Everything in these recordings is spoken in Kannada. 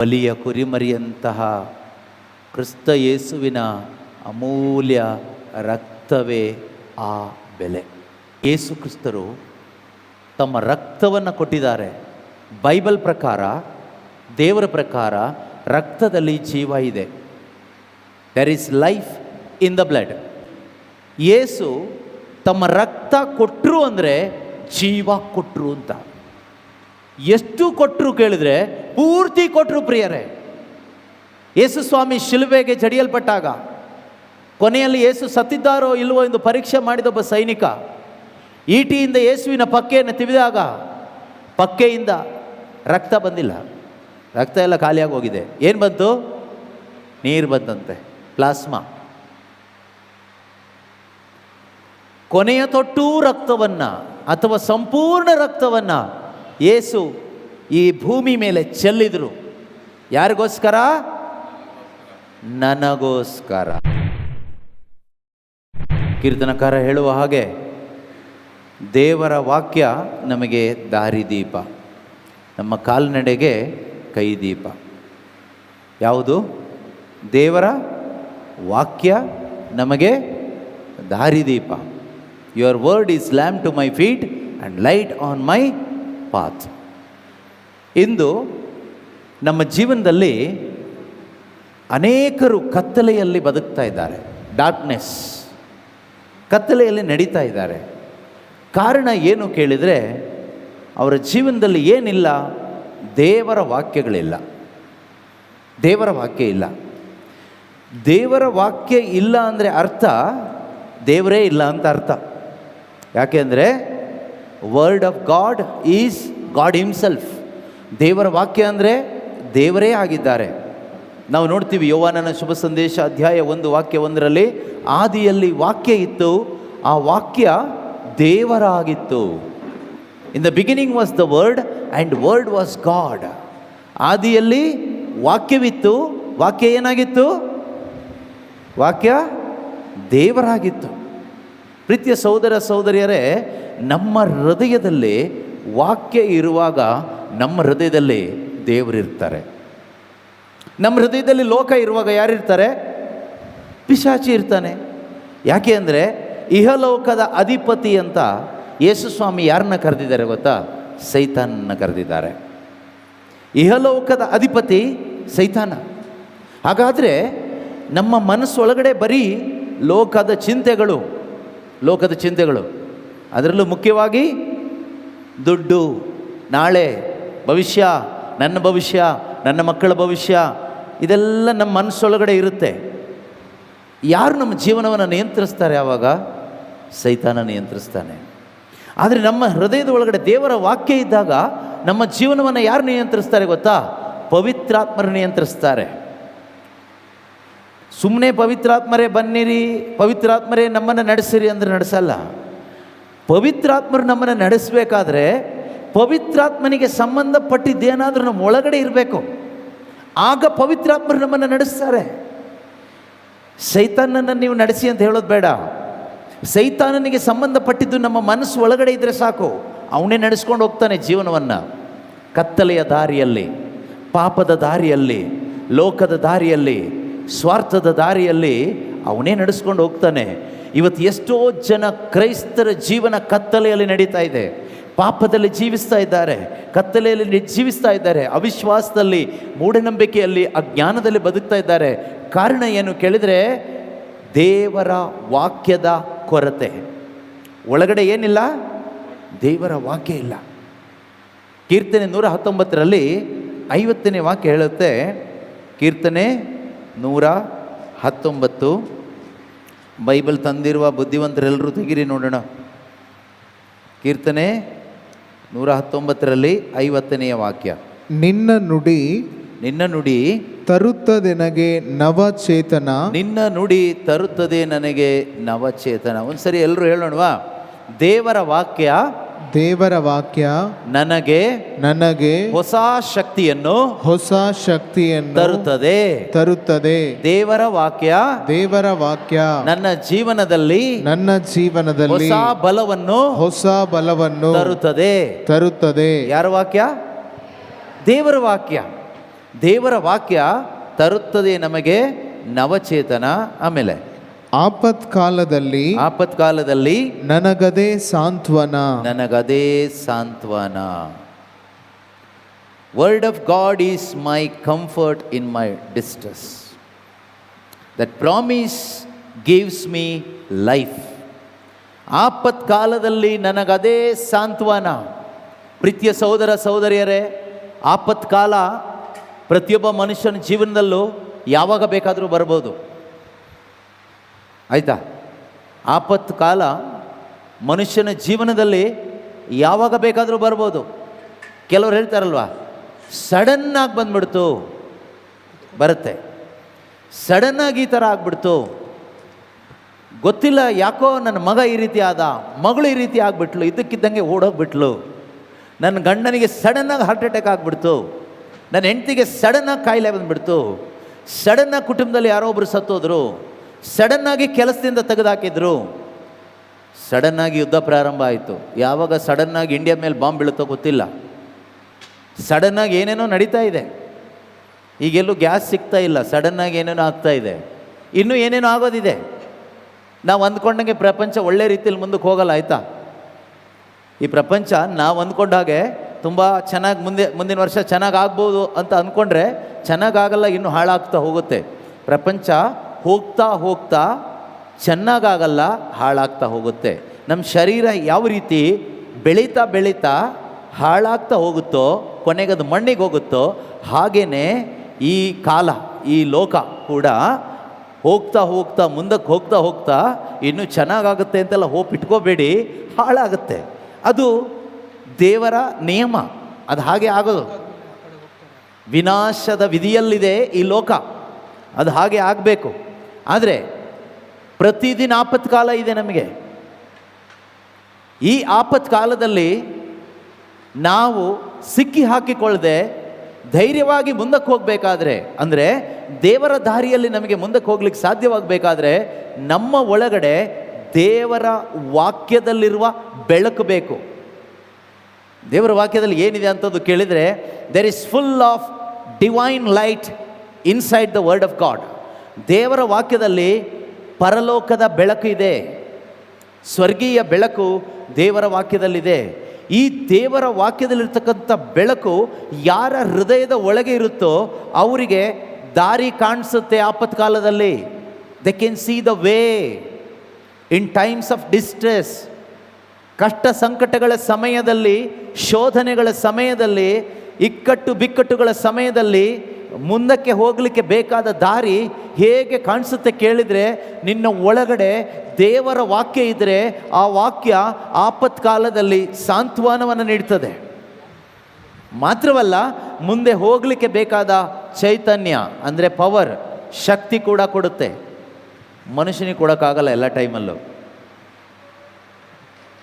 ಬಲಿಯ ಕುರಿಮರಿಯಂತಹ ಕ್ರಿಸ್ತ ಯೇಸುವಿನ ಅಮೂಲ್ಯ ರಕ್ತವೇ ಆ ಬೆಲೆ. ಯೇಸು ಕ್ರಿಸ್ತರು ತಮ್ಮ ರಕ್ತವನ್ನು ಕೊಟ್ಟಿದ್ದಾರೆ. ಬೈಬಲ್ ಪ್ರಕಾರ, ದೇವರ ಪ್ರಕಾರ ರಕ್ತದಲ್ಲಿ ಜೀವ ಇದೆ. There is life in the blood. Yesu ತಮ್ಮ ರಕ್ತ ಕೊಟ್ಟರು ಅಂದರೆ ಜೀವ ಕೊಟ್ಟರು ಅಂತ. ಎಷ್ಟು ಕೊಟ್ಟರು ಕೇಳಿದರೆ ಪೂರ್ತಿ ಕೊಟ್ಟರು ಪ್ರಿಯರೇ. ಯೇಸು ಸ್ವಾಮಿ ಶಿಲುಬೆಗೆ ಜಡಿಯಲ್ಪಟ್ಟಾಗ ಕೊನೆಯಲ್ಲಿ ಯೇಸು ಸತ್ತಿದ್ದಾರೋ ಇಲ್ಲವೋ ಎಂದು ಪರೀಕ್ಷೆ ಮಾಡಿದೊಬ್ಬ ಸೈನಿಕ ಈಟಿಯಿಂದ ಯೇಸುವಿನ ಪಕ್ಕೆಯನ್ನು ತಿವಿದಾಗ ಪಕ್ಕೆಯಿಂದ ರಕ್ತ ಬಂದಿಲ್ಲ, ರಕ್ತ ಎಲ್ಲ ಖಾಲಿಯಾಗಿ ಹೋಗಿದೆ. ಏನು ಬಂತು? ನೀರು ಬಂದಂತೆ, ಪ್ಲಾಸ್ಮಾ. ಕೊನೆಯ ತೊಟ್ಟೂ ರಕ್ತವನ್ನು ಅಥವಾ ಸಂಪೂರ್ಣ ರಕ್ತವನ್ನು ಯೇಸು ಈ ಭೂಮಿ ಮೇಲೆ ಚೆಲ್ಲಿದರು. ಯಾರಿಗೋಸ್ಕರ? ನನಗೋಸ್ಕರ. ಕೀರ್ತನಕಾರ ಹೇಳುವ ಹಾಗೆ ದೇವರ ವಾಕ್ಯ ನಮಗೆ ದಾರಿದೀಪ, ನಮ್ಮ ಕಾಲ್ನಡೆಗೆ ಕೈದೀಪ. ಯಾವುದು? ದೇವರ ವಾಕ್ಯ ನಮಗೆ ದಾರಿದೀಪ. Your word is lamp to my feet and light on my path. ಇಂದು ನಮ್ಮ ಜೀವನದಲ್ಲಿ ಅನೇಕರು ಕತ್ತಲೆಯಲ್ಲಿ ಬದುಕ್ತಾ ಇದ್ದಾರೆ. ಡಾರ್ಕ್ನೆಸ್, ಕತ್ತಲೆಯಲ್ಲಿ ನಡೀತಾ ಇದ್ದಾರೆ. ಕಾರಣ ಏನು ಕೇಳಿದರೆ ಅವರ ಜೀವನದಲ್ಲಿ ಏನಿಲ್ಲ? ದೇವರ ವಾಕ್ಯಗಳಿಲ್ಲ, ದೇವರ ವಾಕ್ಯ ಇಲ್ಲ. ದೇವರ ವಾಕ್ಯ ಇಲ್ಲ ಅಂದರೆ ಅರ್ಥ ದೇವರೇ ಇಲ್ಲ ಅಂತ ಅರ್ಥ. ಯಾಕೆಂದರೆ word of God is god himself. ದೇವರ ವಾಕ್ಯ ಅಂದರೆ ದೇವರೇ ಆಗಿದ್ದಾರೆ. ನಾವು ನೋಡ್ತೀವಿ ಯೋಹಾನನ ಶುಭ ಸಂದೇಶ ಅಧ್ಯಾಯ 1 ವಾಕ್ಯ 1ರಲ್ಲಿ ಆದಿಯಲ್ಲಿ ವಾಕ್ಯ ಇತ್ತು, ಆ ವಾಕ್ಯ ದೇವರಾಗಿತ್ತು. In the beginning was the word and word was God. ಆದಿಯಲ್ಲಿ ವಾಕ್ಯವಿತ್ತು, ವಾಕ್ಯ ಏನಾಗಿತ್ತು? ವಾಕ್ಯ ದೇವರಾಗಿತ್ತು. ಪ್ರೀತಿಯ ಸಹೋದರ ಸಹೋದರಿಯರೇ, ನಮ್ಮ ಹೃದಯದಲ್ಲಿ ವಾಕ್ಯ ಇರುವಾಗ ನಮ್ಮ ಹೃದಯದಲ್ಲಿ ದೇವರಿರ್ತಾರೆ. ನಮ್ಮ ಹೃದಯದಲ್ಲಿ ಲೋಕ ಇರುವಾಗ ಯಾರಿರ್ತಾರೆ? ಪಿಶಾಚಿ ಇರ್ತಾನೆ. ಯಾಕೆ ಅಂದರೆ ಇಹಲೋಕದ ಅಧಿಪತಿ ಅಂತ ಯೇಸು ಸ್ವಾಮಿ ಯಾರನ್ನ ಕರೆದಿದ್ದಾರೆ ಗೊತ್ತಾ? ಸೈತಾನನ್ನ ಕರೆದಿದ್ದಾರೆ. ಇಹಲೋಕದ ಅಧಿಪತಿ ಸೈತಾನ. ಹಾಗಾದರೆ ನಮ್ಮ ಮನಸ್ಸೊಳಗಡೆ ಬರೀ ಲೋಕದ ಚಿಂತೆಗಳು, ಲೋಕದ ಚಿಂತೆಗಳು, ಅದರಲ್ಲೂ ಮುಖ್ಯವಾಗಿ ದುಡ್ಡು, ನಾಳೆ, ಭವಿಷ್ಯ, ನನ್ನ ಭವಿಷ್ಯ, ನನ್ನ ಮಕ್ಕಳ ಭವಿಷ್ಯ, ಇದೆಲ್ಲ ನಮ್ಮ ಮನಸ್ಸೊಳಗಡೆ ಇರುತ್ತೆ. ಯಾರು ನಮ್ಮ ಜೀವನವನ್ನು ನಿಯಂತ್ರಿಸ್ತಾರೆ? ಆವಾಗ ಸೈತಾನ ನಿಯಂತ್ರಿಸ್ತಾನೆ. ಆದರೆ ನಮ್ಮ ಹೃದಯದ ಒಳಗಡೆ ದೇವರ ವಾಕ್ಯ ಇದ್ದಾಗ ನಮ್ಮ ಜೀವನವನ್ನು ಯಾರು ನಿಯಂತ್ರಿಸ್ತಾರೆ ಗೊತ್ತಾ? ಪವಿತ್ರಾತ್ಮರು ನಿಯಂತ್ರಿಸ್ತಾರೆ. ಸುಮ್ಮನೆ ಪವಿತ್ರಾತ್ಮರೇ ಬನ್ನಿರಿ, ಪವಿತ್ರಾತ್ಮರೇ ನಮ್ಮನ್ನು ನಡೆಸಿರಿ ಅಂದರೆ ನಡೆಸಲ್ಲ. ಪವಿತ್ರಾತ್ಮರು ನಮ್ಮನ್ನು ನಡೆಸಬೇಕಾದ್ರೆ ಪವಿತ್ರಾತ್ಮನಿಗೆ ಸಂಬಂಧಪಟ್ಟಿದ್ದೇನಾದರೂ ನಮ್ಮ ಒಳಗಡೆ ಇರಬೇಕು. ಆಗ ಪವಿತ್ರಾತ್ಮರು ನಮ್ಮನ್ನು ನಡೆಸ್ತಾರೆ. ಸೈತಾನನ್ನು ನೀವು ನಡೆಸಿ ಅಂತ ಹೇಳೋದು ಬೇಡ. ಸೈತಾನನಿಗೆ ಸಂಬಂಧಪಟ್ಟಿದ್ದು ನಮ್ಮ ಮನಸ್ಸು ಒಳಗಡೆ ಇದ್ದರೆ ಸಾಕು, ಅವನೇ ನಡೆಸ್ಕೊಂಡು ಹೋಗ್ತಾನೆ ಜೀವನವನ್ನು. ಕತ್ತಲೆಯ ದಾರಿಯಲ್ಲಿ, ಪಾಪದ ದಾರಿಯಲ್ಲಿ, ಲೋಕದ ದಾರಿಯಲ್ಲಿ, ಸ್ವಾರ್ಥದ ದಾರಿಯಲ್ಲಿ ಅವನೇ ನಡೆಸ್ಕೊಂಡು ಹೋಗ್ತಾನೆ. ಇವತ್ತು ಎಷ್ಟೋ ಜನ ಕ್ರೈಸ್ತರ ಜೀವನ ಕತ್ತಲೆಯಲ್ಲಿ ನಡೀತಾ ಇದೆ. ಪಾಪದಲ್ಲಿ ಜೀವಿಸ್ತಾ ಇದ್ದಾರೆ, ಕತ್ತಲೆಯಲ್ಲಿ ಜೀವಿಸ್ತಾ ಇದ್ದಾರೆ, ಅವಿಶ್ವಾಸದಲ್ಲಿ, ಮೂಢನಂಬಿಕೆಯಲ್ಲಿ, ಅಜ್ಞಾನದಲ್ಲಿ ಬದುಕ್ತಾ ಇದ್ದಾರೆ. ಕಾರಣ ಏನು ಕೇಳಿದರೆ ದೇವರ ವಾಕ್ಯದ ಕೊರತೆ. ಒಳಗಡೆ ಏನಿಲ್ಲ? ದೇವರ ವಾಕ್ಯ ಇಲ್ಲ. ಕೀರ್ತನೆ 119ರಲ್ಲಿ 50ನೇ ವಾಕ್ಯ ಹೇಳುತ್ತೆ. ಕೀರ್ತನೆ 119. ಬೈಬಲ್ ತಂದಿರುವ ಬುದ್ಧಿವಂತರೆಲ್ಲರೂ ತೆಗಿರಿ ನೋಡೋಣ. ಕೀರ್ತನೆ 119ರಲ್ಲಿ 50ನೇ ವಾಕ್ಯ. ನಿನ್ನ ನುಡಿ ತರುತ್ತದೆ ನನಗೆ ನವಚೇತನ. ನಿನ್ನ ನುಡಿ ತರುತ್ತದೆ ನನಗೆ ನವಚೇತನ. ಒಂದ್ಸರಿ ಎಲ್ಲರೂ ಹೇಳೋಣವಾ? ದೇವರ ವಾಕ್ಯ ನನಗೆ ಹೊಸ ಶಕ್ತಿಯನ್ನು ತರುತ್ತದೆ. ದೇವರ ವಾಕ್ಯ ನನ್ನ ಜೀವನದಲ್ಲಿ ಹೊಸ ಬಲವನ್ನು ತರುತ್ತದೆ. ಯಾರ ವಾಕ್ಯ? ದೇವರ ವಾಕ್ಯ. ದೇವರ ವಾಕ್ಯ ತರುತ್ತದೆ ನಮಗೆ ನವಚೇತನ. ಆಮೇಲೆ ಆಪತ್ಕಾಲದಲ್ಲಿ ನನಗದೇ ಸಾಂತ್ವನ. Word of God is my comfort in my distress. That promise gives me life. ಆಪತ್ಕಾಲದಲ್ಲಿ ನನಗದೇ ಸಾಂತ್ವನ. ಪ್ರೀತಿಯ ಸಹೋದರ ಸಹೋದರಿಯರೇ, ಆಪತ್ಕಾಲ ಪ್ರತಿಯೊಬ್ಬ ಮನುಷ್ಯನ ಜೀವನದಲ್ಲೂ ಯಾವಾಗ ಬೇಕಾದರೂ ಬರ್ಬೋದು. ಆಯಿತಾ? ಆಪತ್ಕಾಲ ಮನುಷ್ಯನ ಜೀವನದಲ್ಲಿ ಯಾವಾಗ ಬೇಕಾದರೂ ಬರ್ಬೋದು. ಕೆಲವ್ರು ಹೇಳ್ತಾರಲ್ವ, ಸಡನ್ನಾಗಿ ಬಂದ್ಬಿಡ್ತು, ಬರುತ್ತೆ. ಸಡನ್ನಾಗಿ ಈ ಥರ ಆಗ್ಬಿಡ್ತು, ಗೊತ್ತಿಲ್ಲ ಯಾಕೋ ನನ್ನ ಮಗ ಈ ರೀತಿ ಆದ, ಮಗಳು ಈ ರೀತಿ ಆಗಿಬಿಟ್ಲು, ಇದ್ದಕ್ಕಿದ್ದಂಗೆ ಓಡೋಗ್ಬಿಟ್ಲು, ನನ್ನ ಗಂಡನಿಗೆ ಸಡನ್ನಾಗಿ ಹಾರ್ಟ್ ಅಟ್ಯಾಕ್ ಆಗಿಬಿಡ್ತು, ನನ್ನ ಹೆಂಡತಿಗೆ ಸಡನ್ನಾಗಿ ಕಾಯಿಲೆ ಬಂದುಬಿಡ್ತು, ಸಡನ್ನಾಗಿ ಕುಟುಂಬದಲ್ಲಿ ಯಾರೋ ಒಬ್ಬರು ಸತ್ತೋದ್ರು, ಸಡನ್ನಾಗಿ ಕೆಲಸದಿಂದ ತೆಗೆದುಹಾಕಿದ್ರು, ಸಡನ್ನಾಗಿ ಯುದ್ಧ ಪ್ರಾರಂಭ ಆಯಿತು. ಯಾವಾಗ ಸಡನ್ನಾಗಿ ಇಂಡಿಯಾ ಮೇಲೆ ಬಾಂಬ್ ಬೀಳುತ್ತೋ ಗೊತ್ತಿಲ್ಲ. ಸಡನ್ನಾಗಿ ಏನೇನೋ ನಡೀತಾ ಇದೆ. ಈಗೆಲ್ಲೂ ಗ್ಯಾಸ್ ಸಿಗ್ತಾ ಇಲ್ಲ, ಸಡನ್ನಾಗಿ ಏನೇನೋ ಆಗ್ತಾ ಇದೆ, ಇನ್ನೂ ಏನೇನೋ ಆಗೋದಿದೆ. ನಾವು ಅಂದ್ಕೊಂಡಂಗೆ ಪ್ರಪಂಚ ಒಳ್ಳೆ ರೀತಿಯಲ್ಲಿ ಮುಂದಕ್ಕೆ ಹೋಗಲ್ಲ. ಆಯಿತಾ? ಈ ಪ್ರಪಂಚ ನಾವು ಅಂದ್ಕೊಂಡ ಹಾಗೆ ತುಂಬ ಚೆನ್ನಾಗಿ ಮುಂದಿನ ವರ್ಷ ಚೆನ್ನಾಗಿ ಆಗ್ಬೋದು ಅಂತ ಅಂದ್ಕೊಂಡ್ರೆ ಚೆನ್ನಾಗಾಗಲ್ಲ, ಇನ್ನೂ ಹಾಳಾಗ್ತಾ ಹೋಗುತ್ತೆ. ಪ್ರಪಂಚ ಹೋಗ್ತಾ ಹೋಗ್ತಾ ಚೆನ್ನಾಗಾಗಲ್ಲ, ಹಾಳಾಗ್ತಾ ಹೋಗುತ್ತೆ. ನಮ್ಮ ಶರೀರ ಯಾವ ರೀತಿ ಬೆಳೀತಾ ಬೆಳೀತಾ ಹಾಳಾಗ್ತಾ ಹೋಗುತ್ತೋ, ಕೊನೆಗದು ಮಣ್ಣಿಗೆ ಹೋಗುತ್ತೋ, ಹಾಗೇ ಈ ಕಾಲ, ಈ ಲೋಕ ಕೂಡ ಹೋಗ್ತಾ ಹೋಗ್ತಾ ಮುಂದಕ್ಕೆ ಹೋಗ್ತಾ ಹೋಗ್ತಾ ಇನ್ನೂ ಚೆನ್ನಾಗಾಗುತ್ತೆ ಅಂತೆಲ್ಲ ಹೋಪ್ ಇಟ್ಕೋಬೇಡಿ, ಹಾಳಾಗುತ್ತೆ. ಅದು ದೇವರ ನಿಯಮ, ಅದು ಹಾಗೆ ಆಗೋದು. ವಿನಾಶದ ವಿಧಿಯಲ್ಲಿದೆ ಈ ಲೋಕ, ಅದು ಹಾಗೆ ಆಗಬೇಕು. ಆದರೆ ಪ್ರತಿದಿನ ಆಪತ್ಕಾಲ ಇದೆ ನಮಗೆ. ಈ ಆಪತ್ಕಾಲದಲ್ಲಿ ನಾವು ಸಿಕ್ಕಿ ಹಾಕಿಕೊಳ್ಳದೆ ಧೈರ್ಯವಾಗಿ ಮುಂದಕ್ಕೆ ಹೋಗಬೇಕಾದ್ರೆ, ಅಂದರೆ ದೇವರ ದಾರಿಯಲ್ಲಿ ನಮಗೆ ಮುಂದಕ್ಕೆ ಹೋಗ್ಲಿಕ್ಕೆ ಸಾಧ್ಯವಾಗಬೇಕಾದ್ರೆ ನಮ್ಮ ಒಳಗಡೆ ದೇವರ ವಾಕ್ಯದಲ್ಲಿರುವ ಬೆಳಕು ಬೇಕು. ದೇವರ ವಾಕ್ಯದಲ್ಲಿ ಏನಿದೆ ಅಂತದ್ದು ಕೇಳಿದರೆ, there is full of divine light inside the word of God. ದೇವರ ವಾಕ್ಯದಲ್ಲಿ ಪರಲೋಕದ ಬೆಳಕು ಇದೆ, ಸ್ವರ್ಗೀಯ ಬೆಳಕು ದೇವರ ವಾಕ್ಯದಲ್ಲಿದೆ. ಈ ದೇವರ ವಾಕ್ಯದಲ್ಲಿರ್ತಕ್ಕಂಥ ಬೆಳಕು ಯಾರ ಹೃದಯದ ಒಳಗೆ ಇರುತ್ತೋ ಅವರಿಗೆ ದಾರಿ ಕಾಣಿಸುತ್ತೆ. ಆಪತ್ಕಾಲದಲ್ಲಿ they can see the way in times of distress. ಕಷ್ಟ ಸಂಕಟಗಳ ಸಮಯದಲ್ಲಿ, ಶೋಧನೆಗಳ ಸಮಯದಲ್ಲಿ, ಇಕ್ಕಟ್ಟು ಬಿಕ್ಕಟ್ಟುಗಳ ಸಮಯದಲ್ಲಿ ಮುಂದಕ್ಕೆ ಹೋಗಲಿಕ್ಕೆ ಬೇಕಾದ ದಾರಿ ಹೇಗೆ ಕಾಣಿಸುತ್ತೆ ಕೇಳಿದರೆ, ನಿನ್ನ ಒಳಗಡೆ ದೇವರ ವಾಕ್ಯ ಇದ್ದರೆ ಆ ವಾಕ್ಯ ಆಪತ್ಕಾಲದಲ್ಲಿ ಸಾಂತ್ವನವನ್ನು ನೀಡ್ತದೆ. ಮಾತ್ರವಲ್ಲ, ಮುಂದೆ ಹೋಗಲಿಕ್ಕೆ ಬೇಕಾದ ಚೈತನ್ಯ ಅಂದರೆ ಪವರ್, ಶಕ್ತಿ ಕೂಡ ಕೊಡುತ್ತೆ. ಮನುಷ್ಯನಿಗೆ ಕೊಡೋಕ್ಕಾಗಲ್ಲ ಎಲ್ಲ ಟೈಮಲ್ಲೂ,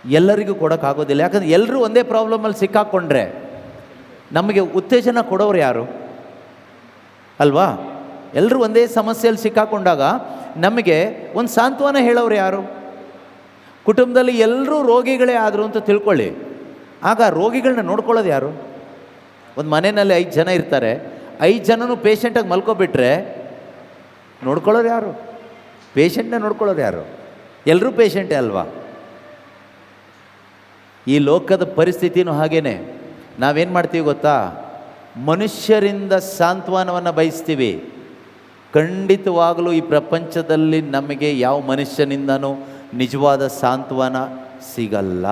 ಎಲ್ಲರಿಗೂ ಕೊಡೋಕ್ಕಾಗೋದಿಲ್ಲ. ಯಾಕಂದರೆ ಎಲ್ಲರೂ ಒಂದೇ ಪ್ರಾಬ್ಲಮಲ್ಲಿ ಸಿಕ್ಕಾಕ್ಕೊಂಡ್ರೆ ನಮಗೆ ಉತ್ತೇಜನ ಕೊಡೋರು ಯಾರು ಅಲ್ವಾ? ಎಲ್ಲರೂ ಒಂದೇ ಸಮಸ್ಯೆಯಲ್ಲಿ ಸಿಕ್ಕಾಕೊಂಡಾಗ ನಮಗೆ ಒಂದು ಸಾಂತ್ವನ ಹೇಳೋರು ಯಾರು? ಕುಟುಂಬದಲ್ಲಿ ಎಲ್ಲರೂ ರೋಗಿಗಳೇ ಆದರು ಅಂತ ತಿಳ್ಕೊಳ್ಳಿ, ಆಗ ರೋಗಿಗಳನ್ನ ನೋಡ್ಕೊಳ್ಳೋದು ಯಾರು? ಒಂದು ಮನೆಯಲ್ಲಿ 5 ಜನ ಇರ್ತಾರೆ, 5 ಜನನೂ ಪೇಷಂಟಾಗಿ ಮಲ್ಕೊಬಿಟ್ರೆ ನೋಡ್ಕೊಳ್ಳೋರು ಯಾರು? ಪೇಷಂಟ್ನೇ ನೋಡ್ಕೊಳ್ಳೋರು ಯಾರು? ಎಲ್ಲರೂ ಪೇಷಂಟೇ ಅಲ್ವಾ? ಈ ಲೋಕದ ಪರಿಸ್ಥಿತಿನೂ ಹಾಗೇ. ನಾವೇನು ಮಾಡ್ತೀವಿ ಗೊತ್ತಾ? ಮನುಷ್ಯರಿಂದ ಸಾಂತ್ವನವನ್ನು ಬಯಸ್ತೀವಿ. ಖಂಡಿತವಾಗಲೂ ಈ ಪ್ರಪಂಚದಲ್ಲಿ ನಮಗೆ ಯಾವ ಮನುಷ್ಯನಿಂದನೂ ನಿಜವಾದ ಸಾಂತ್ವನ ಸಿಗಲ್ಲ.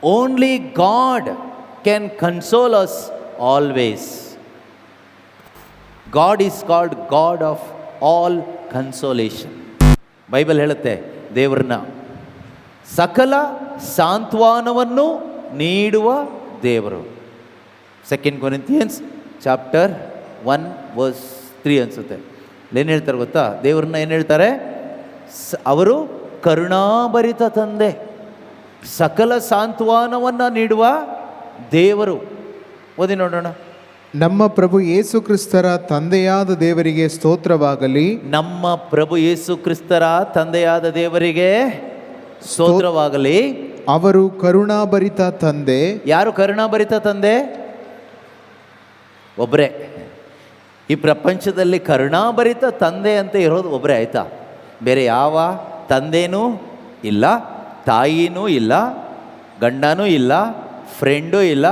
Only god can console us always. God is called god of all consolation. Bible ಹೇಳುತ್ತೆ ದೇವ್ರನ್ನ ಸಕಲ ಸಾಂತ್ವನವನ್ನು ನೀಡುವ ದೇವರು. 2 Corinthians ಚಾಪ್ಟರ್ 1 verse 3 ಅನಿಸುತ್ತೆ. ಏನು ಹೇಳ್ತಾರೆ ಗೊತ್ತಾ? ದೇವ್ರನ್ನ ಏನು ಹೇಳ್ತಾರೆ? ಅವರು ಕರುಣಾಭರಿತ ತಂದೆ, ಸಕಲ ಸಾಂತ್ವನವನ್ನು ನೀಡುವ ದೇವರು. ಓದಿ ನೋಡೋಣ. ನಮ್ಮ ಪ್ರಭು ಯೇಸು ಕ್ರಿಸ್ತರ ತಂದೆಯಾದ ದೇವರಿಗೆ ಸ್ತೋತ್ರವಾಗಲಿ. ನಮ್ಮ ಪ್ರಭು ಯೇಸು ಕ್ರಿಸ್ತರ ತಂದೆಯಾದ ದೇವರಿಗೆ ಸ್ತೋತ್ರವಾಗಲಿ. ಅವರು ಕರುಣಾಭರಿತ ತಂದೆ. ಯಾರು ಕರುಣಾಭರಿತ ತಂದೆ? ಒಬ್ಬರೇ. ಈ ಪ್ರಪಂಚದಲ್ಲಿ ಕರುಣಾಭರಿತ ತಂದೆ ಅಂತ ಇರೋದು ಒಬ್ಬರೇ, ಆಯಿತಾ? ಬೇರೆ ಯಾವ ತಂದೆನೂ ಇಲ್ಲ, ತಾಯಿನೂ ಇಲ್ಲ, ಗಂಡನೂ ಇಲ್ಲ, ಫ್ರೆಂಡೂ ಇಲ್ಲ,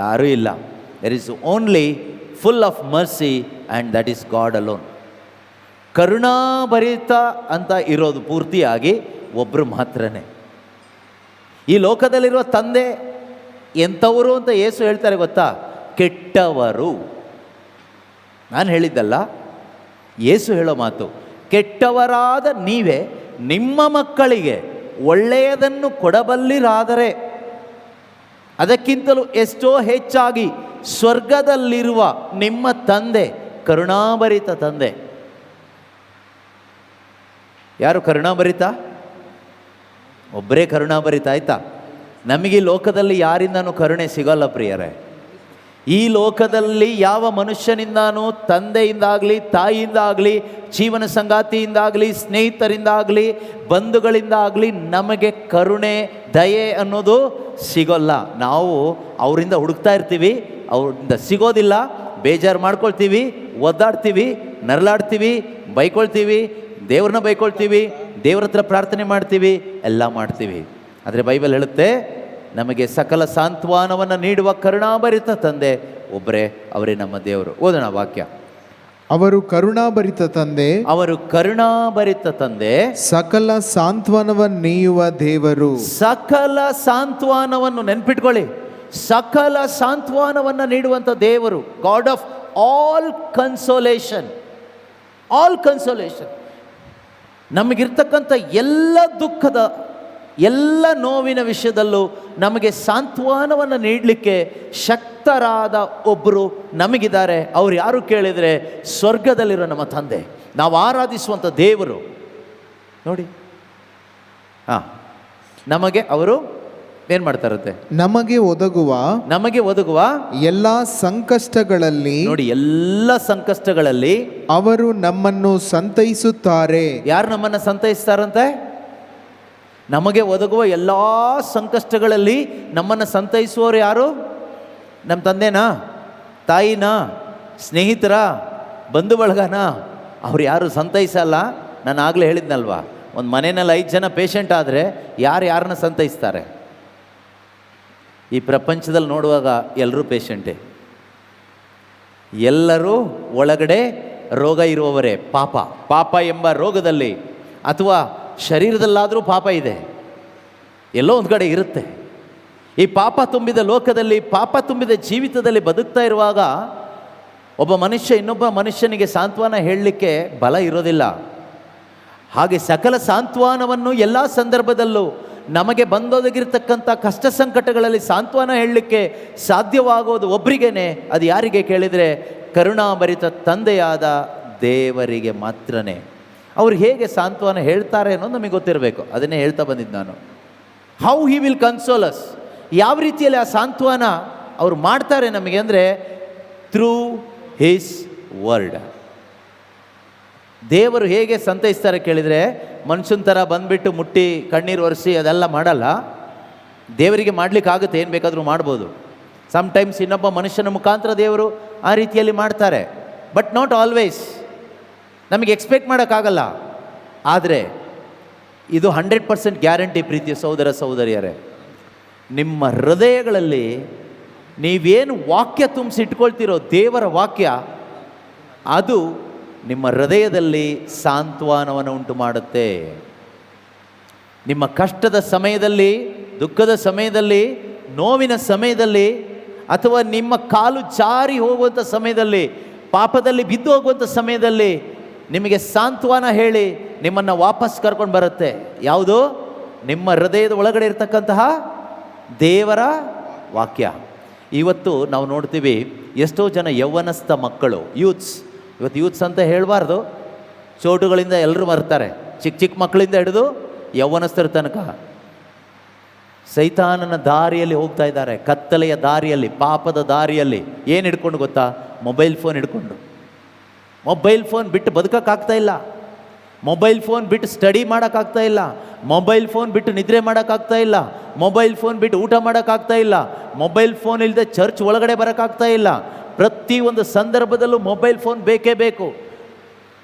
ಯಾರೂ ಇಲ್ಲ. There is only full of mercy and that is God alone. ಕರುಣಾಭರಿತ ಅಂತ ಇರೋದು ಪೂರ್ತಿಯಾಗಿ ಒಬ್ಬರು ಮಾತ್ರನೇ. ಈ ಲೋಕದಲ್ಲಿರುವ ತಂದೆ ಎಂಥವರು ಅಂತ ಯೇಸು ಹೇಳ್ತಾರೆ ಗೊತ್ತಾ? ಕೆಟ್ಟವರು. ನಾನು ಹೇಳಿದ್ದಲ್ಲ, ಯೇಸು ಹೇಳೋ ಮಾತು. ಕೆಟ್ಟವರಾದ ನೀವೇ ನಿಮ್ಮ ಮಕ್ಕಳಿಗೆ ಒಳ್ಳೆಯದನ್ನು ಕೊಡಬಲ್ಲಿರಾದರೆ ಅದಕ್ಕಿಂತಲೂ ಎಷ್ಟೋ ಹೆಚ್ಚಾಗಿ ಸ್ವರ್ಗದಲ್ಲಿರುವ ನಿಮ್ಮ ತಂದೆ ಕರುಣಾಭರಿತ ತಂದೆ. ಯಾರು ಕರುಣಾಭರಿತ? ಒಬ್ಬರೇ ಕರುಣಾಭರಿತ, ಆಯಿತಾ? ನಮಗೆ ಈ ಲೋಕದಲ್ಲಿ ಯಾರಿಂದನೂ ಕರುಣೆ ಸಿಗೋಲ್ಲ ಪ್ರಿಯರೇ. ಈ ಲೋಕದಲ್ಲಿ ಯಾವ ಮನುಷ್ಯನಿಂದಾನೂ, ತಂದೆಯಿಂದಾಗಲಿ, ತಾಯಿಯಿಂದಾಗಲಿ, ಜೀವನ ಸಂಗಾತಿಯಿಂದಾಗಲಿ, ಸ್ನೇಹಿತರಿಂದಾಗಲಿ, ಬಂಧುಗಳಿಂದಾಗಲಿ ನಮಗೆ ಕರುಣೆ, ದಯೆ ಅನ್ನೋದು ಸಿಗೋಲ್ಲ. ನಾವು ಅವರಿಂದ ಹುಡುಕ್ತಾ ಇರ್ತೀವಿ, ಅವರಿಂದ ಸಿಗೋದಿಲ್ಲ, ಬೇಜಾರು ಮಾಡ್ಕೊಳ್ತೀವಿ, ಒದ್ದಾಡ್ತೀವಿ, ನರಳಾಡ್ತೀವಿ, ಬೈಕೊಳ್ತೀವಿ, ದೇವ್ರನ್ನ ಬೈಕೊಳ್ತೀವಿ, ದೇವ್ರ ಹತ್ರ ಪ್ರಾರ್ಥನೆ ಮಾಡ್ತೀವಿ, ಎಲ್ಲ ಮಾಡ್ತೀವಿ. ಆದರೆ ಬೈಬಲ್ ಹೇಳುತ್ತೆ, ನಮಗೆ ಸಕಲ ಸಾಂತ್ವನವನ್ನು ನೀಡುವ ಕರುಣಾಭರಿತ ತಂದೆ ಒಬ್ಬರೇ, ಅವರೇ ನಮ್ಮ ದೇವರು. ಓದೋಣ ವಾಕ್ಯ. ಅವರು ಕರುಣಾಭರಿತ ತಂದೆ, ಅವರು ಕರುಣಾಭರಿತ ತಂದೆ, ಸಕಲ ಸಾಂತ್ವನವನ್ನು ನೀಯುವ ದೇವರು. ಸಕಲ ಸಾಂತ್ವನವನ್ನು ನೆನ್ಪಿಟ್ಕೊಳ್ಳಿ, ಸಕಲ ಸಾಂತ್ವನವನ್ನು ನೀಡುವಂಥ ದೇವರು. God of all consolation. All consolation. ನಮಗಿರ್ತಕ್ಕಂಥ ಎಲ್ಲ ದುಃಖದ, ಎಲ್ಲ ನೋವಿನ ವಿಷಯದಲ್ಲೂ ನಮಗೆ ಸಾಂತ್ವನವನ್ನು ನೀಡಲಿಕ್ಕೆ ಶಕ್ತರಾದ ಒಬ್ಬರು ನಮಗಿದ್ದಾರೆ. ಅವ್ರು ಯಾರು ಕೇಳಿದರೆ ಸ್ವರ್ಗದಲ್ಲಿರೋ ನಮ್ಮ ತಂದೆ, ನಾವು ಆರಾಧಿಸುವಂಥ ದೇವರು. ನೋಡಿ, ನಮಗೆ ಅವರು ಏನು ಮಾಡ್ತಾರಂತೆ? ನಮಗೆ ಒದಗುವ ಎಲ್ಲ ಸಂಕಷ್ಟಗಳಲ್ಲಿ, ನೋಡಿ, ಎಲ್ಲ ಸಂಕಷ್ಟಗಳಲ್ಲಿ ಅವರು ನಮ್ಮನ್ನು ಸಂತೈಸುತ್ತಾರೆ. ಯಾರು ನಮ್ಮನ್ನು ಸಂತೈಸ್ತಾರಂತೆ? ನಮಗೆ ಒದಗುವ ಎಲ್ಲ ಸಂಕಷ್ಟಗಳಲ್ಲಿ ನಮ್ಮನ್ನು ಸಂತೈಸುವವರು ಯಾರು? ನಮ್ಮ ತಂದೆನಾ? ತಾಯಿನಾ? ಸ್ನೇಹಿತರ? ಬಂಧು ಬಳಗನಾ? ಅವ್ರು ಯಾರು ಸಂತೈಸಲ್ಲ. ನಾನು ಆಗಲೇ ಹೇಳಿದ್ನಲ್ವಾ, ಒಂದು ಮನೆಯಲ್ಲಿ 5 ಜನ ಪೇಷಂಟ್ ಆದರೆ ಯಾರನ್ನ ಸಂತೈಸ್ತಾರೆ? ಈ ಪ್ರಪಂಚದಲ್ಲಿ ನೋಡುವಾಗ ಎಲ್ಲರೂ ಪೇಷಂಟೇ, ಎಲ್ಲರೂ ಒಳಗಡೆ ರೋಗ ಇರುವವರೇ. ಪಾಪ ಎಂಬ ರೋಗದಲ್ಲಿ, ಅಥವಾ ಶರೀರದಲ್ಲಾದರೂ ಪಾಪ ಇದೆ, ಎಲ್ಲೋ ಒಂದು ಕಡೆ ಇರುತ್ತೆ. ಈ ಪಾಪ ತುಂಬಿದ ಲೋಕದಲ್ಲಿ, ಪಾಪ ತುಂಬಿದ ಜೀವಿತದಲ್ಲಿ ಬದುಕ್ತಾ ಇರುವಾಗ ಒಬ್ಬ ಮನುಷ್ಯ ಇನ್ನೊಬ್ಬ ಮನುಷ್ಯನಿಗೆ ಸಾಂತ್ವನ ಹೇಳಲಿಕ್ಕೆ ಬಲ ಇರೋದಿಲ್ಲ. ಹಾಗೆ ಸಕಲ ಸಾಂತ್ವನವನ್ನು ಎಲ್ಲ ಸಂದರ್ಭದಲ್ಲೂ ನಮಗೆ ಬಂದೊದಗಿರ್ತಕ್ಕಂಥ ಕಷ್ಟ ಸಂಕಟಗಳಲ್ಲಿ ಸಾಂತ್ವನ ಹೇಳಲಿಕ್ಕೆ ಸಾಧ್ಯವಾಗೋದು ಒಬ್ಬರಿಗೇನೆ. ಅದು ಯಾರಿಗೆ ಕೇಳಿದರೆ ಕರುಣಾಭರಿತ ತಂದೆಯಾದ ದೇವರಿಗೆ ಮಾತ್ರನೇ. ಅವ್ರು ಹೇಗೆ ಸಾಂತ್ವನ ಹೇಳ್ತಾರೆ ಅನ್ನೋದು ನಮಗೆ ಗೊತ್ತಿರಬೇಕು. ಅದನ್ನೇ ಹೇಳ್ತಾ ಬಂದಿದ್ದು ನಾನು. How he will console us. ಯಾವ ರೀತಿಯಲ್ಲಿ ಆ ಸಾಂತ್ವನ ಅವ್ರು ಮಾಡ್ತಾರೆ ನಮಗೆ ಅಂದರೆ ಥ್ರೂ ಹಿಸ್ ವರ್ಡ್. ದೇವರು ಹೇಗೆ ಸಂತೈಸ್ತಾರೆ ಕೇಳಿದರೆ, ಮನುಷ್ಯನ ಥರ ಬಂದುಬಿಟ್ಟು ಮುಟ್ಟಿ ಕಣ್ಣೀರು ಒರೆಸಿ ಅದೆಲ್ಲ ಮಾಡಲ್ಲ. ದೇವರಿಗೆ ಮಾಡಲಿಕ್ಕಾಗುತ್ತೆ, ಏನು ಬೇಕಾದರೂ ಮಾಡ್ಬೋದು. ಸಮ್ಟೈಮ್ಸ್ ಇನ್ನೊಬ್ಬ ಮನುಷ್ಯನ ಮುಖಾಂತರ ದೇವರು ಆ ರೀತಿಯಲ್ಲಿ ಮಾಡ್ತಾರೆ, ಬಟ್ ನಾಟ್ ಆಲ್ವೇಸ್. ನಮಗೆ ಎಕ್ಸ್ಪೆಕ್ಟ್ ಮಾಡೋಕ್ಕಾಗಲ್ಲ. ಆದರೆ ಇದು 100% ಗ್ಯಾರಂಟಿ. ಪ್ರೀತಿಯ ಸಹೋದರ ಸಹೋದರಿಯರೇ, ನಿಮ್ಮ ಹೃದಯಗಳಲ್ಲಿ ನೀವೇನು ವಾಕ್ಯ ತುಂಬಿಸಿಟ್ಕೊಳ್ತಿರೋ ದೇವರ ವಾಕ್ಯ, ಅದು ನಿಮ್ಮ ಹೃದಯದಲ್ಲಿ ಸಾಂತ್ವನವನ್ನು ಉಂಟು ಮಾಡುತ್ತೆ. ನಿಮ್ಮ ಕಷ್ಟದ ಸಮಯದಲ್ಲಿ, ದುಃಖದ ಸಮಯದಲ್ಲಿ, ನೋವಿನ ಸಮಯದಲ್ಲಿ, ಅಥವಾ ನಿಮ್ಮ ಕಾಲು ಜಾರಿ ಹೋಗುವಂಥ ಸಮಯದಲ್ಲಿ, ಪಾಪದಲ್ಲಿ ಬಿದ್ದು ಹೋಗುವಂಥ ಸಮಯದಲ್ಲಿ ನಿಮಗೆ ಸಾಂತ್ವನ ಹೇಳಿ ನಿಮ್ಮನ್ನು ವಾಪಸ್ ಕರ್ಕೊಂಡು ಬರುತ್ತೆ. ಯಾವುದು? ನಿಮ್ಮ ಹೃದಯದ ಒಳಗಡೆ ಇರತಕ್ಕಂತಹ ದೇವರ ವಾಕ್ಯ. ಇವತ್ತು ನಾವು ನೋಡ್ತೀವಿ, ಎಷ್ಟೋ ಜನ ಯೌವನಸ್ಥ ಮಕ್ಕಳು, ಇವತ್ತು ಯೂತ್ಸ್ ಅಂತ ಹೇಳಬಾರ್ದು, ಚೋಟುಗಳಿಂದ ಎಲ್ಲರೂ ಬರ್ತಾರೆ. ಚಿಕ್ಕ ಮಕ್ಕಳಿಂದ ಹಿಡಿದು ಯೌವನಸ್ಥರ ತನಕ ಸೈತಾನನ ದಾರಿಯಲ್ಲಿ ಹೋಗ್ತಾ ಇದ್ದಾರೆ. ಕತ್ತಲೆಯ ದಾರಿಯಲ್ಲಿ, ಪಾಪದ ದಾರಿಯಲ್ಲಿ. ಏನು ಹಿಡ್ಕೊಂಡು ಗೊತ್ತಾ? ಮೊಬೈಲ್ ಫೋನ್ ಹಿಡ್ಕೊಂಡು. ಮೊಬೈಲ್ ಫೋನ್ ಬಿಟ್ಟು ಬದುಕೋಕ್ಕಾಗ್ತಾ ಇಲ್ಲ. ಮೊಬೈಲ್ ಫೋನ್ ಬಿಟ್ಟು ಸ್ಟಡಿ ಮಾಡೋಕ್ಕಾಗ್ತಾ ಇಲ್ಲ, ಮೊಬೈಲ್ ಫೋನ್ ಬಿಟ್ಟು ನಿದ್ರೆ ಮಾಡೋಕ್ಕಾಗ್ತಾ ಇಲ್ಲ, ಮೊಬೈಲ್ ಫೋನ್ ಬಿಟ್ಟು ಊಟ ಮಾಡೋಕ್ಕಾಗ್ತಾ ಇಲ್ಲ, ಮೊಬೈಲ್ ಫೋನ್ ಇಲ್ಲದೆ ಚರ್ಚ್ ಒಳಗಡೆ ಬರೋಕ್ಕಾಗ್ತಾ ಇಲ್ಲ. ಪ್ರತಿಯೊಂದು ಸಂದರ್ಭದಲ್ಲೂ ಮೊಬೈಲ್ ಫೋನ್ ಬೇಕೇ ಬೇಕು.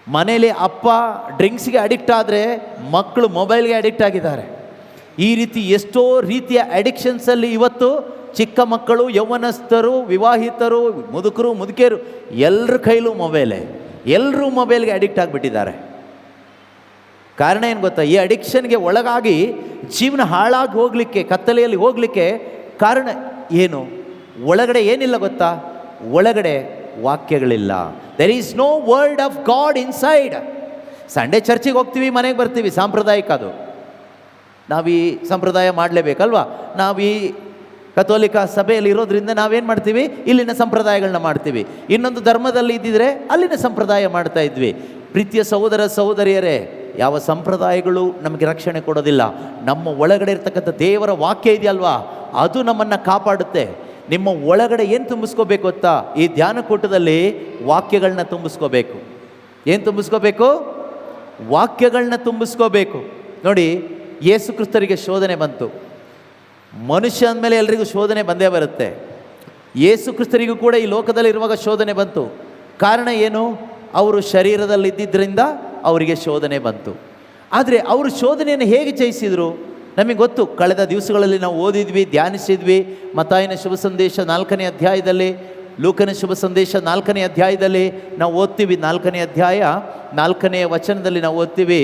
ಮನೇಲಿ ಅಪ್ಪ ಡ್ರಿಂಕ್ಸ್ಗೆ ಅಡಿಕ್ಟ್ ಆದರೆ ಮಕ್ಕಳು ಮೊಬೈಲ್ಗೆ ಅಡಿಕ್ಟ್ ಆಗಿದ್ದಾರೆ. ಈ ರೀತಿ ಎಷ್ಟೋ ರೀತಿಯ ಅಡಿಕ್ಷನ್ಸಲ್ಲಿ ಇವತ್ತು ಚಿಕ್ಕ ಮಕ್ಕಳು, ಯೌವನಸ್ಥರು, ವಿವಾಹಿತರು, ಮುದುಕರು, ಮುದುಕಿಯರು ಎಲ್ಲರ ಕೈಲೂ ಮೊಬೈಲೇ. ಎಲ್ಲರೂ ಮೊಬೈಲ್ಗೆ ಅಡಿಕ್ಟ್ ಆಗಿಬಿಟ್ಟಿದ್ದಾರೆ. ಕಾರಣ ಏನು ಗೊತ್ತಾ? ಈ ಅಡಿಕ್ಷನ್ಗೆ ಒಳಗಾಗಿ ಜೀವನ ಹಾಳಾಗಿ ಹೋಗಲಿಕ್ಕೆ, ಕತ್ತಲೆಯಲ್ಲಿ ಹೋಗಲಿಕ್ಕೆ ಕಾರಣ ಏನು? ಒಳಗಡೆ ಏನಿಲ್ಲ ಗೊತ್ತಾ? ಒಳಗಡೆ ವಾಕ್ಯಗಳಿಲ್ಲ. There is no word of God inside. Sunday ಚರ್ಚಿಗೆ ಹೋಗ್ತೀವಿ, ಮನೆಗೆ ಬರ್ತೀವಿ, ಸಾಂಪ್ರದಾಯಿಕ ಅದು. ನಾವು ಈ ಸಂಪ್ರದಾಯ ಮಾಡಲೇಬೇಕಲ್ವಾ? ನಾವು ಈ ಕಥೋಲಿಕ ಸಭೆಯಲ್ಲಿ ಇರೋದ್ರಿಂದ ನಾವೇನು ಮಾಡ್ತೀವಿ? ಇಲ್ಲಿನ ಸಂಪ್ರದಾಯಗಳನ್ನ ಮಾಡ್ತೀವಿ. ಇನ್ನೊಂದು ಧರ್ಮದಲ್ಲಿ ಇದ್ದಿದ್ರೆ ಅಲ್ಲಿನ ಸಂಪ್ರದಾಯ ಮಾಡ್ತಾ ಇದ್ವಿ. ಪ್ರೀತಿಯ ಸಹೋದರ ಸಹೋದರಿಯರೇ, ಯಾವ ಸಂಪ್ರದಾಯಗಳು ನಮಗೆ ರಕ್ಷಣೆ ಕೊಡೋದಿಲ್ಲ. ನಮ್ಮ ಒಳಗಡೆ ಇರ್ತಕ್ಕಂಥ ದೇವರ ವಾಕ್ಯ ಇದೆಯಲ್ವಾ, ಅದು ನಮ್ಮನ್ನು ಕಾಪಾಡುತ್ತೆ. ನಿಮ್ಮ ಒಳಗಡೆ ಏನು ತುಂಬಿಸ್ಕೋಬೇಕು ಗೊತ್ತಾ? ಈ ಧ್ಯಾನ ಕೂಟದಲ್ಲಿ ವಾಕ್ಯಗಳನ್ನ ತುಂಬಿಸ್ಕೋಬೇಕು. ಏನು ತುಂಬಿಸ್ಕೋಬೇಕು? ವಾಕ್ಯಗಳನ್ನ ತುಂಬಿಸ್ಕೋಬೇಕು. ನೋಡಿ, ಯೇಸು ಕ್ರಿಸ್ತರಿಗೆ ಶೋಧನೆ ಬಂತು. ಮನುಷ್ಯ ಅಂದಮೇಲೆ ಎಲ್ರಿಗೂ ಶೋಧನೆ ಬಂದೇ ಬರುತ್ತೆ. ಯೇಸು ಕ್ರಿಸ್ತರಿಗೂ ಕೂಡ ಈ ಲೋಕದಲ್ಲಿರುವಾಗ ಶೋಧನೆ ಬಂತು. ಕಾರಣ ಏನು? ಅವರು ಶರೀರದಲ್ಲಿದ್ದರಿಂದ ಅವರಿಗೆ ಶೋಧನೆ ಬಂತು. ಆದರೆ ಅವರು ಶೋಧನೆಯನ್ನು ಹೇಗೆ ಜಯಿಸಿದರು ನಮಗೆ ಗೊತ್ತು. ಕಳೆದ ದಿವಸಗಳಲ್ಲಿ ನಾವು ಓದಿದ್ವಿ, ಧ್ಯಾನಿಸಿದ್ವಿ. ಮತ್ತಾಯನ ಶುಭ ಸಂದೇಶ 4ನೇ ಅಧ್ಯಾಯದಲ್ಲಿ, ಲೂಕನ ಶುಭ ಸಂದೇಶ 4ನೇ ಅಧ್ಯಾಯದಲ್ಲಿ ನಾವು ಓದ್ತೀವಿ. 4ನೇ ಅಧ್ಯಾಯ 4ನೇ ವಚನದಲ್ಲಿ ನಾವು ಓದ್ತೀವಿ.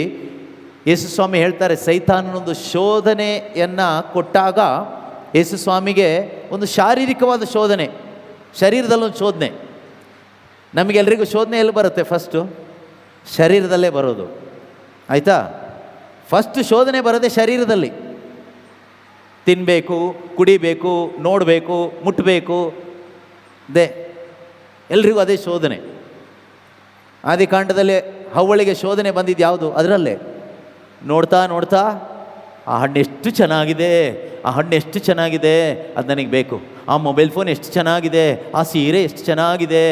ಯೇಸು ಸ್ವಾಮಿ ಹೇಳ್ತಾರೆ, ಸೈತಾನನೊಂದು ಶೋಧನೆಯನ್ನು ಕೊಟ್ಟಾಗ ಯೇಸು ಸ್ವಾಮಿಗೆ ಒಂದು ಶಾರೀರಿಕವಾದ ಶೋಧನೆ, ಶರೀರದಲ್ಲೊಂದು ಶೋಧನೆ. ನಮಗೆಲ್ರಿಗೂ ಶೋಧನೆ ಎಲ್ಲಿ ಬರುತ್ತೆ? ಫಸ್ಟು ಶರೀರದಲ್ಲೇ ಬರೋದು, ಆಯಿತಾ? ಫಸ್ಟ್ ಶೋಧನೆ ಬರೋದೇ ಶರೀರದಲ್ಲಿ. ತಿನ್ನಬೇಕು, ಕುಡಿಬೇಕು, ನೋಡಬೇಕು, ಮುಟ್ಟಬೇಕು, ಎಲ್ರಿಗೂ ಅದೇ ಶೋಧನೆ. ಆದಿಕಾಂಡದಲ್ಲಿ ಹವ್ವಳಿಗೆ ಶೋಧನೆ ಬಂದಿದ್ದು ಯಾವುದು? ಅದರಲ್ಲೇ ನೋಡ್ತಾ ನೋಡ್ತಾ ಆ ಹಣ್ಣು ಎಷ್ಟು ಚೆನ್ನಾಗಿದೆ, ಆ ಹಣ್ಣು ಎಷ್ಟು ಚೆನ್ನಾಗಿದೆ, ಅದು ನನಗೆ ಬೇಕು. ಆ ಮೊಬೈಲ್ ಫೋನ್ ಎಷ್ಟು ಚೆನ್ನಾಗಿದೆ, ಆ ಸೀರೆ ಎಷ್ಟು ಚೆನ್ನಾಗಿದೆ,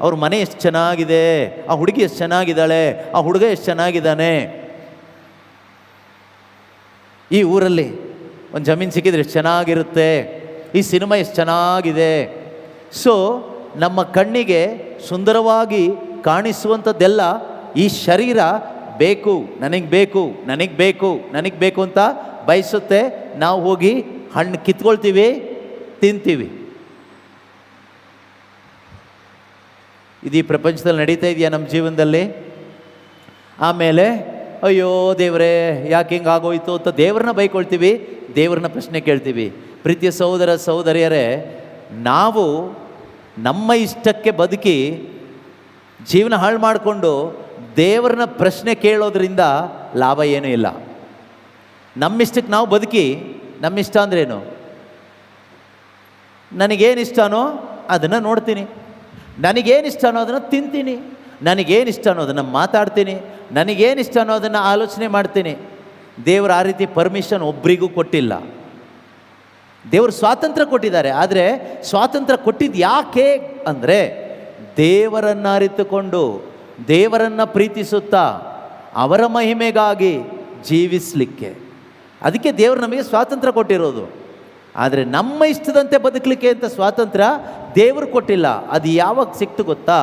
ಅವ್ರ ಮನೆ ಎಷ್ಟು ಚೆನ್ನಾಗಿದೆ, ಆ ಹುಡುಗಿ ಎಷ್ಟು ಚೆನ್ನಾಗಿದ್ದಾಳೆ, ಆ ಹುಡುಗ ಎಷ್ಟು ಚೆನ್ನಾಗಿದ್ದಾನೆ, ಈ ಊರಲ್ಲಿ ಒಂದು ಜಮೀನು ಸಿಕ್ಕಿದ್ರೆ ಎಷ್ಟು ಚೆನ್ನಾಗಿರುತ್ತೆ, ಈ ಸಿನಿಮಾ ಎಷ್ಟು ಚೆನ್ನಾಗಿದೆ. ಸೊ ನಮ್ಮ ಕಣ್ಣಿಗೆ ಸುಂದರವಾಗಿ ಕಾಣಿಸುವಂಥದ್ದೆಲ್ಲ ಈ ಶರೀರ ಬೇಕು, ನನಗೆ ಬೇಕು, ನನಗೆ ಬೇಕು, ನನಗೆ ಬೇಕು ಅಂತ ಬಯಸುತ್ತೆ. ನಾವು ಹೋಗಿ ಹಣ್ಣು ಕಿತ್ಕೊಳ್ತೀವಿ, ತಿಂತೀವಿ. ಇದು ಈ ಪ್ರಪಂಚದಲ್ಲಿ ನಡೀತಾ ಇದೆಯಾ ನಮ್ಮ ಜೀವನದಲ್ಲಿ? ಆಮೇಲೆ ಅಯ್ಯೋ ದೇವರೇ ಯಾಕೆ ಹಿಂಗೆ ಆಗೋಯ್ತು ಅಂತ ದೇವ್ರನ್ನ ಬೈಕೊಳ್ತೀವಿ, ದೇವ್ರನ್ನ ಪ್ರಶ್ನೆ ಕೇಳ್ತೀವಿ. ಪ್ರೀತಿಯ ಸಹೋದರ ಸಹೋದರಿಯರೇ, ನಾವು ನಮ್ಮ ಇಷ್ಟಕ್ಕೆ ಬದುಕಿ ಜೀವನ ಹಾಳು ಮಾಡಿಕೊಂಡು ದೇವ್ರನ್ನ ಪ್ರಶ್ನೆ ಕೇಳೋದ್ರಿಂದ ಲಾಭ ಏನೂ ಇಲ್ಲ. ನಮ್ಮಿಷ್ಟಕ್ಕೆ ನಾವು ಬದುಕಿ, ನಮ್ಮಿಷ್ಟ ಅಂದ್ರೇನು? ನನಗೇನು ಇಷ್ಟನೋ ಅದನ್ನು ನೋಡ್ತೀನಿ, ನನಗೇನು ಇಷ್ಟನೋ ಅದನ್ನು ತಿಂತೀನಿ, ನನಗೇನು ಇಷ್ಟನೋ ಅದನ್ನು ಮಾತಾಡ್ತೀನಿ, ನನಗೇನು ಇಷ್ಟನೋ ಅದನ್ನು ಆಲೋಚನೆ ಮಾಡ್ತೀನಿ. ದೇವರು ಆ ರೀತಿ ಪರ್ಮಿಷನ್ ಒಬ್ಬರಿಗೂ ಕೊಟ್ಟಿಲ್ಲ. ದೇವರು ಸ್ವಾತಂತ್ರ್ಯ ಕೊಟ್ಟಿದ್ದಾರೆ. ಆದರೆ ಸ್ವಾತಂತ್ರ್ಯ ಕೊಟ್ಟಿದ್ದು ಯಾಕೆ ಅಂದರೆ ದೇವರನ್ನು ಅರಿತುಕೊಂಡು, ದೇವರನ್ನು ಪ್ರೀತಿಸುತ್ತಾ, ಅವರ ಮಹಿಮೆಗಾಗಿ ಜೀವಿಸಲಿಕ್ಕೆ. ಅದಕ್ಕೆ ದೇವರು ನಮಗೆ ಸ್ವಾತಂತ್ರ್ಯ ಕೊಟ್ಟಿರೋದು. ಆದರೆ ನಮ್ಮ ಇಷ್ಟದಂತೆ ಬದುಕಲಿಕ್ಕೆ ಅಂತ ಸ್ವಾತಂತ್ರ್ಯ ದೇವರು ಕೊಟ್ಟಿಲ್ಲ. ಅದು ಯಾವಾಗ ಸಿಕ್ತು ಗೊತ್ತಾ?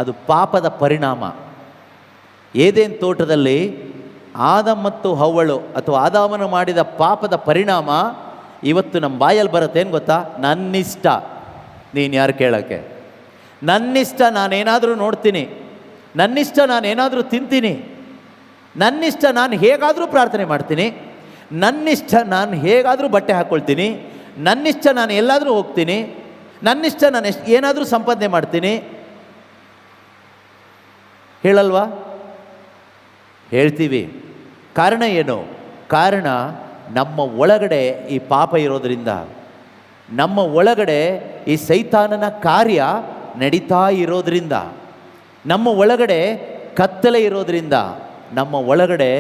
ಅದು ಪಾಪದ ಪರಿಣಾಮ. ಏದೇನ್ ತೋಟದಲ್ಲಿ ಆದಮ್ ಮತ್ತು ಹವ್ವಳು ಅಥವಾ ಆದಾಮನು ಮಾಡಿದ ಪಾಪದ ಪರಿಣಾಮ ಇವತ್ತು ನಮ್ಮ ಬಾಯಲ್ಲಿ ಬರುತ್ತೇನು ಗೊತ್ತಾ? ನನ್ನಿಷ್ಟ. ನೀನು ಯಾರು ಕೇಳೋಕ್ಕೆ? ನನ್ನಿಷ್ಟ ನಾನೇನಾದರೂ ನೋಡ್ತೀನಿ, ನನ್ನಿಷ್ಟ ನಾನೇನಾದರೂ ತಿಂತೀನಿ, ನನ್ನಿಷ್ಟ ನಾನು ಹೇಗಾದರೂ ಪ್ರಾರ್ಥನೆ ಮಾಡ್ತೀನಿ, ನನ್ನಿಷ್ಟ ನಾನು ಹೇಗಾದರೂ ಬಟ್ಟೆ ಹಾಕ್ಕೊಳ್ತೀನಿ, ನನ್ನಿಷ್ಟ ನಾನು ಎಲ್ಲಾದರೂ ಹೋಗ್ತೀನಿ, ನನ್ನಿಷ್ಟ ನಾನು ಏನಾದರೂ ಸಂಪಾದನೆ ಮಾಡ್ತೀನಿ. ಹೇಳಲ್ವಾ? ಹೇಳ್ತೀವಿ. ಕಾರಣ ಏನು? ಕಾರಣ ನಮ್ಮ ಒಳಗಡೆ ಈ ಪಾಪ ಇರೋದರಿಂದ, ನಮ್ಮ ಒಳಗಡೆ ಈ ಸೈತಾನನ ಕಾರ್ಯ ನಡೀತಾ ಇರೋದರಿಂದ, ನಮ್ಮ ಒಳಗಡೆ ಕತ್ತಲೆ ಇರೋದರಿಂದ, ನಮ್ಮ ಒಳಗಡೆ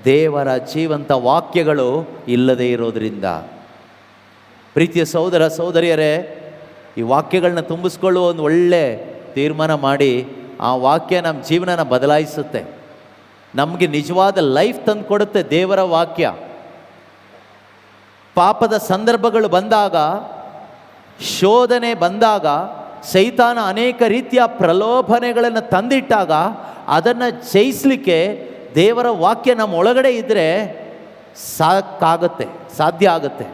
ದೇವರ ಜೀವಂತ ವಾಕ್ಯಗಳು ಇಲ್ಲದೇ ಇರೋದರಿಂದ. ಪ್ರೀತಿಯ ಸಹೋದರ ಸಹೋದರಿಯರೇ, ಈ ವಾಕ್ಯಗಳನ್ನ ತುಂಬಿಸ್ಕೊಳ್ಳುವ ಒಂದು ಒಳ್ಳೆ ತೀರ್ಮಾನ ಮಾಡಿ, ಆ ವಾಕ್ಯ ನಮ್ಮ ಜೀವನನ ಬದಲಾಯಿಸುತ್ತೆ. ನಮಗೆ ನಿಜವಾದ ಲೈಫ್ ತಂದು ಕೊಡುತ್ತೆ ದೇವರ ವಾಕ್ಯ. ಪಾಪದ ಸಂದರ್ಭಗಳು ಬಂದಾಗ, ಶೋಧನೆ ಬಂದಾಗ, ಸೈತಾನ ಅನೇಕ ರೀತಿಯ ಪ್ರಲೋಭನೆಗಳನ್ನು ತಂದಿಟ್ಟಾಗ ಅದನ್ನು ಜಯಿಸಲಿಕ್ಕೆ ದೇವರ ವಾಕ್ಯ ನಮ್ಮ ಒಳಗಡೆ ಇದ್ದರೆ ಸಾಧ್ಯ ಆಗುತ್ತೆ.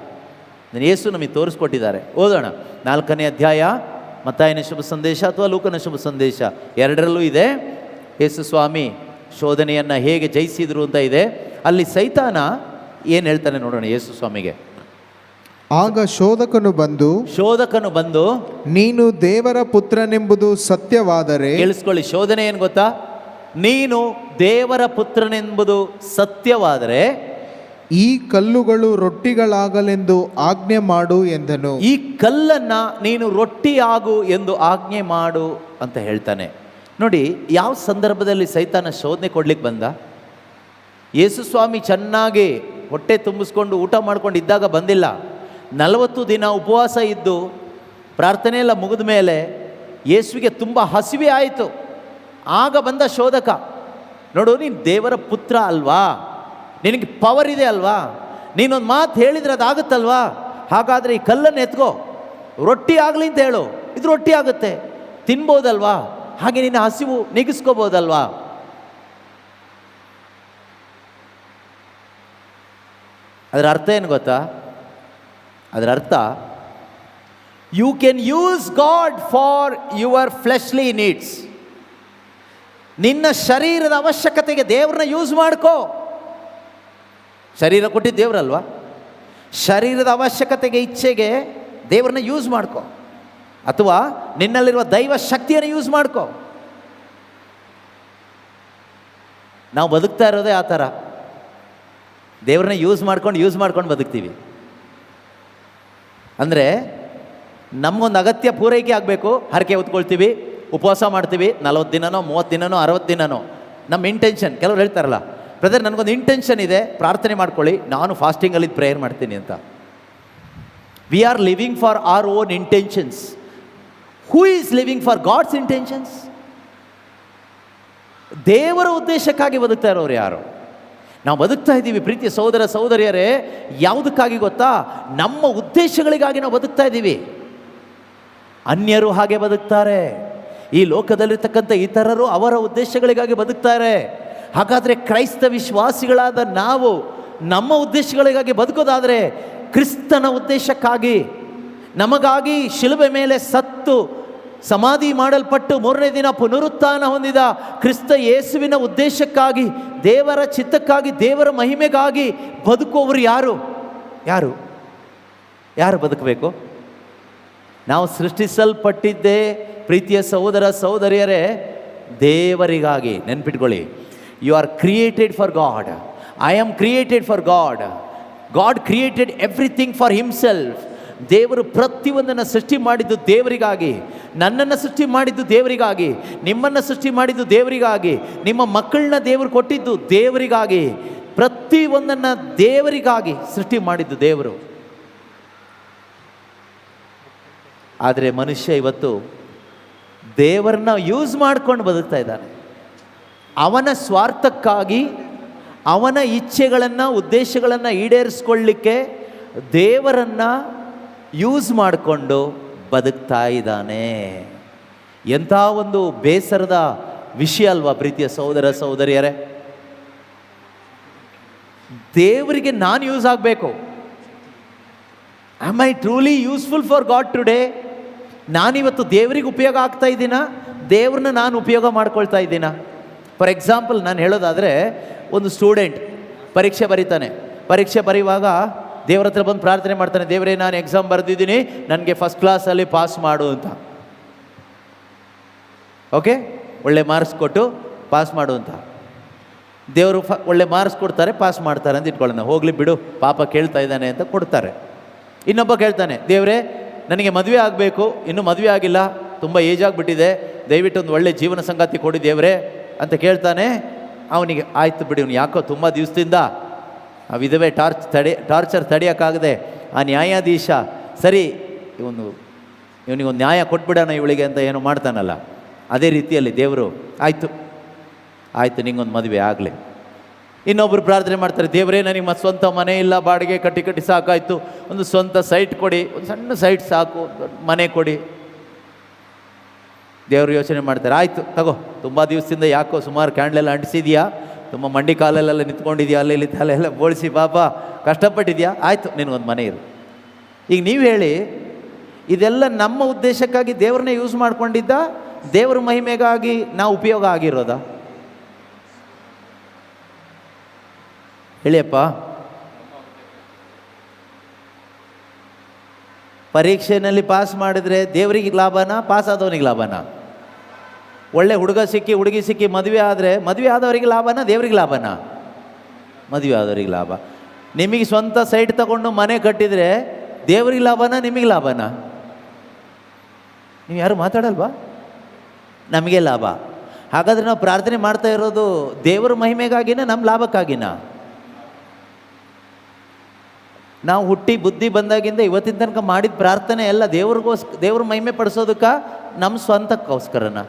ಯೇಸು ನಮಗೆ ತೋರಿಸ್ಕೊಟ್ಟಿದ್ದಾರೆ. ಓದೋಣ 4ನೇ ಅಧ್ಯಾಯ, ಮತ್ತಾಯನ ಶುಭ ಸಂದೇಶ ಅಥವಾ ಲೂಕನ ಶುಭ ಸಂದೇಶ, ಎರಡರಲ್ಲೂ ಇದೆ ಯೇಸು ಸ್ವಾಮಿ ಶೋಧನೆಯನ್ನು ಹೇಗೆ ಜಯಿಸಿದ್ರು ಅಂತ ಇದೆ. ಅಲ್ಲಿ ಸೈತಾನ ಏನು ಹೇಳ್ತಾನೆ ನೋಡೋಣ ಯೇಸು ಸ್ವಾಮಿಗೆ. ಆಗ ಶೋಧಕನು ಬಂದು ನೀನು ದೇವರ ಪುತ್ರನೆಂಬುದು ಸತ್ಯವಾದರೆ, ಕೇಳಿಸ್ಕೊಳ್ಳಿ, ಶೋಧನೆ ಏನು ಗೊತ್ತಾ? ನೀನು ದೇವರ ಪುತ್ರನೆಂಬುದು ಸತ್ಯವಾದರೆ ಈ ಕಲ್ಲುಗಳು ರೊಟ್ಟಿಗಳಾಗಲೆಂದು ಆಜ್ಞೆ ಮಾಡು ಎಂದನು. ಈ ಕಲ್ಲನ್ನು ನೀನು ರೊಟ್ಟಿಯಾಗು ಎಂದು ಆಜ್ಞೆ ಮಾಡು ಅಂತ ಹೇಳ್ತಾನೆ. ನೋಡಿ, ಯಾವ ಸಂದರ್ಭದಲ್ಲಿ ಸೈತಾನ ಶೋಧನೆ ಕೊಡ್ಲಿಕ್ಕೆ ಬಂದ? ಯೇಸು ಸ್ವಾಮಿ ಚೆನ್ನಾಗಿ ಹೊಟ್ಟೆ ತುಂಬಿಸ್ಕೊಂಡು ಊಟ ಮಾಡ್ಕೊಂಡು ಇದ್ದಾಗ ಬಂದಿಲ್ಲ. 40 ದಿನ ಉಪವಾಸ ಇದ್ದು ಪ್ರಾರ್ಥನೆ ಎಲ್ಲ ಮುಗಿದ ಮೇಲೆ ಯೇಸುವಿಗೆ ತುಂಬ ಹಸಿವೆ ಆಯಿತು. ಆಗ ಬಂದ ಶೋಧಕ. ನೋಡು, ನೀನು ದೇವರ ಪುತ್ರ ಅಲ್ವಾ, ನಿನಗೆ ಪವರ್ ಇದೆ ಅಲ್ವಾ, ನೀನೊಂದು ಮಾತು ಹೇಳಿದರೆ ಅದಾಗುತ್ತಲ್ವಾ, ಹಾಗಾದರೆ ಈ ಕಲ್ಲನ್ನು ಎತ್ಕೋ, ರೊಟ್ಟಿ ಆಗಲಿ ಅಂತ ಹೇಳು, ಇದು ರೊಟ್ಟಿ ಆಗುತ್ತೆ, ತಿನ್ಬೋದಲ್ವಾ, ಹಾಗೆ ನಿನ್ನ ಹಸಿವು ನೀಗಿಸ್ಕೋಬೋದಲ್ವಾ. ಅದರ ಅರ್ಥ ಏನು ಗೊತ್ತಾ? ಅದರ ಅರ್ಥ, you can use God for your fleshly needs. ನಿನ್ನ ಶರೀರದ ಅವಶ್ಯಕತೆಗೆ ದೇವ್ರನ್ನ ಯೂಸ್ ಮಾಡ್ಕೋ. ಶರೀರ ಕೊಟ್ಟಿದ್ದು ದೇವ್ರಲ್ವಾ? ಶರೀರದ ಅವಶ್ಯಕತೆಗೆ, ಇಚ್ಛೆಗೆ ದೇವ್ರನ್ನ ಯೂಸ್ ಮಾಡ್ಕೋ, ಅಥವಾ ನಿನ್ನಲ್ಲಿರುವ ದೈವ ಶಕ್ತಿಯನ್ನು ಯೂಸ್ ಮಾಡ್ಕೋ. ನಾವು ಬದುಕ್ತಾ ಇರೋದೇ ಆ ಥರ, ದೇವ್ರನ್ನ ಯೂಸ್ ಮಾಡ್ಕೊಂಡು ಬದುಕ್ತೀವಿ. ಅಂದರೆ ನಮಗೊಂದು ಅಗತ್ಯ ಪೂರೈಕೆ ಆಗಬೇಕು, ಹರಕೆ ಹೊತ್ಕೊಳ್ತೀವಿ, ಉಪವಾಸ ಮಾಡ್ತೀವಿ, 40 ದಿನನೋ 30 ದಿನನೋ 60 ದಿನನೋ. ನಮ್ಮ ಇಂಟೆನ್ಷನ್, ಕೆಲವ್ರು ಹೇಳ್ತಾರಲ್ಲ, ಬ್ರದರ್ ನನಗೊಂದು ಇಂಟೆನ್ಷನ್ ಇದೆ, ಪ್ರಾರ್ಥನೆ ಮಾಡ್ಕೊಳ್ಳಿ, ನಾನು ಫಾಸ್ಟಿಂಗಲ್ಲಿ ಪ್ರೇಯರ್ ಮಾಡ್ತೀನಿ ಅಂತ. We are living for our own intentions. Who is living for God's intentions? ದೇವರ ಉದ್ದೇಶಕ್ಕಾಗಿ ಬದುಕ್ತಾ ಇರೋರು ಯಾರು? ನಾವು ಬದುಕ್ತಾ ಇದ್ದೀವಿ ಪ್ರೀತಿಯ ಸಹೋದರ ಸಹೋದರಿಯರೇ, ಯಾವುದಕ್ಕಾಗಿ ಗೊತ್ತಾ? ನಮ್ಮ ಉದ್ದೇಶಗಳಿಗಾಗಿ ನಾವು ಬದುಕ್ತಾ ಇದ್ದೀವಿ. ಅನ್ಯರು ಹಾಗೆ ಬದುಕ್ತಾರೆ, ಈ ಲೋಕದಲ್ಲಿರ್ತಕ್ಕಂಥ ಇತರರು ಅವರ ಉದ್ದೇಶಗಳಿಗಾಗಿ ಬದುಕ್ತಾರೆ. ಹಾಗಾದರೆ ಕ್ರೈಸ್ತ ವಿಶ್ವಾಸಿಗಳಾದ ನಾವು ನಮ್ಮ ಉದ್ದೇಶಗಳಿಗಾಗಿ ಬದುಕೋದಾದರೆ, ಕ್ರಿಸ್ತನ ಉದ್ದೇಶಕ್ಕಾಗಿ, ನಮಗಾಗಿ ಶಿಲುಬೆ ಮೇಲೆ ಸತ್ತು ಸಮಾಧಿ ಮಾಡಲ್ಪಟ್ಟು 3ನೇ ದಿನ ಪುನರುತ್ಥಾನ ಹೊಂದಿದ ಕ್ರಿಸ್ತ ಯೇಸುವಿನ ಉದ್ದೇಶಕ್ಕಾಗಿ, ದೇವರ ಚಿತ್ತಕ್ಕಾಗಿ, ದೇವರ ಮಹಿಮೆಗಾಗಿ ಬದುಕುವವರು ಯಾರು? ಯಾರು ಯಾರು ಬದುಕಬೇಕು? ನಾವು ಸೃಷ್ಟಿಸಲ್ಪಟ್ಟಿದ್ದೇ ಪ್ರೀತಿಯ ಸಹೋದರ ಸಹೋದರಿಯರೇ ದೇವರಿಗಾಗಿ. ನೆನ್ಪಿಟ್ಕೊಳ್ಳಿ, you are created for God. I am created for God. God created everything for himself. ದೇವರು ಪ್ರತಿಯೊಂದನ್ನು ಸೃಷ್ಟಿ ಮಾಡಿದ್ದು ದೇವರಿಗಾಗಿ. ನನ್ನನ್ನು ಸೃಷ್ಟಿ ಮಾಡಿದ್ದು ದೇವರಿಗಾಗಿ, ನಿಮ್ಮನ್ನು ಸೃಷ್ಟಿ ಮಾಡಿದ್ದು ದೇವರಿಗಾಗಿ, ನಿಮ್ಮ ಮಕ್ಕಳನ್ನ ದೇವರು ಕೊಟ್ಟಿದ್ದು ದೇವರಿಗಾಗಿ, ಪ್ರತಿಯೊಂದನ್ನು ದೇವರಿಗಾಗಿ ಸೃಷ್ಟಿ ಮಾಡಿದ್ದು ದೇವರು. ಆದರೆ ಮನುಷ್ಯ ಇವತ್ತು ದೇವರನ್ನ ಯೂಸ್ ಮಾಡ್ಕೊಂಡು ಬದುಕ್ತಾ ಇದ್ದಾನೆ. ಅವನ ಸ್ವಾರ್ಥಕ್ಕಾಗಿ, ಅವನ ಇಚ್ಛೆಗಳನ್ನು, ಉದ್ದೇಶಗಳನ್ನು ಈಡೇರಿಸ್ಕೊಳ್ಳಿಕ್ಕೆ ದೇವರನ್ನು ಯೂಸ್ ಮಾಡಿಕೊಂಡು ಬದುಕ್ತಾ ಇದ್ದಾನೆ. ಎಂಥ ಒಂದು ಬೇಸರದ ವಿಷಯ ಅಲ್ವಾ ಪ್ರೀತಿಯ ಸಹೋದರ ಸಹೋದರಿಯರೇ? ದೇವರಿಗೆ ನಾನು ಯೂಸ್ ಆಗಬೇಕು. Am I truly useful for god today? ನಾನಿವತ್ತು ದೇವರಿಗೆ ಉಪಯೋಗ ಆಗ್ತಾ ಇದ್ದೀನ? ದೇವ್ರನ್ನ ನಾನು ಉಪಯೋಗ ಮಾಡ್ಕೊಳ್ತಾ ಇದ್ದೀನ? ಫಾರ್ ಎಕ್ಸಾಂಪಲ್ ನಾನು ಹೇಳೋದಾದರೆ, ಒಂದು ಸ್ಟೂಡೆಂಟ್ ಪರೀಕ್ಷೆ ಬರೀತಾನೆ. ಪರೀಕ್ಷೆ ಬರೆಯುವಾಗ ದೇವ್ರ ಹತ್ರ ಬಂದು ಪ್ರಾರ್ಥನೆ ಮಾಡ್ತಾನೆ, ದೇವರೇ ನಾನು ಎಕ್ಸಾಮ್ ಬರೆದಿದ್ದೀನಿ, ನನಗೆ ಫಸ್ಟ್ ಕ್ಲಾಸಲ್ಲಿ ಪಾಸ್ ಮಾಡು ಅಂತ. ಓಕೆ, ಒಳ್ಳೆ ಮಾರ್ಕ್ಸ್ ಕೊಟ್ಟು ಪಾಸ್ ಮಾಡು ಅಂತ. ದೇವರು ಒಳ್ಳೆ ಮಾರ್ಕ್ಸ್ ಕೊಡ್ತಾರೆ, ಪಾಸ್ ಮಾಡ್ತಾರೆ ಅಂತ ಇಟ್ಕೊಳ್ಳೋಣ. ಹೋಗಲಿ ಬಿಡು, ಪಾಪ ಕೇಳ್ತಾ ಇದ್ದಾನೆ ಅಂತ ಕೊಡ್ತಾರೆ. ಇನ್ನೊಬ್ಬ ಕೇಳ್ತಾನೆ, ದೇವರೇ ನನಗೆ ಮದುವೆ ಆಗಬೇಕು, ಇನ್ನೂ ಮದುವೆ ಆಗಿಲ್ಲ, ತುಂಬ ಏಜ್ ಆಗಿಬಿಟ್ಟಿದೆ, ದಯವಿಟ್ಟು ಒಂದು ಒಳ್ಳೆ ಜೀವನ ಸಂಗಾತಿ ಕೊಡಿ ದೇವರೇ ಅಂತ ಕೇಳ್ತಾನೆ. ಅವನಿಗೆ ಆಯ್ತು ಬಿಡಿ, ಇವನು ಯಾಕೋ ತುಂಬ ದಿವಸದಿಂದ ಆ ವಿಧವೆ ಟಾರ್ಚರ್ ತಡೆಯೋಕ್ಕಾಗದೆ ಆ ನ್ಯಾಯಾಧೀಶ, ಸರಿ ಇವನಿಗೊಂದು ನ್ಯಾಯ ಕೊಟ್ಬಿಡೋಣ ಇವಳಿಗೆ ಅಂತ ಏನೋ ಮಾಡ್ತಾನಲ್ಲ, ಅದೇ ರೀತಿಯಲ್ಲಿ ದೇವರು ಆಯಿತು ಆಯಿತು, ನಿಂಗೊಂದು ಮದುವೆ ಆಗಲಿ. ಇನ್ನೊಬ್ಬರು ಪ್ರಾರ್ಥನೆ ಮಾಡ್ತಾರೆ, ದೇವರೇ ನನಗೆ ಸ್ವಂತ ಮನೆ ಇಲ್ಲ, ಬಾಡಿಗೆ ಕಟ್ಟಿ ಸಾಕಾಯಿತು, ಒಂದು ಸ್ವಂತ ಸೈಟ್ ಕೊಡಿ, ಒಂದು ಸಣ್ಣ ಸೈಟ್ ಸಾಕು, ಮನೆ ಕೊಡಿ. ದೇವರು ಯೋಚನೆ ಮಾಡ್ತಾರೆ, ಆಯಿತು ತಗೋ, ತುಂಬ ದಿವಸದಿಂದ ಯಾಕೋ ಸುಮಾರು ಕ್ಯಾಂಡ್ಲೆಲ್ಲ ಅಂಟಿಸಿದ್ಯಾ, ತುಂಬ ಮಂಡಿ ಕಾಲಲ್ಲೆಲ್ಲ ನಿಂತ್ಕೊಂಡಿದ್ಯಾ, ಅಲ್ಲಿ ತಲೆಲ್ಲ ಬೋಳಿಸಿ ಪಾಪ ಕಷ್ಟಪಟ್ಟಿದ್ಯಾ, ಆಯಿತು ನಿನಗೊಂದು ಮನೆ ಇರು. ಈಗ ನೀವು ಹೇಳಿ, ಇದೆಲ್ಲ ನಮ್ಮ ಉದ್ದೇಶಕ್ಕಾಗಿ ದೇವ್ರನ್ನೇ ಯೂಸ್ ಮಾಡ್ಕೊಂಡಿದ್ದ, ದೇವ್ರ ಮಹಿಮೆಗಾಗಿ ನಾವು ಉಪಯೋಗ ಆಗಿರೋದಾ? ಹೇಳಿಯಪ್ಪ. ಪರೀಕ್ಷೆಯಲ್ಲಿ ಪಾಸ್ ಮಾಡಿದರೆ ದೇವರಿಗೆ ಲಾಭನಾ, ಪಾಸ್ ಆದವನಿಗೆ ಲಾಭನಾ? ಒಳ್ಳೆ ಹುಡುಗ ಸಿಕ್ಕಿ ಹುಡುಗಿ ಸಿಕ್ಕಿ ಮದುವೆ ಆದರೆ ಮದುವೆ ಆದವರಿಗೆ ಲಾಭನಾ, ದೇವರಿಗೆ ಲಾಭನಾ? ಮದುವೆ ಆದವರಿಗೆ ಲಾಭ. ನಿಮಗೆ ಸ್ವಂತ ಸೈಟ್ ತಗೊಂಡು ಮನೆ ಕಟ್ಟಿದರೆ ದೇವರಿಗೆ ಲಾಭನಾ, ನಿಮಗೆ ಲಾಭನಾ? ನೀವು ಯಾರು ಮಾತಾಡಲ್ವಾ? ನಮಗೆ ಲಾಭ. ಹಾಗಾದರೆ ನಾವು ಪ್ರಾರ್ಥನೆ ಮಾಡ್ತಾ ಇರೋದು ದೇವರ ಮಹಿಮೆಗಾಗಿನ ನಮ್ಮ ಲಾಭಕ್ಕಾಗಿನ? ನಾವು ಹುಟ್ಟಿ ಬುದ್ಧಿ ಬಂದಾಗಿಂದ ಇವತ್ತಿನ ತನಕ ಮಾಡಿದ ಪ್ರಾರ್ಥನೆ ಎಲ್ಲ ದೇವ್ರ ಮಹಿಮೆ ಪಡಿಸೋದಕ್ಕೆ, ನಮ್ಮ ಸ್ವಂತಕ್ಕೋಸ್ಕರನ?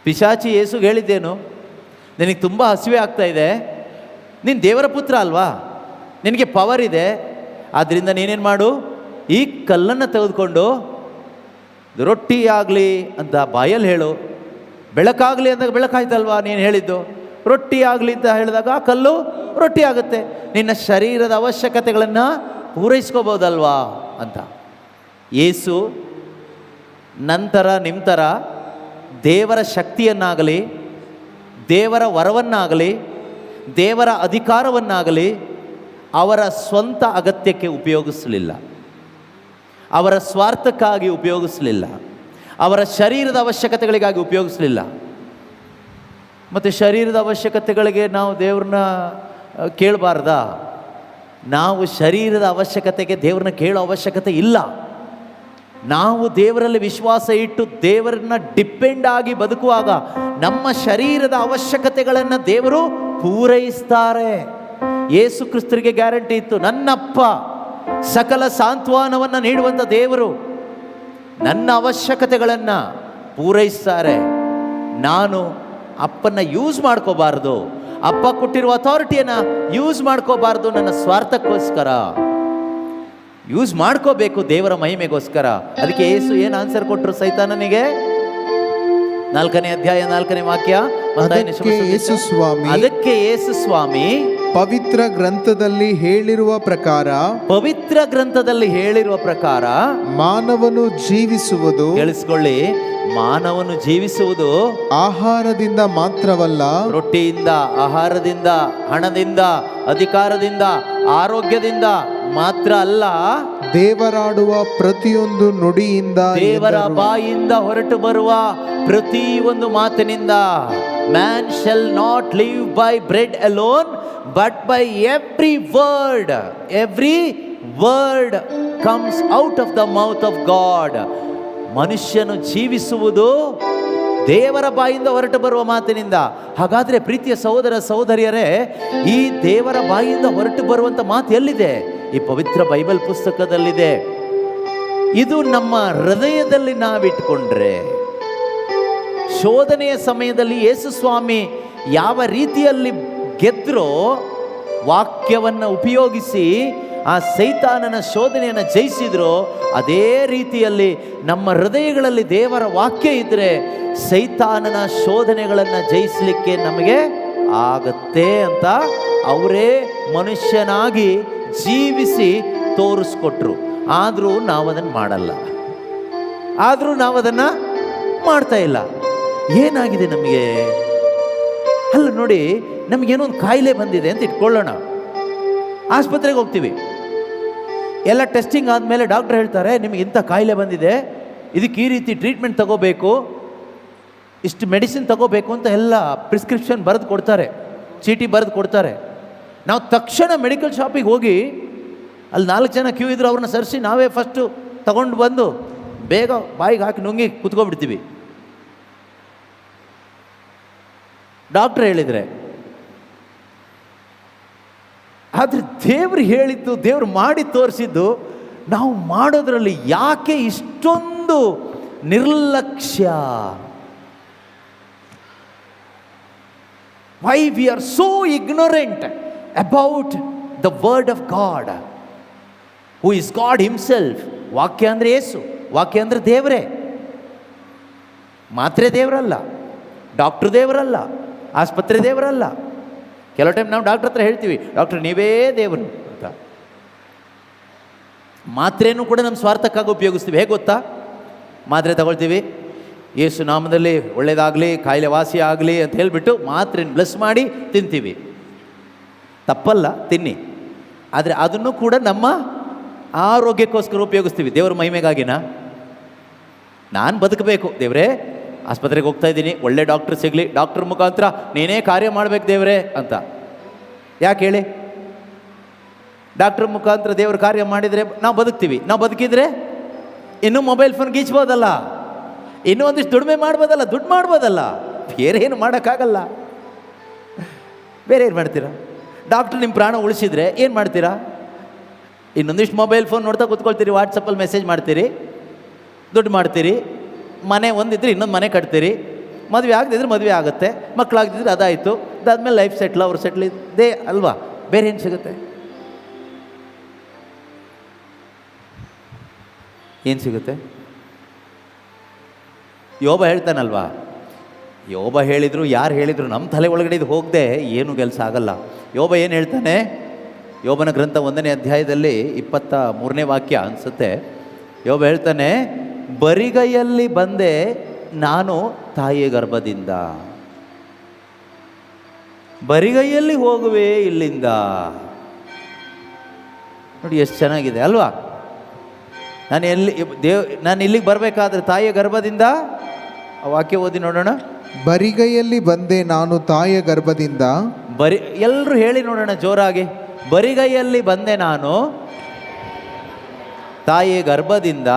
ಪಿಶಾಚಿ ಯೇಸುಗೆ ಹೇಳಿದ್ದೇನು? ನಿನಗೆ ತುಂಬ ಹಸಿವೆ ಆಗ್ತಾ ಇದೆ, ನೀನು ದೇವರ ಪುತ್ರ ಅಲ್ವಾ, ನಿನಗೆ ಪವರ್ ಇದೆ, ಆದ್ದರಿಂದ ನೀನೇನು ಮಾಡು, ಈ ಕಲ್ಲನ್ನು ತೆಗೆದುಕೊಂಡು ರೊಟ್ಟಿ ಆಗಲಿ ಅಂತ ಬಾಯಲ್ಲಿ ಹೇಳು. ಬೆಳಕಾಗಲಿ ಅಂದಾಗ ಬೆಳಕಾಯ್ತಲ್ವಾ ನೀನು ಹೇಳಿದ್ದು? ರೊಟ್ಟಿ ಆಗಲಿ ಅಂತ ಹೇಳಿದಾಗ ಆ ಕಲ್ಲು ರೊಟ್ಟಿ ಆಗುತ್ತೆ. ನಿನ್ನ ಶರೀರದ ಅವಶ್ಯಕತೆಗಳನ್ನು ಪೂರೈಸ್ಕೋಬೋದಲ್ವಾ ಅಂತ. ಯೇಸು ನಂತರ ನಿಮ್ಮ ಥರ ದೇವರ ಶಕ್ತಿಯನ್ನಾಗಲಿ, ದೇವರ ವರವನ್ನಾಗಲಿ, ದೇವರ ಅಧಿಕಾರವನ್ನಾಗಲಿ ಅವರ ಸ್ವಂತ ಅಗತ್ಯಕ್ಕೆ ಉಪಯೋಗಿಸಲಿಲ್ಲ, ಅವರ ಸ್ವಾರ್ಥಕ್ಕಾಗಿ ಉಪಯೋಗಿಸಲಿಲ್ಲ, ಅವರ ಶರೀರದ ಅವಶ್ಯಕತೆಗಳಿಗಾಗಿ ಉಪಯೋಗಿಸಲಿಲ್ಲ. ಮತ್ತು ಶರೀರದ ಅವಶ್ಯಕತೆಗಳಿಗೆ ನಾವು ದೇವ್ರನ್ನ ಕೇಳಬಾರ್ದಾ? ನಾವು ಶರೀರದ ಅವಶ್ಯಕತೆಗೆ ದೇವ್ರನ್ನ ಕೇಳೋ ಅವಶ್ಯಕತೆ ಇಲ್ಲ. ನಾವು ದೇವರಲ್ಲಿ ವಿಶ್ವಾಸ ಇಟ್ಟು ದೇವರನ್ನ ಡಿಪೆಂಡ್ ಆಗಿ ಬದುಕುವಾಗ ನಮ್ಮ ಶರೀರದ ಅವಶ್ಯಕತೆಗಳನ್ನು ದೇವರು ಪೂರೈಸ್ತಾರೆ. ಯೇಸು ಕ್ರಿಸ್ತರಿಗೆ ಗ್ಯಾರಂಟಿ ಇತ್ತು, ನನ್ನಪ್ಪ ಸಕಲ ಸಾಂತ್ವನವನ್ನು ನೀಡುವಂಥ ದೇವರು ನನ್ನ ಅವಶ್ಯಕತೆಗಳನ್ನು ಪೂರೈಸ್ತಾರೆ. ನಾನು ಅಪ್ಪನ್ನ ಯೂಸ್ ಮಾಡ್ಕೋಬಾರ್ದು, ಅಪ್ಪ ಕೊಟ್ಟಿರುವ ಅಥಾರಿಟಿಯನ್ನು ಯೂಸ್ ಮಾಡ್ಕೋಬಾರ್ದು ನನ್ನ ಸ್ವಾರ್ಥಕ್ಕೋಸ್ಕರ. ಯೂಸ್ ಮಾಡ್ಕೋಬೇಕು ದೇವರ ಮಹಿಮೆಗೋಸ್ಕರ. ಅದಕ್ಕೆ ಯೇಸು ಏನು ಆನ್ಸರ್ ಕೊಟ್ಟರು ಸೈತಾನನಿಗೆ? 4ನೇ ಅಧ್ಯಾಯ 4ನೇ ವಾಕ್ಯ. ಅದಕ್ಕೆ ಯೇಸು ಸ್ವಾಮಿ ಪವಿತ್ರ ಗ್ರಂಥದಲ್ಲಿ ಹೇಳಿರುವ ಪ್ರಕಾರ ಮಾನವನು ಜೀವಿಸುವುದು, ಕೇಳಿಸ್ಕೊಳ್ಳಿ, ಮಾನವನು ಜೀವಿಸುವುದು ಆಹಾರದಿಂದ ಮಾತ್ರವಲ್ಲ, ರೊಟ್ಟಿಯಿಂದ, ಆಹಾರದಿಂದ, ಹಣದಿಂದ, ಅಧಿಕಾರದಿಂದ, ಆರೋಗ್ಯದಿಂದ ಮಾತ್ರ ಅಲ್ಲ, ದೇವರಾಡುವ ಪ್ರತಿಯೊಂದು ನುಡಿಯಿಂದ, ದೇವರ ಬಾಯಿಂದ ಹೊರಟು ಬರುವ ಪ್ರತಿಯೊಂದು ಮಾತಿನಿಂದ. Man shall not live by bread alone, but by every word comes out of the mouth of God. ಮನುಷ್ಯನು ಜೀವಿಸುವುದು ದೇವರ ಬಾಯಿಂದ ಹೊರಟು ಬರುವ ಮಾತಿನಿಂದ. ಹಾಗಾದರೆ ಪ್ರೀತಿಯ ಸಹೋದರ ಸಹೋದರಿಯರೇ, ಈ ದೇವರ ಬಾಯಿಂದ ಹೊರಟು ಬರುವಂಥ ಮಾತು ಎಲ್ಲಿದೆ? ಈ ಪವಿತ್ರ ಬೈಬಲ್ ಪುಸ್ತಕದಲ್ಲಿದೆ. ಇದು ನಮ್ಮ ಹೃದಯದಲ್ಲಿ ನಾವಿಟ್ಕೊಂಡ್ರೆ, ಶೋಧನೆಯ ಸಮಯದಲ್ಲಿ ಯೇಸು ಸ್ವಾಮಿ ಯಾವ ರೀತಿಯಲ್ಲಿ ಗೆದ್ರೋ, ವಾಕ್ಯವನ್ನು ಉಪಯೋಗಿಸಿ ಆ ಸೈತಾನನ ಶೋಧನೆಯನ್ನು ಜಯಿಸಿದ್ರೋ, ಅದೇ ರೀತಿಯಲ್ಲಿ ನಮ್ಮ ಹೃದಯಗಳಲ್ಲಿ ದೇವರ ವಾಕ್ಯ ಇದ್ದರೆ ಸೈತಾನನ ಶೋಧನೆಗಳನ್ನು ಜಯಿಸಲಿಕ್ಕೆ ನಮಗೆ ಆಗತ್ತೆ ಅಂತ ಅವರೇ ಮನುಷ್ಯನಾಗಿ ಜೀವಿಸಿ ತೋರಿಸ್ಕೊಟ್ರು. ಆದರೂ ನಾವು ಅದನ್ನು ಮಾಡಲ್ಲ, ಆದರೂ ನಾವು ಅದನ್ನು ಮಾಡ್ತಾ ಇಲ್ಲ. ಏನಾಗಿದೆ ನಮಗೆ? ಅಲ್ಲ ನೋಡಿ, ನಮಗೇನೋ ಒಂದು ಕಾಯಿಲೆ ಬಂದಿದೆ ಅಂತ ಇಟ್ಕೊಳ್ಳೋಣ, ಆಸ್ಪತ್ರೆಗೆ ಹೋಗ್ತೀವಿ. ಎಲ್ಲ ಟೆಸ್ಟಿಂಗ್ ಆದಮೇಲೆ ಡಾಕ್ಟರ್ ಹೇಳ್ತಾರೆ, ನಿಮಗೆ ಇಂಥ ಕಾಯಿಲೆ ಬಂದಿದೆ, ಇದಕ್ಕೆ ಈ ರೀತಿ ಟ್ರೀಟ್ಮೆಂಟ್ ತಗೋಬೇಕು, ಇಷ್ಟು ಮೆಡಿಸಿನ್ ತಗೋಬೇಕು ಅಂತ ಎಲ್ಲ ಪ್ರಿಸ್ಕ್ರಿಪ್ಷನ್ ಬರೆದು ಕೊಡ್ತಾರೆ, ಚೀಟಿ ಬರೆದು ಕೊಡ್ತಾರೆ. ನಾವು ತಕ್ಷಣ ಮೆಡಿಕಲ್ ಶಾಪಿಗೆ ಹೋಗಿ ಅಲ್ಲಿ 4 ಜನ ಕ್ಯೂ ಇದ್ರು, ಅವ್ರನ್ನ ಸರಿಸಿ ನಾವೇ ಫಸ್ಟು ತಗೊಂಡು ಬಂದು ಬೇಗ ಬಾಯಿಗೆ ಹಾಕಿ ನುಂಗಿ ಕುತ್ಕೊಬಿಡ್ತೀವಿ. ಡಾಕ್ಟ್ರ್ ಹೇಳಿದರೆ. ಆದರೆ ದೇವ್ರು ಹೇಳಿದ್ದು, ದೇವ್ರು ಮಾಡಿ ತೋರಿಸಿದ್ದು ನಾವು ಮಾಡೋದ್ರಲ್ಲಿ ಯಾಕೆ ಇಷ್ಟೊಂದು ನಿರ್ಲಕ್ಷ್ಯ? Why we are so ignorant about the word of God, who is God himself. ವಾಕ್ಯ ಅಂದರೆ ಯೇಸು, ವಾಕ್ಯ ಅಂದರೆ ದೇವರೇ. ಮಾತ್ರೆ ದೇವರಲ್ಲ, ಡಾಕ್ಟ್ರು ದೇವರಲ್ಲ, ಆಸ್ಪತ್ರೆ ದೇವರಲ್ಲ. ಕೆಲವು ಟೈಮ್ ನಾವು ಡಾಕ್ಟ್ರ್ ಹತ್ರ ಹೇಳ್ತೀವಿ, ಡಾಕ್ಟ್ರ್ ನೀವೇ ದೇವರು ಅಂತ. ಮಾತ್ರೆನೂ ಕೂಡ ನಮ್ಮ ಸ್ವಾರ್ಥಕ್ಕಾಗಿ ಉಪಯೋಗಿಸ್ತೀವಿ. ಹೇಗೆ ಗೊತ್ತಾ? ಮಾತ್ರೆ ತಗೊಳ್ತೀವಿ, ಯೇಸು ನಾಮದಲ್ಲಿ ಒಳ್ಳೆಯದಾಗಲಿ, ಕಾಯಿಲೆ ವಾಸಿ ಆಗಲಿ ಅಂತ ಹೇಳಿಬಿಟ್ಟು ಮಾತ್ರೆನ ಬ್ಲೆಸ್ ಮಾಡಿ ತಿಂತೀವಿ. ತಪ್ಪಲ್ಲ, ತಿನ್ನಿ. ಆದರೆ ಅದನ್ನು ಕೂಡ ನಮ್ಮ ಆರೋಗ್ಯಕ್ಕೋಸ್ಕರ ಉಪಯೋಗಿಸ್ತೀವಿ. ದೇವರ ಮಹಿಮೆಗಾಗಿನ ನಾನು ಬದುಕಬೇಕು ದೇವರೇ, ಆಸ್ಪತ್ರೆಗೆ ಹೋಗ್ತಾ ಇದ್ದೀನಿ, ಒಳ್ಳೆ ಡಾಕ್ಟ್ರ್ ಸಿಗಲಿ, ಡಾಕ್ಟ್ರ್ ಮುಖಾಂತರ ನೀನೇ ಕಾರ್ಯ ಮಾಡಬೇಕು ದೇವರೇ ಅಂತ. ಯಾಕೆ ಹೇಳಿ? ಡಾಕ್ಟ್ರ್ ಮುಖಾಂತರ ದೇವ್ರ ಕಾರ್ಯ ಮಾಡಿದರೆ ನಾವು ಬದುಕ್ತೀವಿ. ನಾವು ಬದುಕಿದ್ರೆ ಇನ್ನೂ ಮೊಬೈಲ್ ಫೋನ್ ಗೀಚ್ಬೋದಲ್ಲ, ಇನ್ನೂ ಒಂದಿಷ್ಟು ದುಡಿಮೆ ಮಾಡ್ಬೋದಲ್ಲ, ದುಡ್ಡು ಮಾಡ್ಬೋದಲ್ಲ. ಬೇರೆ ಏನು ಮಾಡೋಕ್ಕಾಗಲ್ಲ. ಬೇರೆ ಏನು ಮಾಡ್ತೀರಾ? ಡಾಕ್ಟ್ರ್ ನಿಮ್ಮ ಪ್ರಾಣ ಉಳಿಸಿದ್ರೆ ಏನು ಮಾಡ್ತೀರಾ? ಇನ್ನೊಂದಿಷ್ಟು ಮೊಬೈಲ್ ಫೋನ್ ನೋಡ್ತಾ ಕೂತ್ಕೊಳ್ತೀರಿ, ವಾಟ್ಸಪ್ಪಲ್ಲಿ ಮೆಸೇಜ್ ಮಾಡ್ತೀರಿ, ದುಡ್ಡು ಮಾಡ್ತೀರಿ, ಮನೆ ಒಂದಿದ್ರೆ ಇನ್ನೊಂದು ಮನೆ ಕಟ್ತೀರಿ, ಮದುವೆ ಆಗದಿದ್ರೆ ಮದುವೆ ಆಗುತ್ತೆ, ಮಕ್ಕಳಾಗದಿದ್ರೆ ಅದಾಯಿತು, ಅದಾದಮೇಲೆ ಲೈಫ್ ಸೆಟ್ಲ್, ಅವ್ರು ಸೆಟ್ಲ್ ಇದ್ದೇ ಅಲ್ವಾ? ಬೇರೆ ಏನು ಸಿಗುತ್ತೆ? ಏನು ಸಿಗುತ್ತೆ? ಯೋಬ ಹೇಳ್ತಾನಲ್ವಾ, ಯೋಬ ಹೇಳಿದರು, ಯಾರು ಹೇಳಿದರು, ನಮ್ಮ ತಲೆ ಒಳಗಡೆ ಇದು ಹೋಗದೆ ಏನು ಕೆಲಸ ಆಗಲ್ಲ. ಯೋಬ ಏನು ಹೇಳ್ತಾನೆ? ಯೋಬನ ಗ್ರಂಥ 1ನೇ ಅಧ್ಯಾಯದಲ್ಲಿ 23ನೇ ವಾಕ್ಯ ಅನಿಸುತ್ತೆ. ಯೋಬ ಹೇಳ್ತಾನೆ, ಬರಿಗೈಯಲ್ಲಿ ಬಂದೆ ನಾನು ತಾಯಿಯ ಗರ್ಭದಿಂದ, ಬರಿಗೈಯಲ್ಲಿ ಹೋಗುವೆ ಇಲ್ಲಿಂದ. ನೋಡಿ ಎಷ್ಟು ಚೆನ್ನಾಗಿದೆ ಅಲ್ವಾ? ನಾನು ಇಲ್ಲಿಗೆ ಬರಬೇಕಾದ್ರೆ ತಾಯಿಯ ಗರ್ಭದಿಂದ, ಆ ವಾಕ್ಯ ಓದಿ ನೋಡೋಣ. ಬರಿಗೈಯಲ್ಲಿ ಬಂದೆ ನಾನು ತಾಯಿಯ ಗರ್ಭದಿಂದ. ಎಲ್ಲರೂ ಹೇಳಿ ನೋಡೋಣ ಜೋರಾಗಿ. ಬರಿಗೈಯಲ್ಲಿ ಬಂದೆ ನಾನು ತಾಯಿಯ ಗರ್ಭದಿಂದ,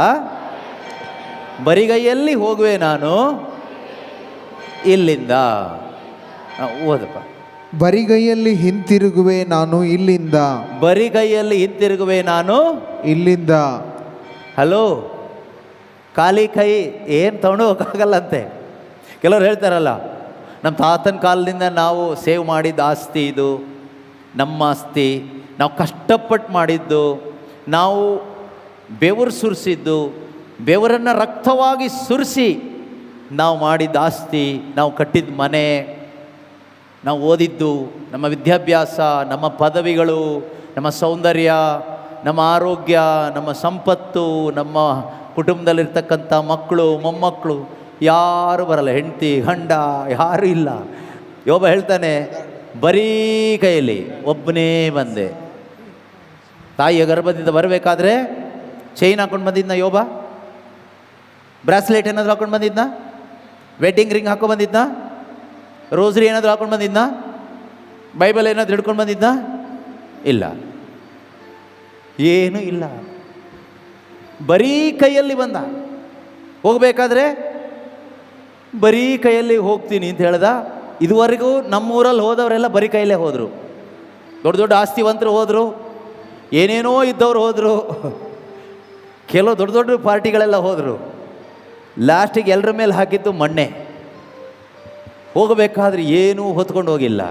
ಬರಿಗೈಯಲ್ಲಿ ಹೋಗುವೆ ನಾನು ಇಲ್ಲಿಂದ. ಓದಪ್ಪ. ಬರಿಗೈಯಲ್ಲಿ ಹಿಂತಿರುಗುವೆ ನಾನು ಇಲ್ಲಿಂದ. ಬರಿಗೈಯಲ್ಲಿ ಹಿಂತಿರುಗುವೆ ನಾನು ಇಲ್ಲಿಂದ. ಹಲೋ, ಖಾಲಿ ಕೈ ಏನು ತಗೊಂಡು ಹೋಗೋಕ್ಕಾಗಲ್ಲಂತೆ. ಕೆಲವ್ರು ಹೇಳ್ತಾರಲ್ಲ, ನಮ್ಮ ತಾತನ ಕಾಲದಿಂದ ನಾವು ಸೇವ್ ಮಾಡಿದ್ದ ಆಸ್ತಿ ಇದು, ನಮ್ಮ ಆಸ್ತಿ, ನಾವು ಕಷ್ಟಪಟ್ಟು ಮಾಡಿದ್ದು, ನಾವು ಬೆವರು ಸುರಿಸಿದ್ದು, ಬೆವರನ್ನು ರಕ್ತವಾಗಿ ಸುರಿಸಿ ನಾವು ಮಾಡಿದ್ದ ಆಸ್ತಿ, ನಾವು ಕಟ್ಟಿದ ಮನೆ, ನಾವು ಓದಿದ್ದು, ನಮ್ಮ ವಿದ್ಯಾಭ್ಯಾಸ, ನಮ್ಮ ಪದವಿಗಳು, ನಮ್ಮ ಸೌಂದರ್ಯ, ನಮ್ಮ ಆರೋಗ್ಯ, ನಮ್ಮ ಸಂಪತ್ತು, ನಮ್ಮ ಕುಟುಂಬದಲ್ಲಿರ್ತಕ್ಕಂಥ ಮಕ್ಕಳು ಮೊಮ್ಮಕ್ಕಳು ಯಾರು ಬರಲ್ಲ, ಹೆಂಡತಿ ಗಂಡ ಯಾರೂ ಇಲ್ಲ. ಯೋಬ ಹೇಳ್ತಾನೆ, ಬರೀ ಕೈಯಲ್ಲಿ ಒಬ್ಬನೇ ಬಂದೆ. ತಾಯಿಯ ಗರ್ಭದಿಂದ ಬರಬೇಕಾದ್ರೆ ಚೈನ್ ಹಾಕೊಂಡು ಬಂದಿದ್ನ ಯೋಬ? ಬ್ರಾಸ್ಲೆಟ್ ಏನಾದರೂ ಹಾಕೊಂಡು ಬಂದಿದ್ನ? ವೆಡ್ಡಿಂಗ್ ರಿಂಗ್ ಹಾಕೊಂಡು ಬಂದಿದ್ನ? ರೋಸ್ರಿ ಏನಾದರೂ ಹಾಕೊಂಡು ಬಂದಿದ್ನ? ಬೈಬಲ್ ಏನಾದರೂ ಹಿಡ್ಕೊಂಡು ಬಂದಿದ್ನ? ಇಲ್ಲ, ಏನೂ ಇಲ್ಲ. ಬರೀ ಕೈಯಲ್ಲಿ ಬಂದ. ಹೋಗಬೇಕಾದ್ರೆ ಬರೀ ಕೈಯಲ್ಲಿ ಹೋಗ್ತೀನಿ ಅಂತ ಹೇಳ್ದ. ಇದುವರೆಗೂ ನಮ್ಮೂರಲ್ಲಿ ಹೋದವರೆಲ್ಲ ಬರೀ ಕೈಯಲ್ಲೇ ಹೋದರು. ದೊಡ್ಡ ದೊಡ್ಡ ಆಸ್ತಿವಂತರು ಹೋದರು, ಏನೇನೋ ಇದ್ದವ್ರು ಹೋದರು, ಕೆಲವು ದೊಡ್ಡ ದೊಡ್ಡ ಪಾರ್ಟಿಗಳೆಲ್ಲ ಹೋದರು. ಲಾಸ್ಟಿಗೆ ಎಲ್ಲರ ಮೇಲೆ ಹಾಕಿದ್ದು ಮಣ್ಣೆ. ಹೋಗಬೇಕಾದ್ರೆ ಏನೂ ಹೊತ್ಕೊಂಡು ಹೋಗಿಲ್ಲ,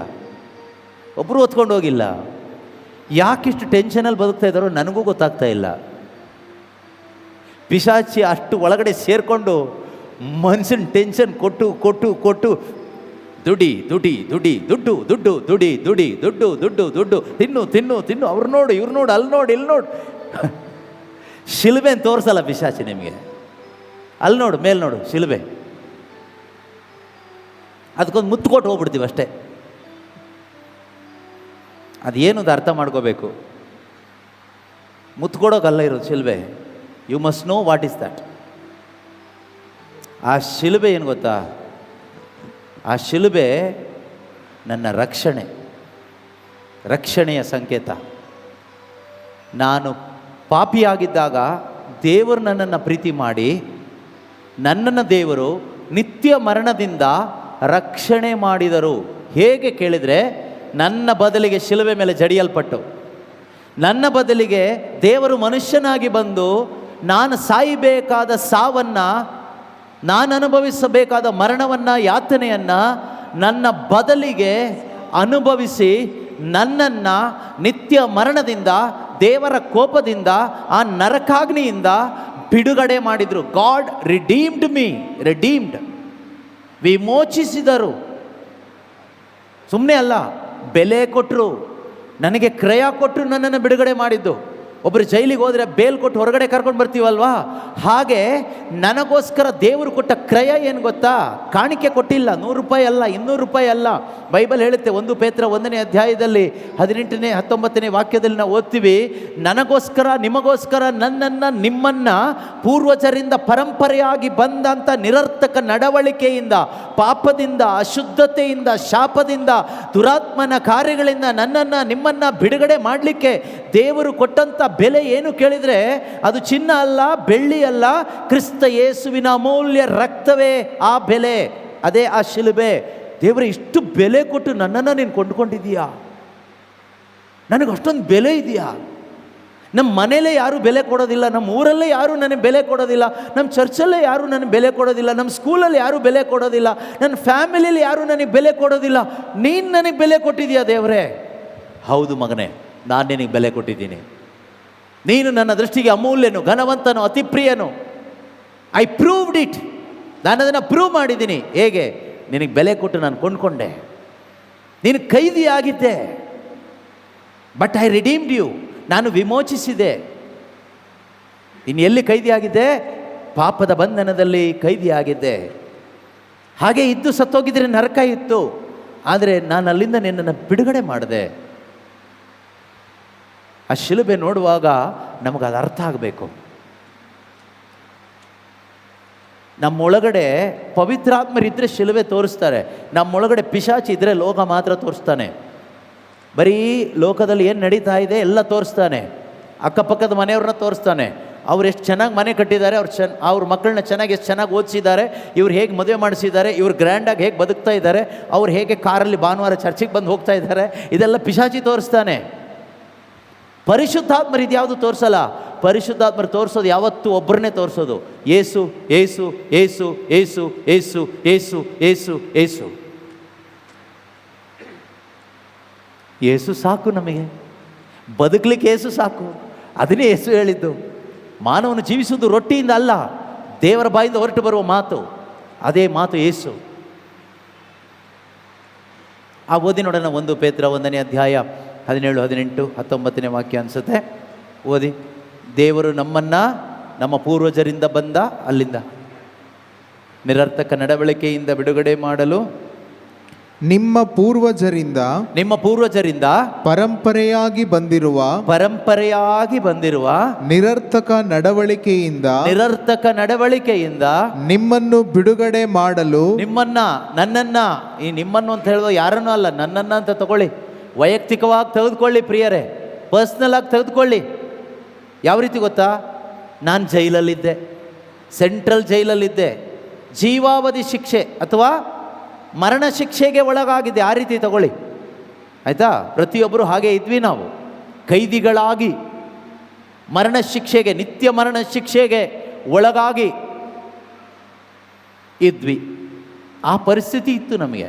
ಒಬ್ಬರು ಹೊತ್ಕೊಂಡು ಹೋಗಿಲ್ಲ. ಯಾಕಿಷ್ಟು ಟೆನ್ಷನಲ್ಲಿ ಬದುಕ್ತಾ ಇದ್ದಾರೋ ನನಗೂ ಗೊತ್ತಾಗ್ತಾ ಇಲ್ಲ. ಪಿಶಾಚಿ ಅಷ್ಟು ಒಳಗಡೆ ಸೇರಿಕೊಂಡು ಮನ್ಸಿನ ಟೆನ್ಷನ್ ಕೊಟ್ಟು ಕೊಟ್ಟು ಕೊಟ್ಟು ದುಡಿ ದುಡಿ ದುಡಿ ದುಡ್ಡು ದುಡ್ಡು ದುಡಿ ದುಡಿ ದುಡ್ಡು ದುಡ್ಡು ದುಡ್ಡು ತಿನ್ನು ತಿನ್ನು ತಿನ್ನು, ಅವ್ರು ನೋಡು ಇವ್ರು ನೋಡು, ಅಲ್ಲಿ ನೋಡು ಇಲ್ಲಿ ನೋಡು. ಶಿಲುಬೆ ತೋರಿಸಲ್ಲ ಪಿಶಾಚಿ ನಿಮಗೆ. ಅಲ್ಲಿ ನೋಡು, ಮೇಲೆ ನೋಡು ಶಿಲುಬೆ, ಅದಕ್ಕೊಂದು ಮುತ್ತು ಕೊಟ್ಟು ಹೋಗ್ಬಿಡ್ತೀವಿ ಅಷ್ಟೇ. ಅದೇನು ಅರ್ಥ ಮಾಡ್ಕೋಬೇಕು. ಮುತ್ತು ಕೊಡೋಕಲ್ಲ ಇರೋದು ಶಿಲುಬೆ. You must know what is that. ಆ ಶಿಲುಬೆ ಏನು ಗೊತ್ತಾ? ಆ ಶಿಲುಬೆ ನನ್ನ ರಕ್ಷಣೆಯ ಸಂಕೇತ. ನಾನು ಪಾಪಿಯಾಗಿದ್ದಾಗ ದೇವರು ನನ್ನನ್ನು ಪ್ರೀತಿ ಮಾಡಿ ನನ್ನನ್ನು ದೇವರು ನಿತ್ಯ ಮರಣದಿಂದ ರಕ್ಷಣೆ ಮಾಡಿದರು. ಹೇಗೆ ಕೇಳಿದರೆ, ನನ್ನ ಬದಲಿಗೆ ಶಿಲುಬೆ ಮೇಲೆ ಜಡಿಯಲ್ಪಟ್ಟು, ನನ್ನ ಬದಲಿಗೆ ದೇವರು ಮನುಷ್ಯನಾಗಿ ಬಂದು ನಾನು ಸಾಯಬೇಕಾದ ಸಾವನ್ನು, ನಾನು ಅನುಭವಿಸಬೇಕಾದ ಮರಣವನ್ನು, ಯಾತನೆಯನ್ನು ನನ್ನ ಬದಲಿಗೆ ಅನುಭವಿಸಿ ನನ್ನನ್ನು ನಿತ್ಯ ಮರಣದಿಂದ, ದೇವರ ಕೋಪದಿಂದ, ಆ ನರಕಾಗ್ನಿಯಿಂದ ಬಿಡುಗಡೆ ಮಾಡಿದರು. ಗಾಡ್ ರಿಡೀಮ್ಡ್ ಮೀ, ರಿಡೀಮ್ಡ್, ವಿಮೋಚಿಸಿದರು. ಸುಮ್ಮನೆ ಅಲ್ಲ, ಬೆಲೆ ಕೊಟ್ಟರು, ನನಗೆ ಕ್ರಯ ಕೊಟ್ಟರು ನನ್ನನ್ನು ಬಿಡುಗಡೆ ಮಾಡಿದ್ದು. ಒಬ್ಬರು ಜೈಲಿಗೆ ಹೋದರೆ ಬೇಲ್ ಕೊಟ್ಟು ಹೊರಗಡೆ ಕರ್ಕೊಂಡು ಬರ್ತೀವಲ್ವಾ, ಹಾಗೆ ನನಗೋಸ್ಕರ ದೇವರು ಕೊಟ್ಟ ಕ್ರಯ ಏನು ಗೊತ್ತಾ? ಕಾಣಿಕೆ ಕೊಟ್ಟಿಲ್ಲ, 100 ರೂಪಾಯಿ ಅಲ್ಲ, 200 ರೂಪಾಯಿ ಅಲ್ಲ. ಬೈಬಲ್ ಹೇಳುತ್ತೆ, 1 ಪೇತ್ರ 1ನೇ ಅಧ್ಯಾಯದಲ್ಲಿ 18ನೇ 19ನೇ ವಾಕ್ಯದಲ್ಲಿ ನಾವು ಓದ್ತೀವಿ, ನನಗೋಸ್ಕರ ನಿಮಗೋಸ್ಕರ ನನ್ನನ್ನು ನಿಮ್ಮನ್ನು ಪೂರ್ವಜರಿಂದ ಪರಂಪರೆಯಾಗಿ ಬಂದಂಥ ನಿರರ್ಥಕ ನಡವಳಿಕೆಯಿಂದ, ಪಾಪದಿಂದ, ಅಶುದ್ಧತೆಯಿಂದ, ಶಾಪದಿಂದ, ದುರಾತ್ಮನ ಕಾರ್ಯಗಳಿಂದ ನನ್ನನ್ನು ನಿಮ್ಮನ್ನು ಬಿಡುಗಡೆ ಮಾಡಲಿಕ್ಕೆ ದೇವರು ಕೊಟ್ಟಂಥ ಬೆಲೆ ಏನು ಕೇಳಿದರೆ, ಅದು ಚಿನ್ನ ಅಲ್ಲ, ಬೆಳ್ಳಿ ಅಲ್ಲ, ಕ್ರಿಸ್ತ ಯೇಸುವಿನ ಅಮೂಲ್ಯ ರಕ್ತವೇ ಆ ಬೆಲೆ, ಅದೇ ಆ ಶಿಲುಬೆ. ದೇವರೇ, ಇಷ್ಟು ಬೆಲೆ ಕೊಟ್ಟು ನನ್ನನ್ನು ನೀನು ಕೊಂಡುಕೊಂಡಿದ್ದೀಯಾ? ನನಗೆ ಅಷ್ಟೊಂದು ಬೆಲೆ ಇದೆಯಾ? ನಮ್ಮ ಮನೇಲೇ ಯಾರೂ ಬೆಲೆ ಕೊಡೋದಿಲ್ಲ, ನಮ್ಮ ಊರಲ್ಲೇ ಯಾರೂ ನನಗೆ ಬೆಲೆ ಕೊಡೋದಿಲ್ಲ, ನಮ್ಮ ಚರ್ಚಲ್ಲೇ ಯಾರೂ ನನಗೆ ಬೆಲೆ ಕೊಡೋದಿಲ್ಲ, ನಮ್ಮ ಸ್ಕೂಲಲ್ಲಿ ಯಾರೂ ಬೆಲೆ ಕೊಡೋದಿಲ್ಲ, ನನ್ನ ಫ್ಯಾಮಿಲಿಯಲ್ಲಿ ಯಾರೂ ನನಗೆ ಬೆಲೆ ಕೊಡೋದಿಲ್ಲ. ನೀನು ನನಗೆ ಬೆಲೆ ಕೊಟ್ಟಿದ್ದೀಯಾ ದೇವರೇ? ಹೌದು ಮಗನೇ, ನಾನು ನಿನಗೆ ಬೆಲೆ ಕೊಟ್ಟಿದ್ದೀನಿ. ನೀನು ನನ್ನ ದೃಷ್ಟಿಗೆ ಅಮೂಲ್ಯನು, ಘನವಂತನು, ಅತಿ ಪ್ರಿಯನು. I proved it. ನಾನು ಅದನ್ನು ಪ್ರೂವ್ ಮಾಡಿದ್ದೀನಿ. ಹೇಗೆ? ನಿನಗೆ ಬೆಲೆ ಕೊಟ್ಟು ನಾನು ಕೊಂಡ್ಕೊಂಡೆ. ನೀನು ಕೈದಿಯಾಗಿದ್ದೆ, ಬಟ್ ಐ ರಿಡೀಮ್ಡ್ ಯು. ನಾನು ವಿಮೋಚಿಸಿದೆ. ಇನ್ನು ಎಲ್ಲಿ ಕೈದಿಯಾಗಿದ್ದೆ? ಪಾಪದ ಬಂಧನದಲ್ಲಿ ಕೈದಿಯಾಗಿದ್ದೆ. ಹಾಗೆ ಇದ್ದು ಸತ್ತೋಗಿದ್ರೆ ನರಕ ಇತ್ತು, ಆದರೆ ನಾನು ಅಲ್ಲಿಂದ ನಿನ್ನನ್ನು ಬಿಡುಗಡೆ ಮಾಡಿದೆ. ಆ ಶಿಲುಬೆ ನೋಡುವಾಗ ನಮಗದು ಅರ್ಥ ಆಗಬೇಕು. ನಮ್ಮೊಳಗಡೆ ಪವಿತ್ರಾತ್ಮರಿದ್ದರೆ ಶಿಲುಬೆ ತೋರಿಸ್ತಾರೆ, ನಮ್ಮೊಳಗಡೆ ಪಿಶಾಚಿ ಇದ್ದರೆ ಲೋಕ ಮಾತ್ರ ತೋರಿಸ್ತಾನೆ. ಬರೀ ಲೋಕದಲ್ಲಿ ಏನು ನಡೀತಾ ಇದೆ ಎಲ್ಲ ತೋರಿಸ್ತಾನೆ. ಅಕ್ಕಪಕ್ಕದ ಮನೆಯವ್ರನ್ನ ತೋರಿಸ್ತಾನೆ, ಅವ್ರು ಎಷ್ಟು ಚೆನ್ನಾಗಿ ಮನೆ ಕಟ್ಟಿದ್ದಾರೆ, ಅವ್ರ ಮಕ್ಕಳನ್ನ ಚೆನ್ನಾಗಿ ಎಷ್ಟು ಚೆನ್ನಾಗಿ ಓದಿಸಿದ್ದಾರೆ, ಇವ್ರು ಹೇಗೆ ಮದುವೆ ಮಾಡಿಸಿದ್ದಾರೆ, ಇವ್ರು ಗ್ರ್ಯಾಂಡಾಗಿ ಹೇಗೆ ಬದುಕ್ತಾ ಇದ್ದಾರೆ, ಅವ್ರು ಹೇಗೆ ಕಾರಲ್ಲಿ ಭಾನುವಾರ ಚರ್ಚಿಗೆ ಬಂದು ಹೋಗ್ತಾ ಇದ್ದಾರೆ, ಇದೆಲ್ಲ ಪಿಶಾಚಿ ತೋರಿಸ್ತಾನೆ. ಪರಿಶುದ್ಧಾತ್ಮರು ಇದು ಯಾವುದು ತೋರಿಸಲ್ಲ. ಪರಿಶುದ್ಧಾತ್ಮರು ತೋರಿಸೋದು ಯಾವತ್ತೂ ಒಬ್ಬರನ್ನೇ ತೋರಿಸೋದು, ಏಸು ಏಸು ಏಸು ಏಸು ಏಸು ಏಸು ಏಸು ಏಸು. ಏಸು ಸಾಕು ನಮಗೆ, ಬದುಕಲಿಕ್ಕೆ ಏಸು ಸಾಕು. ಅದನ್ನೇ ಏಸು ಹೇಳಿದ್ದು, ಮಾನವನು ಜೀವಿಸುವುದು ರೊಟ್ಟಿಯಿಂದ ಅಲ್ಲ, ದೇವರ ಬಾಯಿಂದ ಹೊರಟು ಬರುವ ಮಾತು, ಅದೇ ಮಾತು ಏಸು. ಆ ಓದಿ ನೋಡೋಣ. 1 ಪೇತ್ರ 1ನೇ ಅಧ್ಯಾಯ 17, 18, 19ನೇ ವಾಕ್ಯ ಅನಿಸುತ್ತೆ. ಓದಿ. ದೇವರು ನಮ್ಮನ್ನು ನಮ್ಮ ಪೂರ್ವಜರಿಂದ ಬಂದ ಅಲ್ಲಿಂದ ನಿರರ್ಥಕ ನಡವಳಿಕೆಯಿಂದ ಬಿಡುಗಡೆ ಮಾಡಲು ನಿಮ್ಮ ಪೂರ್ವಜರಿಂದ ಪರಂಪರೆಯಾಗಿ ಬಂದಿರುವ ನಿರರ್ಥಕ ನಡವಳಿಕೆಯಿಂದ ನಿಮ್ಮನ್ನು ಬಿಡುಗಡೆ ಮಾಡಲು, ನನ್ನನ್ನು, ಈ ನಿಮ್ಮನ್ನು ಅಂತ ಹೇಳುವ ಯಾರನ್ನೂ ಅಲ್ಲ, ನನ್ನನ್ನು ಅಂತ ತಗೊಳ್ಳಿ, ವೈಯಕ್ತಿಕವಾಗಿ ತೆಗೆದುಕೊಳ್ಳಿ ಪ್ರಿಯರೇ, ಪರ್ಸ್ನಲ್ ಆಗಿ ತೆಗೆದುಕೊಳ್ಳಿ. ಯಾವ ರೀತಿ ಗೊತ್ತಾ? ನಾನು ಜೈಲಲ್ಲಿದ್ದೆ, ಸೆಂಟ್ರಲ್ ಜೈಲಲ್ಲಿದ್ದೆ, ಜೀವಾವಧಿ ಶಿಕ್ಷೆ ಅಥವಾ ಮರಣ ಶಿಕ್ಷೆಗೆ ಒಳಗಾಗಿದೆ. ಆ ರೀತಿ ತಗೊಳ್ಳಿ, ಆಯಿತಾ? ಪ್ರತಿಯೊಬ್ಬರು ಹಾಗೆ ಇದ್ವಿ ನಾವು, ಕೈದಿಗಳಾಗಿ ಮರಣ ಶಿಕ್ಷೆಗೆ, ನಿತ್ಯ ಮರಣ ಶಿಕ್ಷೆಗೆ ಒಳಗಾಗಿ ಇದ್ವಿ. ಆ ಪರಿಸ್ಥಿತಿ ಇತ್ತು ನಮಗೆ.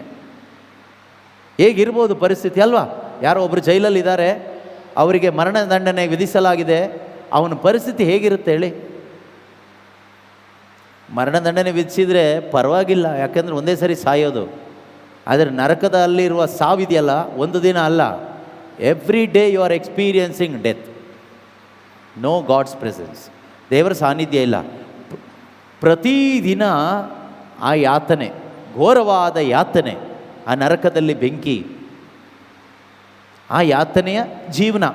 ಹೇಗಿರ್ಬೋದು ಪರಿಸ್ಥಿತಿ ಅಲ್ವಾ? ಯಾರೋ ಒಬ್ಬರು ಜೈಲಲ್ಲಿದ್ದಾರೆ, ಅವರಿಗೆ ಮರಣ ದಂಡನೆ ವಿಧಿಸಲಾಗಿದೆ, ಅವನ ಪರಿಸ್ಥಿತಿ ಹೇಗಿರುತ್ತೆ ಹೇಳಿ? ಮರಣದಂಡನೆ ವಿಧಿಸಿದರೆ ಪರವಾಗಿಲ್ಲ, ಯಾಕೆಂದರೆ ಒಂದೇ ಸರಿ ಸಾಯೋದು. ಆದರೆ ನರಕದಲ್ಲಿರುವ ಸಾವಿದೆಯಲ್ಲ, ಒಂದು ದಿನ ಅಲ್ಲ, every day you are experiencing death. No God's presence, ದೇವರ ಸಾನ್ನಿಧ್ಯ ಇಲ್ಲ. ಪ್ರತಿದಿನ ಆ ಯಾತನೆ, ಘೋರವಾದ ಯಾತನೆ, ಆ ನರಕದಲ್ಲಿ ಬೆಂಕಿ, ಆ ಯಾತನೆಯ ಜೀವನ,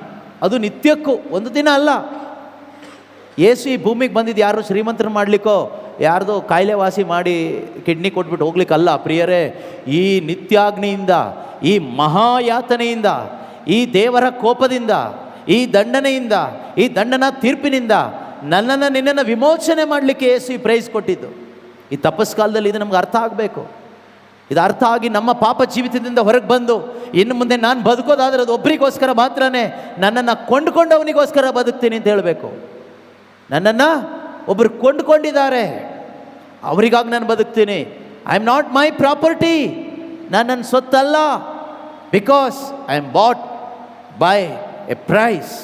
ಅದು ನಿತ್ಯಕ್ಕೂ, ಒಂದು ದಿನ ಅಲ್ಲ. ಯೇಸು ಈ ಭೂಮಿಗೆ ಬಂದಿದ್ದು ಯಾರು ಶ್ರೀಮಂತರು ಮಾಡಲಿಕ್ಕೋ, ಯಾರ್ದೋ ಕಾಯಿಲೆ ವಾಸಿ ಮಾಡಿ ಕಿಡ್ನಿ ಕೊಟ್ಬಿಟ್ಟು ಹೋಗ್ಲಿಕ್ಕಲ್ಲ ಪ್ರಿಯರೇ. ಈ ನಿತ್ಯಾಗ್ನಿಯಿಂದ, ಈ ಮಹಾಯಾತನೆಯಿಂದ, ಈ ದೇವರ ಕೋಪದಿಂದ, ಈ ದಂಡನೆಯಿಂದ, ಈ ದಂಡನ ತೀರ್ಪಿನಿಂದ ನನ್ನನ್ನು ನಿನ್ನನ್ನು ವಿಮೋಚನೆ ಮಾಡಲಿಕ್ಕೆ ಯೇಸು ಈ ಪ್ರೈಸ್ ಕೊಟ್ಟಿದ್ದು. ಈ ತಪಸ್ಕಾಲದಲ್ಲಿ ಇದು ನಮ್ಗೆ ಅರ್ಥ ಆಗಬೇಕು. ಇದು ಅರ್ಥ ಆಗಿ ನಮ್ಮ ಪಾಪ ಜೀವಿತದಿಂದ ಹೊರಗೆ ಬಂದು ಇನ್ನು ಮುಂದೆ ನಾನು ಬದುಕೋದಾದರೆ ಅದು ಒಬ್ಬರಿಗೋಸ್ಕರ ಮಾತ್ರನೇ, ನನ್ನನ್ನು ಕೊಂಡುಕೊಂಡವನಿಗೋಸ್ಕರ ಬದುಕ್ತೀನಿ ಅಂತ ಹೇಳಬೇಕು. ನನ್ನನ್ನು ಒಬ್ಬರು ಕೊಂಡುಕೊಂಡಿದ್ದಾರೆ, ಅವರಿಗಾಗಿ ನಾನು ಬದುಕ್ತೀನಿ. I am not my property. ನಾನು ನನ್ನ ಸ್ವತ್ತಲ್ಲ, because I am bought by a price.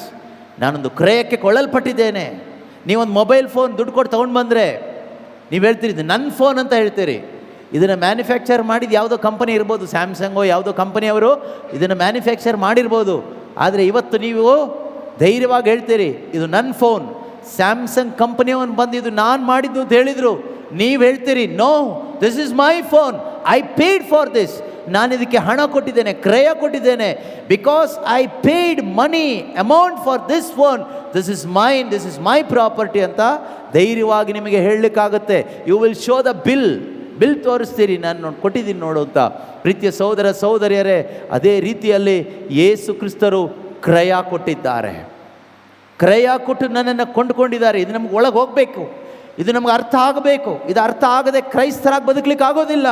ನಾನೊಂದು ಕ್ರಯಕ್ಕೆ ಕೊಳ್ಳಲ್ಪಟ್ಟಿದ್ದೇನೆ. ನೀವೊಂದು ಮೊಬೈಲ್ ಫೋನ್ ದುಡ್ಡು ಕೊಟ್ಟು ತೊಗೊಂಡು ಬಂದರೆ ನೀವು ಹೇಳ್ತೀರಿ ಇದು ನನ್ನ ಫೋನ್ ಅಂತ ಹೇಳ್ತೀರಿ. ಇದನ್ನು ಮ್ಯಾನುಫ್ಯಾಕ್ಚರ್ ಮಾಡಿದ ಯಾವುದೋ ಕಂಪನಿ ಇರ್ಬೋದು, ಸ್ಯಾಮ್ಸಂಗೋ ಯಾವುದೋ ಕಂಪನಿಯವರು ಇದನ್ನು ಮ್ಯಾನುಫ್ಯಾಕ್ಚರ್ ಮಾಡಿರ್ಬೋದು. ಆದರೆ ಇವತ್ತು ನೀವು ಧೈರ್ಯವಾಗಿ ಹೇಳ್ತೀರಿ ಇದು ನನ್ನ ಫೋನ್. ಸ್ಯಾಮ್ಸಂಗ್ ಕಂಪನಿಯವನು ಬಂದು ಇದು ನಾನು ಮಾಡಿದ್ದು ಅಂತ ಹೇಳಿದರು, ನೀವು ಹೇಳ್ತೀರಿ no, this is my phone, I paid for this. ನಾನು ಇದಕ್ಕೆ ಹಣ ಕೊಟ್ಟಿದ್ದೇನೆ, ಕ್ರಯ ಕೊಟ್ಟಿದ್ದೇನೆ, because I paid money amount for this phone, this is mine, this is my property ಅಂತ ಧೈರ್ಯವಾಗಿ ನಿಮಗೆ ಹೇಳಲಿಕ್ಕಾಗುತ್ತೆ. You will show the bill ತೋರಿಸ್ತೀರಿ, ನಾನು ಕೊಟ್ಟಿದ್ದೀನಿ ನೋಡು ಅಂತ. ಪ್ರೀತಿಯ ಸಹೋದರ ಸಹೋದರಿಯರೇ, ಅದೇ ರೀತಿಯಲ್ಲಿ ಯೇಸು ಕ್ರಿಸ್ತರು ಕ್ರಯ ಕೊಟ್ಟಿದ್ದಾರೆ. ಕ್ರಯ ಕೊಟ್ಟು ನನ್ನನ್ನು ಕೊಂಡುಕೊಂಡಿದ್ದಾರೆ. ಇದು ನಮ್ಗೆ ಒಳಗೆ ಹೋಗಬೇಕು, ಇದು ನಮ್ಗೆ ಅರ್ಥ ಆಗಬೇಕು. ಇದು ಅರ್ಥ ಆಗದೆ ಕ್ರೈಸ್ತರಾಗಿ ಬದುಕಲಿಕ್ಕೆ ಆಗೋದಿಲ್ಲ.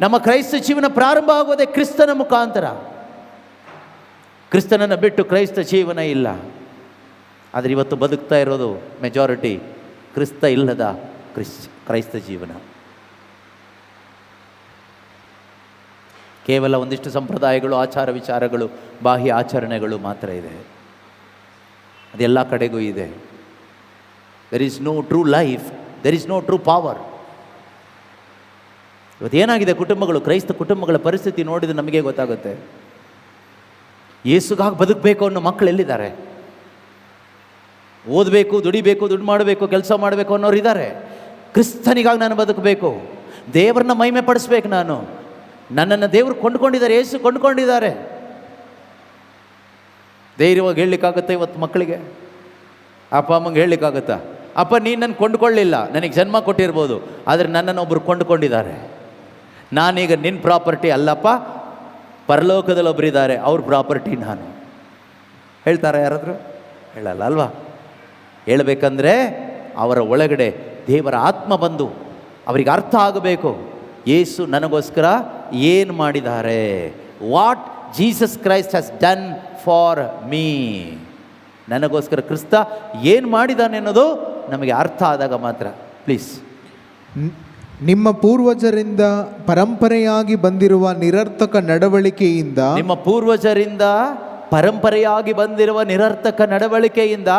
ನಮ್ಮ ಕ್ರೈಸ್ತ ಜೀವನ ಪ್ರಾರಂಭ ಆಗೋದೇ ಕ್ರಿಸ್ತನ ಮುಖಾಂತರ. ಕ್ರಿಸ್ತನನ್ನು ಬಿಟ್ಟು ಕ್ರೈಸ್ತ ಜೀವನ ಇಲ್ಲ. ಆದರೆ ಇವತ್ತು ಬದುಕ್ತಾ ಇರೋದು ಮೆಜಾರಿಟಿ ಕ್ರಿಸ್ತ ಇಲ್ಲದ ಕ್ರೈಸ್ತ ಜೀವನ. ಕೇವಲ ಒಂದಿಷ್ಟು ಸಂಪ್ರದಾಯಗಳು, ಆಚಾರ ವಿಚಾರಗಳು, ಬಾಹ್ಯ ಆಚರಣೆಗಳು ಮಾತ್ರ ಇದೆ. ಅದೆಲ್ಲ ಕಡೆಗೂ ಇದೆ. There is no true life, there is no true power. ಇವತ್ತೇನಾಗಿದೆ ಕುಟುಂಬಗಳು, ಕ್ರೈಸ್ತ ಕುಟುಂಬಗಳ ಪರಿಸ್ಥಿತಿ ನೋಡಿದರೆ ನಮಗೆ ಗೊತ್ತಾಗುತ್ತೆ. ಯೇಸುಗಾಗಿ ಬದುಕಬೇಕು ಅನ್ನೋ ಮಕ್ಕಳು ಎಲ್ಲಿದ್ದಾರೆ? ಓದಬೇಕು, ದುಡಿಬೇಕು, ದುಡ್ಡು ಮಾಡಬೇಕು, ಕೆಲಸ ಮಾಡಬೇಕು ಅನ್ನೋರು ಇದ್ದಾರೆ. ಕ್ರಿಸ್ತನಿಗಾಗಿ ನಾನು ಬದುಕಬೇಕು, ದೇವರನ್ನ ಮಹಿಮೆ ಪಡಿಸ್ಬೇಕು, ನನ್ನನ್ನು ದೇವರು ಕೊಂಡುಕೊಂಡಿದ್ದಾರೆ, ಯೇಸು ಕೊಂಡುಕೊಂಡಿದ್ದಾರೆ. ಧೈರ್ಯವಾಗಿ ಹೇಳಲಿಕ್ಕಾಗುತ್ತೆ ಇವತ್ತು ಮಕ್ಕಳಿಗೆ? ಅಪ್ಪ ಅಮ್ಮಂಗೆ ಹೇಳಲಿಕ್ಕಾಗುತ್ತಾ? ಅಪ್ಪ ನೀನು ನನ್ನ ಕೊಂಡುಕೊಳ್ಳಿಲ್ಲ, ನನಗೆ ಜನ್ಮ ಕೊಟ್ಟಿರ್ಬೋದು, ಆದರೆ ನನ್ನನ್ನು ಒಬ್ಬರು ಕೊಂಡುಕೊಂಡಿದ್ದಾರೆ. ನಾನೀಗ ನಿನ್ನ ಪ್ರಾಪರ್ಟಿ ಅಲ್ಲಪ್ಪ, ಪರಲೋಕದಲ್ಲಿ ಒಬ್ಬರಿದ್ದಾರೆ, ಅವ್ರ ಪ್ರಾಪರ್ಟಿ ನಾನು. ಹೇಳ್ತಾರ ಯಾರಾದರೂ? ಹೇಳಲ್ಲ ಅಲ್ವಾ? ಹೇಳಬೇಕಂದ್ರೆ ಅವರ ಒಳಗಡೆ ದೇವರ ಆತ್ಮ ಬಂದು ಅವರಿಗೆ ಅರ್ಥ ಆಗಬೇಕು. ಯೇಸು ನನಗೋಸ್ಕರ ಏನು ಮಾಡಿದ್ದಾರೆ, what Jesus Christ has done for me. ನನಗೋಸ್ಕರ ಕ್ರಿಸ್ತ ಏನು ಮಾಡಿದ್ದಾನೆ ಅನ್ನೋದು ನಮಗೆ ಅರ್ಥ ಆದಾಗ ಮಾತ್ರ. ಪ್ಲೀಸ್. ನಿಮ್ಮ ಪೂರ್ವಜರಿಂದ ಪರಂಪರೆಯಾಗಿ ಬಂದಿರುವ ನಿರರ್ಥಕ ನಡವಳಿಕೆಯಿಂದ, ನಿಮ್ಮ ಪೂರ್ವಜರಿಂದ ಪರಂಪರೆಯಾಗಿ ಬಂದಿರುವ ನಿರರ್ಥಕ ನಡವಳಿಕೆಯಿಂದ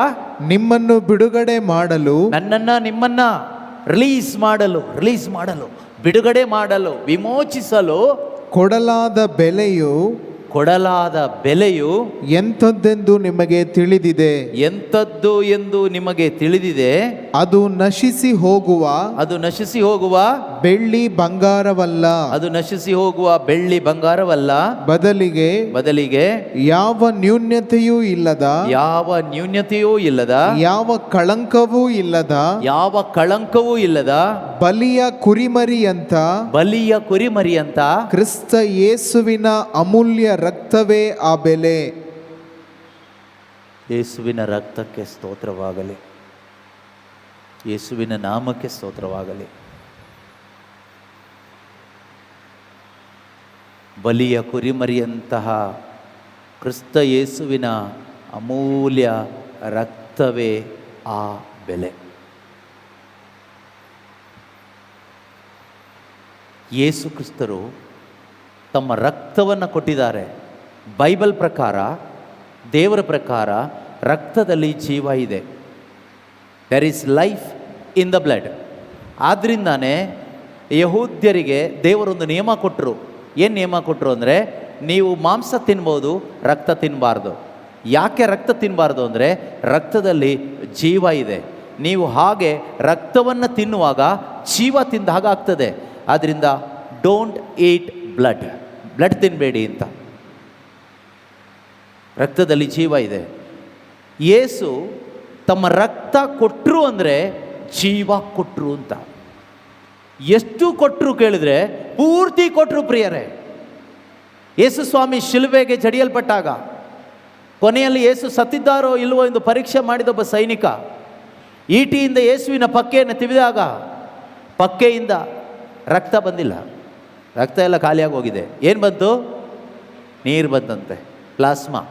ನಿಮ್ಮನ್ನು ಬಿಡುಗಡೆ ಮಾಡಲು, ನಿಮ್ಮನ್ನ ರಿಲೀಸ್ ಮಾಡಲು, ಬಿಡುಗಡೆ ಮಾಡಲು, ವಿಮೋಚಿಸಲು ಕೊಡಲಾದ ಬೆಲೆಯು ಎಂಥದ್ದೆಂದು ನಿಮಗೆ ತಿಳಿದಿದೆ. ಎಂಥದ್ದು ಎಂದು ನಿಮಗೆ ತಿಳಿದಿದೆ. ಅದು ನಶಿಸಿ ಹೋಗುವ ಬೆಳ್ಳಿ ಬಂಗಾರವಲ್ಲ, ಬದಲಿಗೆ ಯಾವ ನ್ಯೂನ್ಯತೆಯೂ ಇಲ್ಲದ, ಯಾವ ಕಳಂಕವೂ ಇಲ್ಲದ ಬಲಿಯ ಕುರಿಮರಿಯಂತ ಕ್ರಿಸ್ತ ಯೇಸುವಿನ ಅಮೂಲ್ಯ ರಕ್ತವೇ ಆ ಬೆಲೆ. ಯೇಸುವಿನ ರಕ್ತಕ್ಕೆ ಸ್ತೋತ್ರವಾಗಲಿ, ಯೇಸುವಿನ ನಾಮಕ್ಕೆ ಸ್ತೋತ್ರವಾಗಲಿ. ಬಲಿಯ ಕುರಿಮರಿಯಂತಹ ಕ್ರಿಸ್ತ ಯೇಸುವಿನ ಅಮೂಲ್ಯ ರಕ್ತವೇ ಆ ಬೆಲೆ. ಯೇಸು ಕ್ರಿಸ್ತರು ತಮ್ಮ ರಕ್ತವನ್ನು ಕೊಟ್ಟಿದ್ದಾರೆ. ಬೈಬಲ್ ಪ್ರಕಾರ, ದೇವರ ಪ್ರಕಾರ ರಕ್ತದಲ್ಲಿ ಜೀವ ಇದೆ. There is life in the blood. ಆದ್ದರಿಂದಾನೇ ಯಹೂದ್ಯರಿಗೆ ದೇವರೊಂದು ನಿಯಮ ಕೊಟ್ಟರು. ಏನು ನಿಯಮ ಕೊಟ್ಟರು ಅಂದರೆ, ನೀವು ಮಾಂಸ ತಿನ್ಬೋದು, ರಕ್ತ ತಿನ್ನಬಾರ್ದು. ಯಾಕೆ ರಕ್ತ ತಿನ್ನಬಾರ್ದು ಅಂದರೆ, ರಕ್ತದಲ್ಲಿ ಜೀವ ಇದೆ. ನೀವು ಹಾಗೆ ರಕ್ತವನ್ನು ತಿನ್ನುವಾಗ ಜೀವ ತಿಂದ ಹಾಗಾಗ್ತದೆ. ಆದ್ದರಿಂದ ಡೋಂಟ್ ಈಟ್ ಬ್ಲಡ್ ತಿನ್ನಬೇಡಿ ಅಂತ. ರಕ್ತದಲ್ಲಿ ಜೀವ ಇದೆ. ಯೇಸು ತಮ್ಮ ರಕ್ತ ಕೊಟ್ಟರು ಅಂದರೆ ಜೀವ ಕೊಟ್ಟರು ಅಂತ. ಎಷ್ಟು ಕೊಟ್ಟರು ಕೇಳಿದ್ರೆ ಪೂರ್ತಿ ಕೊಟ್ಟರು ಪ್ರಿಯರೇ. ಯೇಸು ಸ್ವಾಮಿ ಶಿಲುಬೆಗೆ ಜಡಿಯಲ್ಪಟ್ಟಾಗ ಕೊನೆಯಲ್ಲಿ ಯೇಸು ಸತ್ತಿದ್ದಾರೋ ಇಲ್ವೋ ಎಂದು ಪರೀಕ್ಷೆ ಮಾಡಿದ ಒಬ್ಬ ಸೈನಿಕ ಈಟಿಯಿಂದ ಯೇಸುವಿನ ಪಕ್ಕೆಯನ್ನು ತಿವಿದಾಗ ಪಕ್ಕೆಯಿಂದ ರಕ್ತ ಬಂದಿಲ್ಲ, ರಕ್ತ ಎಲ್ಲ ಖಾಲಿಯಾಗಿ ಹೋಗಿದೆ. ಏನು ಬಂತು? ನೀರು ಬಂತಂತೆ, ಪ್ಲಾಸ್ಮಾ.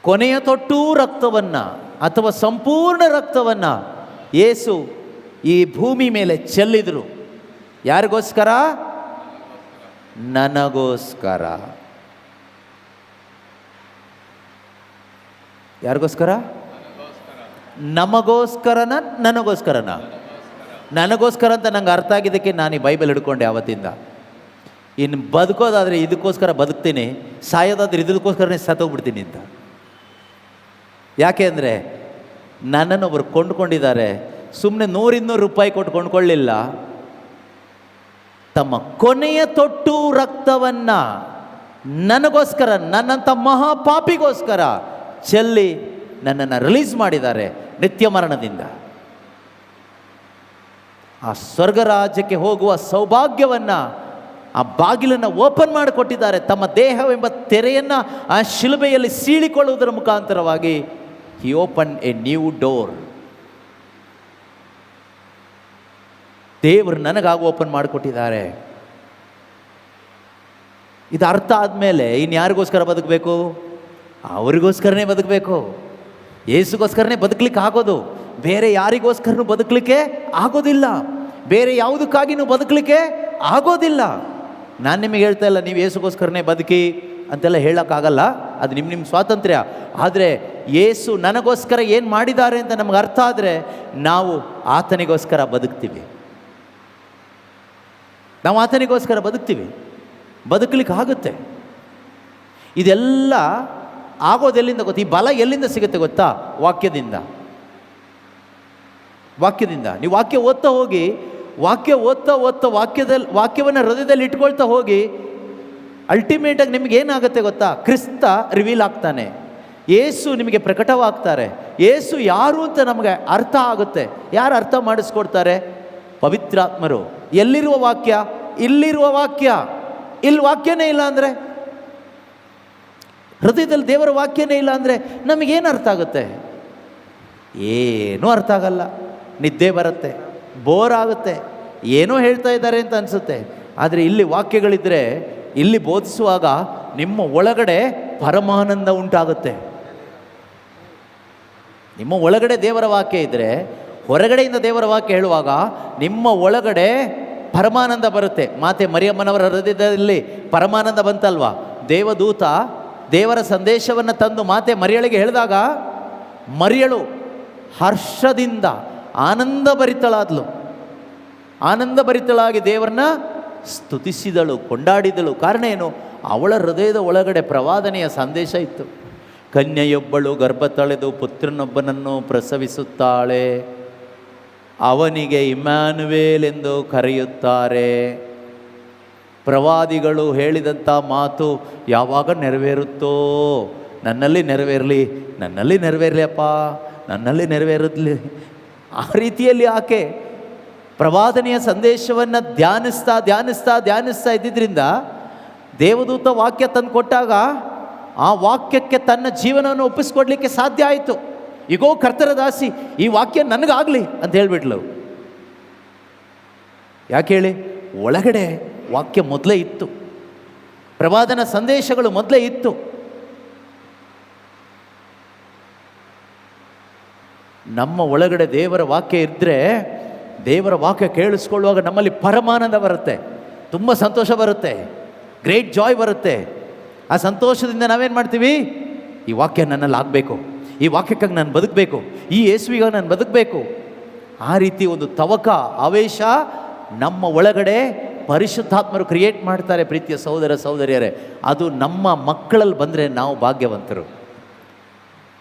ಕೊನೆಯ ತೊಟ್ಟೂ ರಕ್ತವನ್ನು ಅಥವಾ ಸಂಪೂರ್ಣ ರಕ್ತವನ್ನು ಯೇಸು ಈ ಭೂಮಿ ಮೇಲೆ ಚೆಲ್ಲಿದರು. ಯಾರಿಗೋಸ್ಕರ? ನನಗೋಸ್ಕರ. ಯಾರಿಗೋಸ್ಕರ? ನಮಗೋಸ್ಕರನ ನನಗೋಸ್ಕರನ? ನನಗೋಸ್ಕರ ಅಂತ ನಂಗೆ ಅರ್ಥ ಆಗಿದ್ದಕ್ಕೆ ನಾನು ಈ ಬೈಬಲ್ ಹಿಡ್ಕೊಂಡೆ ಆವತ್ತಿಂದ. ಇನ್ನು ಬದುಕೋದಾದರೆ ಇದಕ್ಕೋಸ್ಕರ ಬದುಕ್ತೀನಿ, ಸಾಯೋದಾದ್ರೆ ಇದಕ್ಕೋಸ್ಕರನೇ ಸತ್ತೋಗ್ಬಿಡ್ತೀನಿ ಅಂತ. ಯಾಕೆ ಅಂದರೆ ನನ್ನನ್ನು ಒಬ್ಬರು ಕೊಂಡ್ಕೊಂಡಿದ್ದಾರೆ. ಸುಮ್ಮನೆ 100-200 ರೂಪಾಯಿ ಕೊಟ್ಟು ಕೊಂಡ್ಕೊಳ್ಳಿಲ್ಲ, ತಮ್ಮ ಕೊನೆಯ ತೊಟ್ಟು ರಕ್ತವನ್ನು ನನಗೋಸ್ಕರ, ನನ್ನಂಥ ಮಹಾಪಾಪಿಗೋಸ್ಕರ ಚೆಲ್ಲಿ ನನ್ನನ್ನು ರಿಲೀಸ್ ಮಾಡಿದ್ದಾರೆ ನಿತ್ಯ ಮರಣದಿಂದ. ಆ ಸ್ವರ್ಗ ರಾಜ್ಯಕ್ಕೆ ಹೋಗುವ ಸೌಭಾಗ್ಯವನ್ನು, ಆ ಬಾಗಿಲನ್ನು ಓಪನ್ ಮಾಡಿಕೊಟ್ಟಿದ್ದಾರೆ. ತಮ್ಮ ದೇಹವೆಂಬ ತೆರೆಯನ್ನು ಆ ಶಿಲುಬೆಯಲ್ಲಿ ಸೀಳಿಕೊಳ್ಳುವುದರ ಮುಖಾಂತರವಾಗಿ ಹಿ ಓಪನ್ ಎ ನ್ಯೂ ಡೋರ್. ದೇವರು ನನಗಾಗಿ ಓಪನ್ ಮಾಡಿಕೊಟ್ಟಿದ್ದಾರೆ. ಇದು ಅರ್ಥ ಆದಮೇಲೆ ಇನ್ಯಾರಿಗೋಸ್ಕರ ಬದುಕಬೇಕು? ಅವರಿಗೋಸ್ಕರನೇ ಬದುಕಬೇಕು. ಯೇಸುಗೋಸ್ಕರನೇ ಬದುಕಲಿಕ್ಕೆ ಆಗೋದು. ಬೇರೆ ಯಾರಿಗೋಸ್ಕರನೂ ಬದುಕಲಿಕ್ಕೆ ಆಗೋದಿಲ್ಲ. ಬೇರೆ ಯಾವುದಕ್ಕಾಗಿನೂ ಬದುಕಲಿಕ್ಕೆ ಆಗೋದಿಲ್ಲ. ನಾನು ನಿಮಗೆ ಹೇಳ್ತಾ ಇಲ್ಲ ನೀವು ಯೇಸುಗೋಸ್ಕರನೇ ಬದುಕಿ ಅಂತೆಲ್ಲ ಹೇಳೋಕ್ಕಾಗಲ್ಲ, ಅದು ನಿಮ್ಮ ಸ್ವಾತಂತ್ರ್ಯ. ಆದರೆ ಯೇಸು ನನಗೋಸ್ಕರ ಏನು ಮಾಡಿದ್ದಾರೆ ಅಂತ ನಮಗೆ ಅರ್ಥ ಆದರೆ ನಾವು ಆತನಿಗೋಸ್ಕರ ಬದುಕ್ತೀವಿ. ನಾವು ಆತನಿಗೋಸ್ಕರ ಬದುಕ್ತೀವಿ, ಬದುಕಲಿಕ್ಕೆ ಆಗುತ್ತೆ. ಇದೆಲ್ಲ ಆಗೋದೆಲ್ಲಿಂದ ಗೊತ್ತಾ? ಈ ಬಲ ಎಲ್ಲಿಂದ ಸಿಗುತ್ತೆ ಗೊತ್ತಾ? ವಾಕ್ಯದಿಂದ. ನೀವು ವಾಕ್ಯ ಓದ್ತಾ ಹೋಗಿ, ಓದ್ತಾ ವಾಕ್ಯವನ್ನು ಹೃದಯದಲ್ಲಿ ಇಟ್ಕೊಳ್ತಾ ಹೋಗಿ, ಅಲ್ಟಿಮೇಟಾಗಿ ನಿಮಗೆ ಏನಾಗುತ್ತೆ ಗೊತ್ತಾ? ಕ್ರಿಸ್ತ ರಿವೀಲ್ ಆಗ್ತಾನೆ, ಯೇಸು ನಿಮಗೆ ಪ್ರಕಟವಾಗ್ತಾರೆ. ಯೇಸು ಯಾರು ಅಂತ ನಮಗೆ ಅರ್ಥ ಆಗುತ್ತೆ. ಯಾರು ಅರ್ಥ ಮಾಡಿಸ್ಕೊಡ್ತಾರೆ? ಪವಿತ್ರಾತ್ಮರು. ಎಲ್ಲಿರುವ ವಾಕ್ಯ? ಇಲ್ಲಿರುವ ವಾಕ್ಯ. ಇಲ್ಲಿ ವಾಕ್ಯನೇ ಇಲ್ಲ ಅಂದರೆ, ಹೃದಯದಲ್ಲಿ ದೇವರ ವಾಕ್ಯನೇ ಇಲ್ಲ ಅಂದರೆ ನಮಗೇನು ಅರ್ಥ ಆಗುತ್ತೆ? ಏನೂ ಅರ್ಥ ಆಗಲ್ಲ. ನಿದ್ದೆ ಬರುತ್ತೆ, ಬೋರ್ ಆಗುತ್ತೆ, ಏನೋ ಹೇಳ್ತಾ ಇದ್ದಾರೆ ಅಂತ ಅನಿಸುತ್ತೆ. ಆದರೆ ಇಲ್ಲಿ ವಾಕ್ಯಗಳಿದ್ದರೆ, ಇಲ್ಲಿ ಬೋಧಿಸುವಾಗ ನಿಮ್ಮ ಒಳಗಡೆ ಪರಮಾನಂದ ಉಂಟಾಗುತ್ತೆ. ನಿಮ್ಮ ಒಳಗಡೆ ದೇವರ ವಾಕ್ಯ ಇದ್ದರೆ, ಹೊರಗಡೆಯಿಂದ ದೇವರ ವಾಕ್ಯ ಹೇಳುವಾಗ ನಿಮ್ಮ ಒಳಗಡೆ ಪರಮಾನಂದ ಬರುತ್ತೆ. ಮಾತೆ ಮರಿಯಮ್ಮನವರ ಹೃದಯದಲ್ಲಿ ಪರಮಾನಂದ ಬಂತಲ್ವಾ? ದೇವದೂತ ದೇವರ ಸಂದೇಶವನ್ನು ತಂದು ಮಾತೆ ಮರಿಯಳಿಗೆ ಹೇಳಿದಾಗ ಮರಿಯಳು ಹರ್ಷದಿಂದ ಆನಂದಭರಿತಳಾಗಿ ದೇವರನ್ನ ಸ್ತುತಿಸಿದಳು, ಕೊಂಡಾಡಿದಳು. ಕಾರಣ ಏನು? ಅವಳ ಹೃದಯದ ಒಳಗಡೆ ಪ್ರವಾದನೆಯ ಸಂದೇಶ ಇತ್ತು. ಕನ್ಯೆಯೊಬ್ಬಳು ಗರ್ಭ ತಳೆದು ಪುತ್ರನೊಬ್ಬನನ್ನು ಪ್ರಸವಿಸುತ್ತಾಳೆ, ಅವನಿಗೆ ಇಮ್ಯಾನುವೇಲ್ ಎಂದು ಕರೆಯುತ್ತಾರೆ. ಪ್ರವಾದಿಗಳು ಹೇಳಿದಂಥ ಮಾತು ಯಾವಾಗ ನೆರವೇರುತ್ತೋ? ನನ್ನಲ್ಲಿ ನೆರವೇರಲಿ ಅಪ್ಪ, ನನ್ನಲ್ಲಿ ನೆರವೇರಲಿ. ಆ ರೀತಿಯಲ್ಲಿ ಆಕೆ ಪ್ರವಾದನೆಯ ಸಂದೇಶವನ್ನು ಧ್ಯಾನಿಸ್ತಾ ಇದ್ದಿದ್ದರಿಂದ ದೇವದೂತ ವಾಕ್ಯ ತಂದು ಕೊಟ್ಟಾಗ ಆ ವಾಕ್ಯಕ್ಕೆ ತನ್ನ ಜೀವನವನ್ನು ಒಪ್ಪಿಸ್ಕೊಡ್ಲಿಕ್ಕೆ ಸಾಧ್ಯ ಆಯಿತು. ಈಗೋ ಕರ್ತರ ದಾಸಿ, ಈ ವಾಕ್ಯ ನನಗಾಗಲಿ ಅಂತ ಹೇಳಿಬಿಟ್ಲು. ಯಾಕೆ ಹೇಳಿ? ಒಳಗಡೆ ವಾಕ್ಯ ಮೊದಲೇ ಇತ್ತು, ಪ್ರವಾದನ ಸಂದೇಶಗಳು ಮೊದಲೇ ಇತ್ತು. ನಮ್ಮ ಒಳಗಡೆ ದೇವರ ವಾಕ್ಯ ಇದ್ದರೆ, ದೇವರ ವಾಕ್ಯ ಕೇಳಿಸ್ಕೊಳ್ಳುವಾಗ ನಮ್ಮಲ್ಲಿ ಪರಮಾನಂದ ಬರುತ್ತೆ, ತುಂಬ ಸಂತೋಷ ಬರುತ್ತೆ, ಗ್ರೇಟ್ ಜಾಯ್ ಬರುತ್ತೆ. ಆ ಸಂತೋಷದಿಂದ ನಾವೇನು ಮಾಡ್ತೀವಿ? ಈ ವಾಕ್ಯ ನನ್ನಲ್ಲಿ ಆಗಬೇಕು, ಈ ವಾಕ್ಯಕ್ಕಾಗಿ ನಾನು ಬದುಕಬೇಕು, ಈ ಯೇಸುವಿಗಾಗಿ ನಾನು ಬದುಕಬೇಕು. ಆ ರೀತಿ ಒಂದು ತವಕ, ಆವೇಶ ನಮ್ಮ ಒಳಗಡೆ ಪರಿಶುದ್ಧಾತ್ಮರು ಕ್ರಿಯೇಟ್ ಮಾಡ್ತಾರೆ. ಪ್ರೀತಿಯ ಸಹೋದರ ಸಹೋದರಿಯರೇ, ಅದು ನಮ್ಮ ಮಕ್ಕಳಲ್ಲಿ ಬಂದರೆ ನಾವು ಭಾಗ್ಯವಂತರು.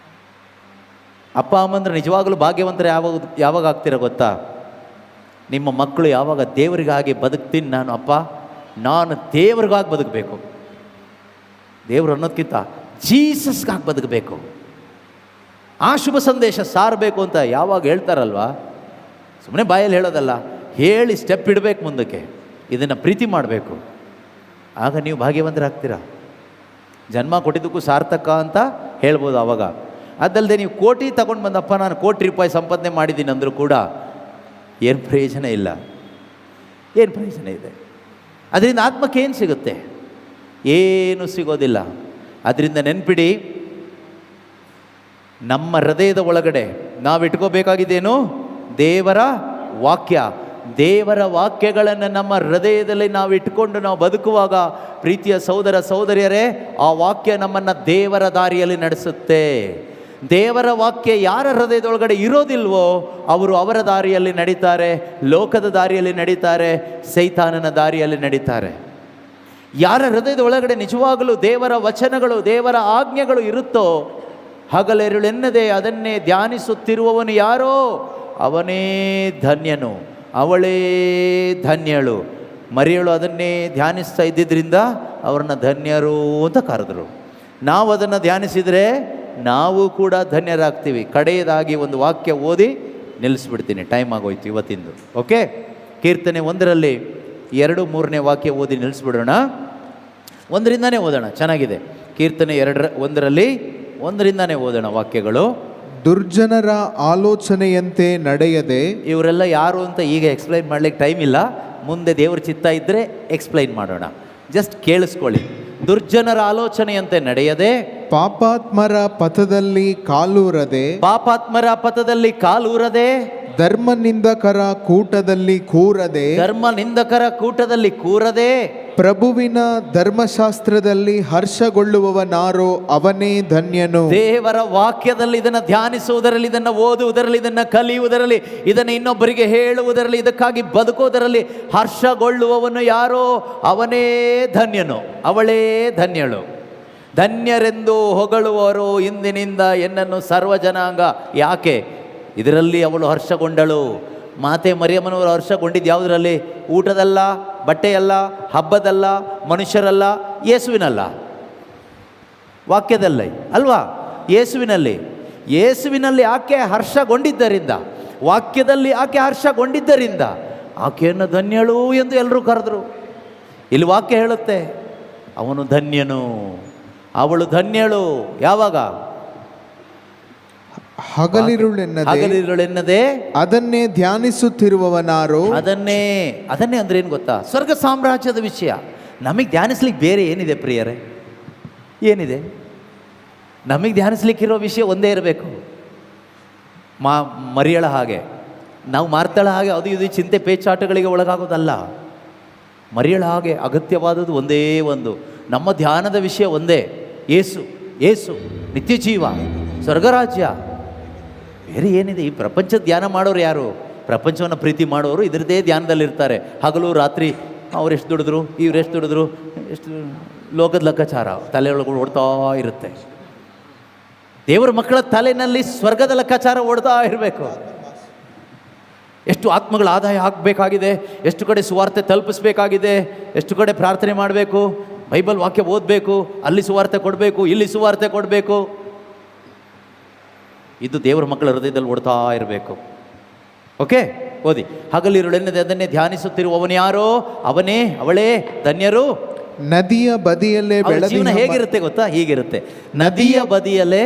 ಅಪ್ಪ ಅಮ್ಮಂದ್ರೆ ನಿಜವಾಗಲೂ ಭಾಗ್ಯವಂತರು ಯಾವಾಗ ಆಗ್ತೀರ ಗೊತ್ತಾ? ನಿಮ್ಮ ಮಕ್ಕಳು ಯಾವಾಗ ದೇವರಿಗಾಗಿ ಬದುಕ್ತೀನಿ, ನಾನು ದೇವ್ರಿಗಾಗಿ ಬದುಕಬೇಕು, ದೇವ್ರು ಅನ್ನೋದಕ್ಕಿಂತ ಜೀಸಸ್ಗಾಗಿ ಬದುಕಬೇಕು, ಆ ಶುಭ ಸಂದೇಶ ಸಾರಬೇಕು ಅಂತ ಯಾವಾಗ ಹೇಳ್ತಾರಲ್ವ, ಸುಮ್ಮನೆ ಬಾಯಲ್ಲಿ ಹೇಳೋದಲ್ಲ, ಹೇಳಿ ಸ್ಟೆಪ್ ಇಡಬೇಕು ಮುಂದಕ್ಕೆ, ಇದನ್ನು ಪ್ರೀತಿ ಮಾಡಬೇಕು. ಆಗ ನೀವು ಭಾಗ್ಯವಂತರಾಗ್ತೀರಾ. ಜನ್ಮ ಕೊಟ್ಟಿದ್ದಕ್ಕೂ ಸಾರ್ಥಕ ಅಂತ ಹೇಳ್ಬೋದು ಆವಾಗ. ಅದಲ್ಲದೆ ನೀವು ಕೋಟಿ ತಗೊಂಡು ಬಂದಪ್ಪ, ನಾನು ಕೋಟಿ ರೂಪಾಯಿ ಸಂಪಾದನೆ ಮಾಡಿದ್ದೀನಿ ಅಂದರೂ ಕೂಡ ಏನು ಪ್ರಯೋಜನ ಇಲ್ಲ. ಏನು ಪ್ರಯೋಜನ ಇದೆ? ಅದರಿಂದ ಆತ್ಮಕ್ಕೆ ಏನು ಸಿಗುತ್ತೆ? ಏನು ಸಿಗೋದಿಲ್ಲ. ಅದರಿಂದ ನೆನ್ಪಿಡಿ, ನಮ್ಮ ಹೃದಯದ ಒಳಗಡೆ ನಾವು ಇಟ್ಕೋಬೇಕಾಗಿದ್ದೇನು? ದೇವರ ವಾಕ್ಯ. ದೇವರ ವಾಕ್ಯಗಳನ್ನು ನಮ್ಮ ಹೃದಯದಲ್ಲಿ ನಾವು ಇಟ್ಕೊಂಡು ನಾವು ಬದುಕುವಾಗ, ಪ್ರೀತಿಯ ಸಹೋದರ ಸಹೋದರಿಯರೇ, ಆ ವಾಕ್ಯ ನಮ್ಮನ್ನು ದೇವರ ದಾರಿಯಲ್ಲಿ ನಡೆಸುತ್ತೆ. ದೇವರ ವಾಕ್ಯ ಯಾರ ಹೃದಯದೊಳಗಡೆ ಇರೋದಿಲ್ವೋ ಅವರು ಅವರ ದಾರಿಯಲ್ಲಿ ನಡೀತಾರೆ, ಲೋಕದ ದಾರಿಯಲ್ಲಿ ನಡೀತಾರೆ, ಸೈತಾನನ ದಾರಿಯಲ್ಲಿ ನಡೀತಾರೆ. ಯಾರ ಹೃದಯದ ಒಳಗಡೆ ನಿಜವಾಗಲೂ ದೇವರ ವಚನಗಳು, ದೇವರ ಆಜ್ಞೆಗಳು ಇರುತ್ತೋ, ಹಗಲೆರುಳೆನ್ನದೆ ಅದನ್ನೇ ಧ್ಯಾನಿಸುತ್ತಿರುವವನು ಯಾರೋ ಅವನೇ ಧನ್ಯನು, ಅವಳೇ ಧನ್ಯಳು. ಮರಿಯಳು ಅದನ್ನೇ ಧ್ಯಾನಿಸ್ತಾ ಇದ್ದಿದ್ದರಿಂದ ಅವ್ರನ್ನ ಧನ್ಯರು ಅಂತ ಕರೆದ್ರು. ನಾವು ಅದನ್ನು ಧ್ಯಾನಿಸಿದರೆ ನಾವು ಕೂಡ ಧನ್ಯರಾಗ್ತೀವಿ. ಕಡೆಯದಾಗಿ ಒಂದು ವಾಕ್ಯ ಓದಿ ನಿಲ್ಲಿಸ್ಬಿಡ್ತೀನಿ, ಟೈಮ್ ಆಗೋಯ್ತು ಇವತ್ತಿಂದು. ಓಕೆ, ಕೀರ್ತನೆ 1ರಲ್ಲಿ 2-3ನೇ ವಾಕ್ಯ ಓದಿ ನಿಲ್ಲಿಸ್ಬಿಡೋಣ. 1ರಿಂದನೇ ಓದೋಣ, ಚೆನ್ನಾಗಿದೆ. ಕೀರ್ತನೆ 1ರಲ್ಲಿ 1ರಿಂದನೇ ಓದೋಣ ವಾಕ್ಯಗಳು. ದುರ್ಜನರ ಆಲೋಚನೆಯಂತೆ ನಡೆಯದೆ. ಇವರೆಲ್ಲ ಯಾರು ಅಂತ ಈಗ ಎಕ್ಸ್ಪ್ಲೈನ್ ಮಾಡ್ಲಿಕ್ಕೆ ಟೈಮ್ ಇಲ್ಲ, ಮುಂದೆ ದೇವ್ರ ಚಿತ್ತ ಇದ್ದರೆ ಎಕ್ಸ್ಪ್ಲೈನ್ ಮಾಡೋಣ. ಜಸ್ಟ್ ಕೇಳಿಸ್ಕೊಳ್ಳಿ. ದುರ್ಜನರ ಆಲೋಚನೆಯಂತೆ ನಡೆಯದೆ, ಪಾಪಾತ್ಮರ ಪಥದಲ್ಲಿ ಕಾಲೂರದೆ. ಪಾಪಾತ್ಮರ ಪಥದಲ್ಲಿ ಕಾಲೂರದೆ, ಧರ್ಮನಿಂದಕರ ಕೂಟದಲ್ಲಿ ಕೂರದೆ. ಧರ್ಮನಿಂದಕರ ಕೂಟದಲ್ಲಿ ಕೂರದೆ, ಪ್ರಭುವಿನ ಧರ್ಮಶಾಸ್ತ್ರದಲ್ಲಿ ಹರ್ಷಗೊಳ್ಳುವವನಾರೋ ಅವನೇ ಧನ್ಯನು. ದೇವರ ವಾಕ್ಯದಲ್ಲಿ ಇದನ್ನು ಧ್ಯಾನಿಸುವುದರಲ್ಲಿ, ಇದನ್ನು ಓದುವುದರಲ್ಲಿ, ಇದನ್ನು ಕಲಿಯುವುದರಲ್ಲಿ, ಇದನ್ನು ಇನ್ನೊಬ್ಬರಿಗೆ ಹೇಳುವುದರಲ್ಲಿ, ಇದಕ್ಕಾಗಿ ಬದುಕುವುದರಲ್ಲಿ ಹರ್ಷಗೊಳ್ಳುವವನು ಯಾರೋ ಅವನೇ ಧನ್ಯನು, ಅವಳೇ ಧನ್ಯಳು. ಧನ್ಯರೆಂದು ಹೊಗಳುವವರು ಇಂದಿನಿಂದ ಎನ್ನನ್ನು ಸರ್ವಜನಾಂಗ. ಯಾಕೆ? ಇದರಲ್ಲಿ ಅವಳು ಹರ್ಷಗೊಂಡಳು. ಮಾತೆ ಮರಿಯಮ್ಮನವರು ಹರ್ಷಗೊಂಡಿದ್ದು ಯಾವುದರಲ್ಲಿ? ಊಟದಲ್ಲ, ಬಟ್ಟೆಯಲ್ಲ, ಹಬ್ಬದಲ್ಲ, ಮನುಷ್ಯರಲ್ಲ, ಯೇಸುವಿನಲ್ಲ, ವಾಕ್ಯದಲ್ಲೇ ಅಲ್ವಾ? ಯೇಸುವಿನಲ್ಲಿ ಆಕೆ ಹರ್ಷಗೊಂಡಿದ್ದರಿಂದ, ವಾಕ್ಯದಲ್ಲಿ ಆಕೆ ಹರ್ಷಗೊಂಡಿದ್ದರಿಂದ ಆಕೆಯನ್ನು ಧನ್ಯಳು ಎಂದು ಎಲ್ಲರೂ ಕರೆದರು. ಇಲ್ಲಿ ವಾಕ್ಯ ಹೇಳುತ್ತೆ, ಅವನು ಧನ್ಯನು, ಅವಳು ಧನ್ಯಳು. ಯಾವಾಗ? ಹಗಲಿರುಳೆನ್ನದೆ ಅದನ್ನೇ ಧ್ಯಾನಿಸುತ್ತಿರುವವನಾರು. ಅದನ್ನೇ ಅಂದ್ರೆ ಏನು ಗೊತ್ತಾ? ಸ್ವರ್ಗ ಸಾಮ್ರಾಜ್ಯದ ವಿಷಯ. ನಮಗೆ ಧ್ಯಾನಿಸ್ಲಿಕ್ಕೆ ಬೇರೆ ಏನಿದೆ ಪ್ರಿಯರೇ? ಏನಿದೆ? ನಮಗೆ ಧ್ಯಾನಿಸ್ಲಿಕ್ಕಿರೋ ವಿಷಯ ಒಂದೇ ಇರಬೇಕು. ಮರಿಯಳ ಹಾಗೆ, ನಾವು ಮಾರ್ತಳ ಹಾಗೆ ಅದು ಇದು ಚಿಂತೆ ಪೇಚಾಟಗಳಿಗೆ ಒಳಗಾಗೋದಲ್ಲ. ಮರಿಯಳ ಹಾಗೆ ಅಗತ್ಯವಾದದ್ದು ಒಂದೇ ಒಂದು, ನಮ್ಮ ಧ್ಯಾನದ ವಿಷಯ ಒಂದೇ, ಏಸು, ನಿತ್ಯ ಜೀವ, ಸ್ವರ್ಗರಾಜ್ಯ. ಬೇರೆ ಏನಿದೆ? ಈ ಪ್ರಪಂಚದ ಧ್ಯಾನ ಮಾಡೋರು ಯಾರು? ಪ್ರಪಂಚವನ್ನು ಪ್ರೀತಿ ಮಾಡೋರು ಇದರದೇ ಧ್ಯಾನದಲ್ಲಿರ್ತಾರೆ. ಹಗಲು ರಾತ್ರಿ ಅವ್ರು ಎಷ್ಟು ದುಡಿದ್ರು, ಇವ್ರು ಎಷ್ಟು ದುಡಿದ್ರು, ಎಷ್ಟು ಲೋಕದ ಲೆಕ್ಕಾಚಾರ ತಲೆಯೊಳಗೆ ಓಡ್ತಾ ಇರುತ್ತೆ. ದೇವರ ಮಕ್ಕಳ ತಲೆಯಲ್ಲಿ ಸ್ವರ್ಗದ ಲೆಕ್ಕಾಚಾರ ಓಡ್ತಾ ಇರಬೇಕು. ಎಷ್ಟು ಆತ್ಮಗಳ ಆದಾಯ ಆಗಬೇಕಾಗಿದೆ, ಎಷ್ಟು ಕಡೆ ಸುವಾರ್ತೆ ತಲುಪಿಸ್ಬೇಕಾಗಿದೆ, ಎಷ್ಟು ಕಡೆ ಪ್ರಾರ್ಥನೆ ಮಾಡಬೇಕು, ಬೈಬಲ್ ವಾಕ್ಯ ಓದಬೇಕು, ಅಲ್ಲಿ ಸುವಾರ್ತೆ ಕೊಡಬೇಕು, ಇಲ್ಲಿ ಸುವಾರ್ತೆ ಕೊಡಬೇಕು. ಇದು ದೇವರ ಮಕ್ಕಳ ಹೃದಯದಲ್ಲಿ ಓಡ್ತಾ ಇರಬೇಕು. ಓಕೆ, ಓದಿ. ಹಗಲಿರುಳೆನ್ನದೆ ಅದನ್ನೇ ಧ್ಯಾನಿಸುತ್ತಿರುವವನು ಯಾರೋ ಅವನೇ, ಅವಳೇ ಧನ್ಯರು. ನದಿಯ ಬದಿಯಲ್ಲೇ ಜೀವನ ಹೇಗಿರುತ್ತೆ ಗೊತ್ತಾ? ಹೀಗಿರುತ್ತೆ. ನದಿಯ ಬದಿಯಲ್ಲೇ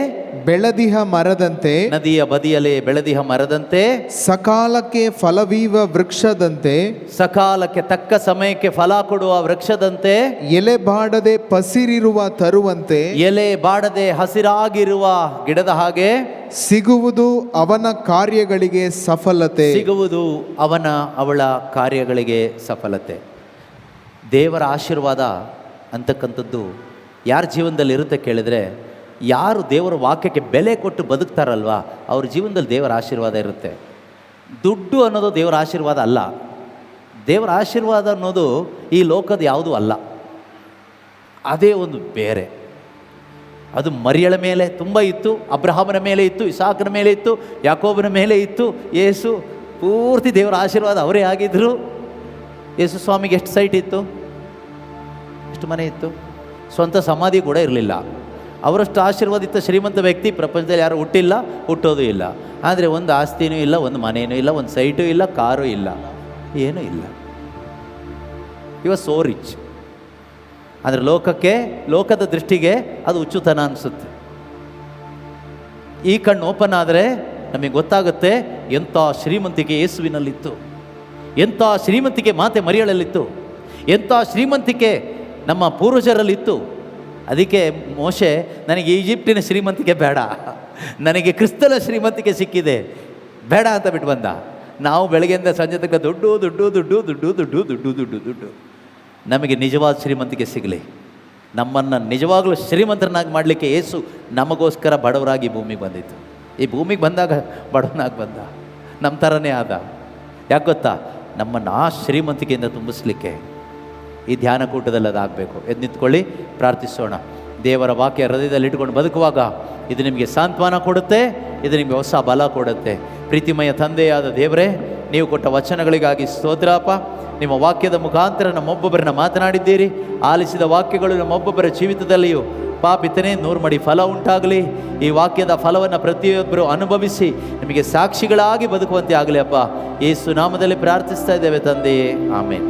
ಬೆಳೆದಿಹ ಮರದಂತೆ, ನದಿಯ ಬದಿಯಲ್ಲೇ ಬೆಳೆದಿಹ ಮರದಂತೆ, ಸಕಾಲಕ್ಕೆ ಫಲವೀವ ವೃಕ್ಷದಂತೆ, ಸಕಾಲಕ್ಕೆ ತಕ್ಕ ಸಮಯಕ್ಕೆ ಫಲ ಕೊಡುವ ವೃಕ್ಷದಂತೆ, ಎಲೆ ಬಾಡದೆ ಪಸಿರಿರುವ ತರುವಂತೆ, ಎಲೆ ಬಾಡದೆ ಹಸಿರಾಗಿರುವ ಗಿಡದ ಹಾಗೆ ಸಿಗುವುದು ಅವನ ಕಾರ್ಯಗಳಿಗೆ ಸಫಲತೆ. ಸಿಗುವುದು ಅವಳ ಕಾರ್ಯಗಳಿಗೆ ಸಫಲತೆ. ದೇವರ ಆಶೀರ್ವಾದ ಅಂತಕ್ಕಂಥದ್ದು ಯಾರ ಜೀವನದಲ್ಲಿ ಇರುತ್ತೆ ಕೇಳಿದರೆ, ಯಾರು ದೇವರ ವಾಕ್ಯಕ್ಕೆ ಬೆಲೆ ಕೊಟ್ಟು ಬದುಕ್ತಾರಲ್ವ ಅವ್ರ ಜೀವನದಲ್ಲಿ ದೇವರ ಆಶೀರ್ವಾದ ಇರುತ್ತೆ. ದುಡ್ಡು ಅನ್ನೋದು ದೇವರ ಆಶೀರ್ವಾದ ಅಲ್ಲ. ದೇವರ ಆಶೀರ್ವಾದ ಅನ್ನೋದು ಈ ಲೋಕದ ಯಾವುದೂ ಅಲ್ಲ, ಅದೇ ಒಂದು ಬೇರೆ. ಅದು ಮರಿಯಳ ಮೇಲೆ ತುಂಬ ಇತ್ತು, ಅಬ್ರಹಾಮನ ಮೇಲೆ ಇತ್ತು, ಇಸಾಕನ ಮೇಲೆ ಇತ್ತು, ಯಾಕೋಬನ ಮೇಲೆ ಇತ್ತು. ಯೇಸು ಪೂರ್ತಿ ದೇವರ ಆಶೀರ್ವಾದ ಅವರೇ ಆಗಿದ್ದರು. ಯೇಸು ಸ್ವಾಮಿಗೆ ಎಷ್ಟು ಸೈಟ್ ಇತ್ತು, ಎಷ್ಟು ಮನೆ ಇತ್ತು, ಸ್ವಂತ ಸಮಾಧಿ ಕೂಡ ಇರಲಿಲ್ಲ. ಅವರಷ್ಟು ಆಶೀರ್ವಾದಿತ ಶ್ರೀಮಂತ ವ್ಯಕ್ತಿ ಪ್ರಪಂಚದಲ್ಲಿ ಯಾರು ಹುಟ್ಟಿಲ್ಲ, ಹುಟ್ಟೋದು ಇಲ್ಲ. ಆದರೆ ಒಂದು ಆಸ್ತಿನೂ ಇಲ್ಲ, ಒಂದು ಮನೆಯೂ ಇಲ್ಲ, ಒಂದು ಸೈಟೂ ಇಲ್ಲ, ಕಾರೂ ಇಲ್ಲ, ಏನೂ ಇಲ್ಲ. So rich. ಅಂದರೆ ಲೋಕದ ದೃಷ್ಟಿಗೆ ಅದು ಹುಚ್ಚುತನ ಅನಿಸುತ್ತೆ. ಈ ಕಣ್ಣು ಓಪನ್ ಆದರೆ ನಮಗೆ ಗೊತ್ತಾಗುತ್ತೆ ಎಂಥ ಶ್ರೀಮಂತಿಕೆ ಯೇಸುವಿನಲ್ಲಿತ್ತು, ಎಂಥ ಶ್ರೀಮಂತಿಕೆ ಮಾತೆ ಮರಿಯಳಲ್ಲಿತ್ತು, ಎಂಥ ಶ್ರೀಮಂತಿಕೆ ನಮ್ಮ ಪೂರ್ವಜರಲ್ಲಿತ್ತು. ಅದಕ್ಕೆ ಮೋಶೆ, ನನಗೆ ಈಜಿಪ್ಟಿನ ಶ್ರೀಮಂತಿಕೆ ಬೇಡ, ನನಗೆ ಕ್ರಿಸ್ತನ ಶ್ರೀಮಂತಿಕೆ ಸಿಕ್ಕಿದೆ, ಬೇಡ ಅಂತ ಬಿಟ್ಟು ಬಂದ. ನಾವು ಬೆಳಗ್ಗೆಯಿಂದ ಸಂಜೆ ತನಕ ದುಡ್ಡು ದುಡ್ಡು ದುಡ್ಡು ದುಡ್ಡು ದುಡ್ಡು ದುಡ್ಡು ದುಡ್ಡು ದುಡ್ಡು. ನಮಗೆ ನಿಜವಾದ ಶ್ರೀಮಂತಿಕೆ ಸಿಗಲಿ. ನಮ್ಮನ್ನು ನಿಜವಾಗಲೂ ಶ್ರೀಮಂತರನ್ನಾಗಿ ಮಾಡಲಿಕ್ಕೆ ಯೇಸು ನಮಗೋಸ್ಕರ ಬಡವರಾಗಿ ಭೂಮಿಗೆ ಬಂದಿತ್ತು. ಈ ಭೂಮಿಗೆ ಬಂದಾಗ ಬಡವನಾಗಿ ಬಂದ, ನಮ್ಮ ಥರನೇ ಆದ. ಯಾಕೆ ಗೊತ್ತಾ? ನಮ್ಮನ್ನು ಆ ಶ್ರೀಮಂತಿಕೆಯಿಂದ ತುಂಬಿಸ್ಲಿಕ್ಕೆ. ಈ ಧ್ಯಾನ ಕೂಟದಲ್ಲಿ ಅದಾಗಬೇಕು. ಎದ್ದು ನಿಂತ್ಕೊಳ್ಳಿ, ಪ್ರಾರ್ಥಿಸೋಣ. ದೇವರ ವಾಕ್ಯ ಹೃದಯದಲ್ಲಿ ಇಟ್ಕೊಂಡು ಬದುಕುವಾಗ ಇದು ನಿಮಗೆ ಸಾಂತ್ವನ ಕೊಡುತ್ತೆ, ಇದು ನಿಮಗೆ ಹೊಸ ಬಲ ಕೊಡುತ್ತೆ. ಪ್ರೀತಿಮಯ ತಂದೆಯಾದ ದೇವರೇ, ನೀವು ಕೊಟ್ಟ ವಚನಗಳಿಗಾಗಿ ಸ್ತೋತ್ರಪ್ಪ. ನಿಮ್ಮ ವಾಕ್ಯದ ಮುಖಾಂತರ ನಮ್ಮೊಬ್ಬೊಬ್ಬರನ್ನ ಮಾತನಾಡಿದ್ದೀರಿ. ಆಲಿಸಿದ ವಾಕ್ಯಗಳು ನಮ್ಮೊಬ್ಬೊಬ್ಬರ ಜೀವಿತದಲ್ಲಿಯೂ ಪಾಪಿತನೇ 100 ಮಡಿ ಫಲ ಉಂಟಾಗಲಿ. ಈ ವಾಕ್ಯದ ಫಲವನ್ನು ಪ್ರತಿಯೊಬ್ಬರು ಅನುಭವಿಸಿ ನಿಮಗೆ ಸಾಕ್ಷಿಗಳಾಗಿ ಬದುಕುವಂತೆ ಆಗಲಿ ಅಪ್ಪ. ಯೇಸು ನಾಮದಲ್ಲಿ ಪ್ರಾರ್ಥಿಸ್ತಾ ಇದ್ದೇವೆ ತಂದೆಯೇ, ಆಮೇನ್.